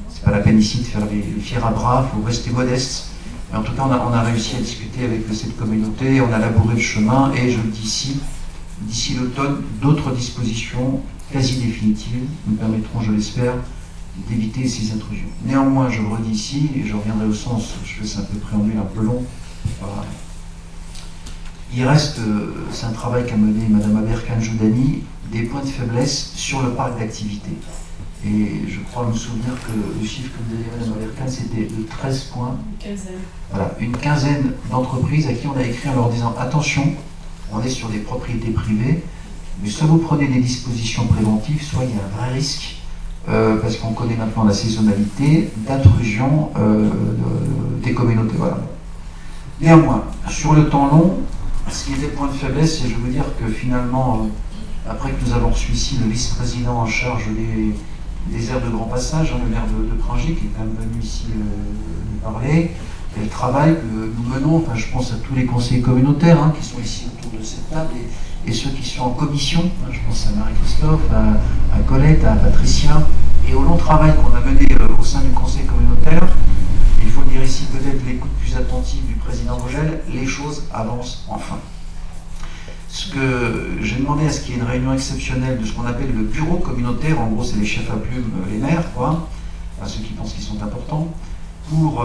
C'est pas la peine ici de faire les fiers à bras, il faut rester modeste. Mais en tout cas, on a réussi à discuter avec cette communauté, on a labouré le chemin, et je le dis ici, d'ici l'automne, d'autres dispositions quasi définitives nous permettront, je l'espère, d'éviter ces intrusions. Néanmoins, je le redis ici, et je reviendrai au sens, je fais un peu préambule un peu long, voilà. Il reste, c'est un travail qu'a mené Mme Aberkan Joudani, des points de faiblesse sur le parc d'activité. Et je crois me souvenir que le chiffre que vous avez, Mme Aberkan, c'était de 13 points. Une quinzaine. Voilà, une quinzaine d'entreprises à qui on a écrit en leur disant attention, on est sur des propriétés privées, mais soit vous prenez des dispositions préventives, soit il y a un vrai risque, parce qu'on connaît maintenant la saisonnalité, d'intrusion des communautés. Voilà. Néanmoins, sur le temps long, ce qui est des points de faiblesse, c'est, je veux dire que finalement, après que nous avons reçu ici le vice-président en charge des aires de grand passage, le maire de Pringy, qui est quand même venu ici nous parler, et le travail que nous menons, enfin, je pense à tous les conseillers communautaires qui sont ici autour de cette table, et ceux qui sont en commission, je pense à Marie-Christophe, à Colette, à Patricia, et au long travail qu'on a mené au sein du conseil communautaire. Il faut dire ici peut-être l'écoute plus attentive du président Vogel, les choses avancent enfin. Ce que j'ai demandé à ce qu'il y ait une réunion exceptionnelle de ce qu'on appelle le bureau communautaire, en gros c'est les chefs à plume, les maires, quoi, enfin, ceux qui pensent qu'ils sont importants, pour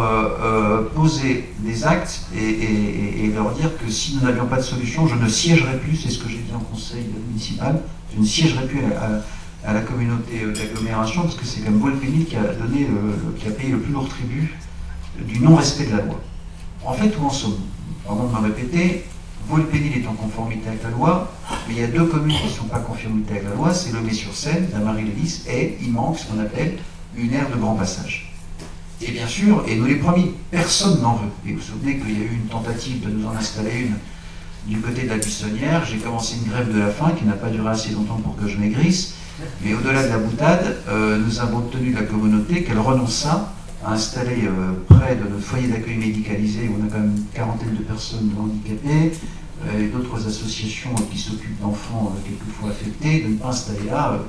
poser des actes et leur dire que si nous n'avions pas de solution, je ne siégerai plus, c'est ce que j'ai dit en conseil municipal, je ne siégerai plus à la communauté d'agglomération, parce que c'est quand même Volpénil qui a payé le plus lourd tribut du non-respect de la loi. En fait, où en sommes-nous? Pardon de me répéter, Volpénil est en conformité avec la loi, mais il y a 2 communes qui ne sont pas en conformité avec la loi, c'est le Mets-sur-Seine, la Marie-Lélis, et il manque ce qu'on appelle une aire de grand passage. Et bien sûr, et nous les premiers, personne n'en veut. Et vous vous souvenez qu'il y a eu une tentative de nous en installer une du côté de la Buissonnière. J'ai commencé une grève de la faim qui n'a pas duré assez longtemps pour que je maigrisse, mais au-delà de la boutade, nous avons obtenu de la communauté qu'elle renonça à installer près de notre foyer d'accueil médicalisé, où on a quand même une quarantaine de personnes handicapées, et d'autres associations qui s'occupent d'enfants quelquefois affectés, de ne pas installer là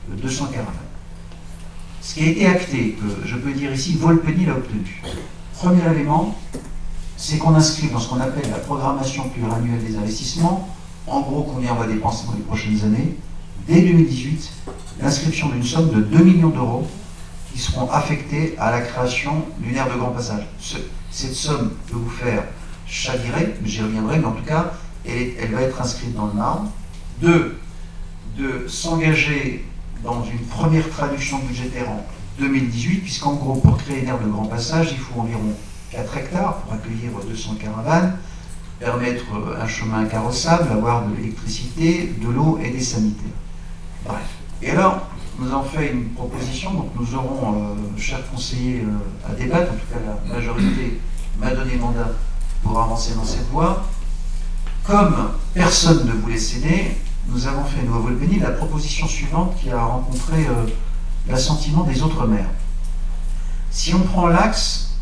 200 caravanes. Ce qui a été acté, que je peux dire ici, Volpenil a obtenu. Premier élément, c'est qu'on inscrit dans ce qu'on appelle la programmation pluriannuelle des investissements, en gros combien on va dépenser dans les prochaines années, dès 2018, l'inscription d'une somme de 2 millions d'euros qui seront affectés à la création d'une aire de grand passage. Cette somme peut vous faire chavirer, j'y reviendrai, mais en tout cas, elle va être inscrite dans le marbre. 2, de s'engager dans une première traduction budgétaire en 2018, puisqu'en gros, pour créer une aire de grand passage, il faut environ 4 hectares pour accueillir 200 caravanes, permettre un chemin carrossable, avoir de l'électricité, de l'eau et des sanitaires. Bref. Et alors, nous avons fait une proposition, donc nous aurons, chers conseillers, à débattre, en tout cas la majorité m'a donné mandat pour avancer dans cette voie. Comme personne ne voulait céder, nous avons fait, nous à Volpenil, la proposition suivante qui a rencontré l'assentiment des autres maires. Si on prend l'axe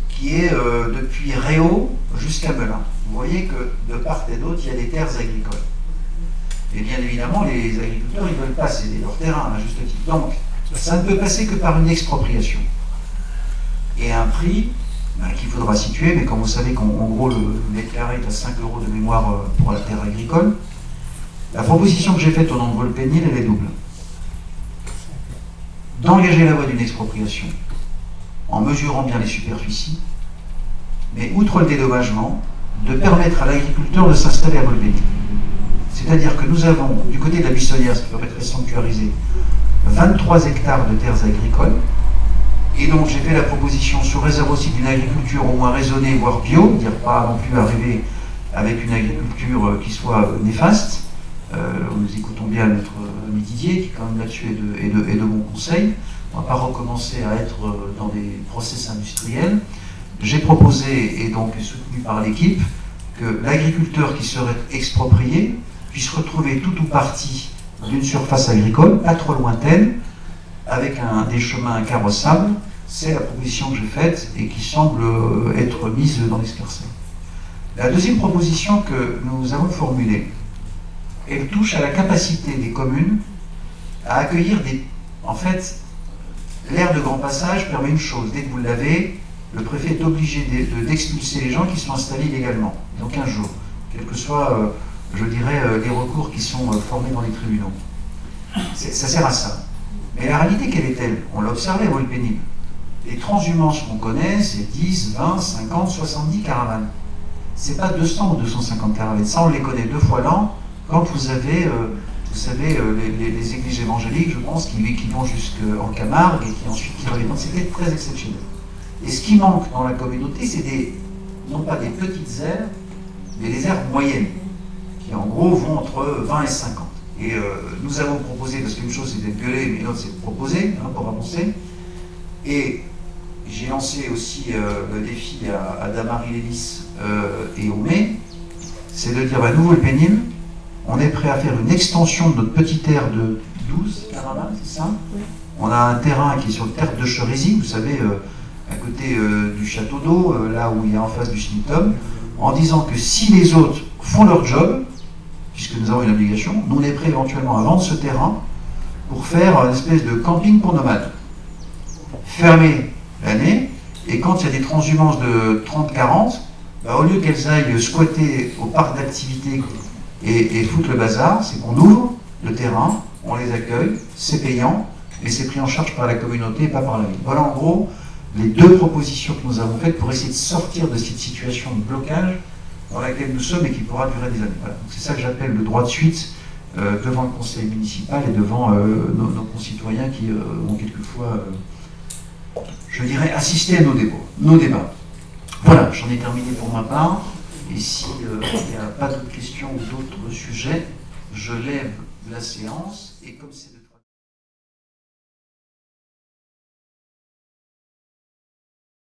qui est depuis Réau jusqu'à Melun, vous voyez que de part et d'autre, il y a des terres agricoles. Et bien évidemment, les agriculteurs, ils ne veulent pas céder leur terrain, à juste titre. Donc, ça ne peut passer que par une expropriation. Et un prix qu'il faudra situer, mais comme vous savez qu'en gros, le mètre carré est à 5 € de mémoire pour la terre agricole, la proposition que j'ai faite au nom de Volpenil, elle est double. D'engager la voie d'une expropriation, en mesurant bien les superficies, mais outre le dédommagement, de permettre à l'agriculteur de s'installer à Volpenil. C'est-à-dire que nous avons, du côté de la Buissonnière, ce qui permettrait de sanctuariser, 23 hectares de terres agricoles. Et donc j'ai fait la proposition, sous réserve aussi d'une agriculture au moins raisonnée, voire bio, dire pas non plus arriver avec une agriculture qui soit néfaste. Nous écoutons bien notre ami Didier, qui quand même là-dessus est de bons conseils. On ne va pas recommencer à être dans des process industriels. J'ai proposé, et donc soutenu par l'équipe, que l'agriculteur qui serait exproprié puisse retrouver tout ou partie d'une surface agricole, pas trop lointaine, avec des chemins carrossables. C'est la proposition que j'ai faite et qui semble être mise dans l'escarcelle. La deuxième proposition que nous avons formulée, elle touche à la capacité des communes à accueillir des... En fait, l'aire de grand passage permet une chose, dès que vous l'avez, le préfet est obligé d'expulser les gens qui sont installés illégalement, dans 15 jours, quels que soient, je dirais, les recours qui sont formés dans les tribunaux. Ça sert à ça. Mais la réalité, quelle est-elle? On l'a observé à Volpenil. Les transhumances qu'on connaît, c'est 10, 20, 50, 70 caravanes. C'est pas 200 ou 250 caravanes. Ça, on les connaît 2 fois l'an, quand vous avez, vous savez, les églises évangéliques, je pense, qui vont jusqu'en Camargue et qui ensuite qui reviennent. Donc c'était très exceptionnel. Et ce qui manque dans la communauté, c'est non pas des petites aires, mais des aires moyennes, qui en gros vont entre 20 et 50. Et nous avons proposé, parce qu'une chose c'est d'être gueulé, mais l'autre c'est de proposer, pour avancer. Et j'ai lancé aussi le défi à Damary Lélis et au mai, c'est de dire, nous Volpenil, on est prêt à faire une extension de notre petite aire de 12 caravanes, c'est ça? Oui. On a un terrain qui est sur le tertre de Cherisy, vous savez, à côté du château d'eau, là où il y a en face du Snitum, en disant que si les autres font leur job, puisque nous avons une obligation, nous on est prêt éventuellement à vendre ce terrain pour faire une espèce de camping pour nomades. Fermé l'année, et quand il y a des transhumances de 30-40, au lieu qu'elles aillent squatter au parc d'activité et foutre le bazar, c'est qu'on ouvre le terrain, on les accueille, c'est payant, mais c'est pris en charge par la communauté et pas par la ville. Voilà en gros les 2 propositions que nous avons faites pour essayer de sortir de cette situation de blocage dans laquelle nous sommes et qui pourra durer des années. Voilà. C'est ça que j'appelle le droit de suite devant le conseil municipal et devant nos concitoyens qui ont quelquefois, je dirais, assisté à nos débats. Voilà, j'en ai terminé pour ma part. Et s'il n'y a pas d'autres questions ou d'autres sujets, je lève la séance. Et comme c'est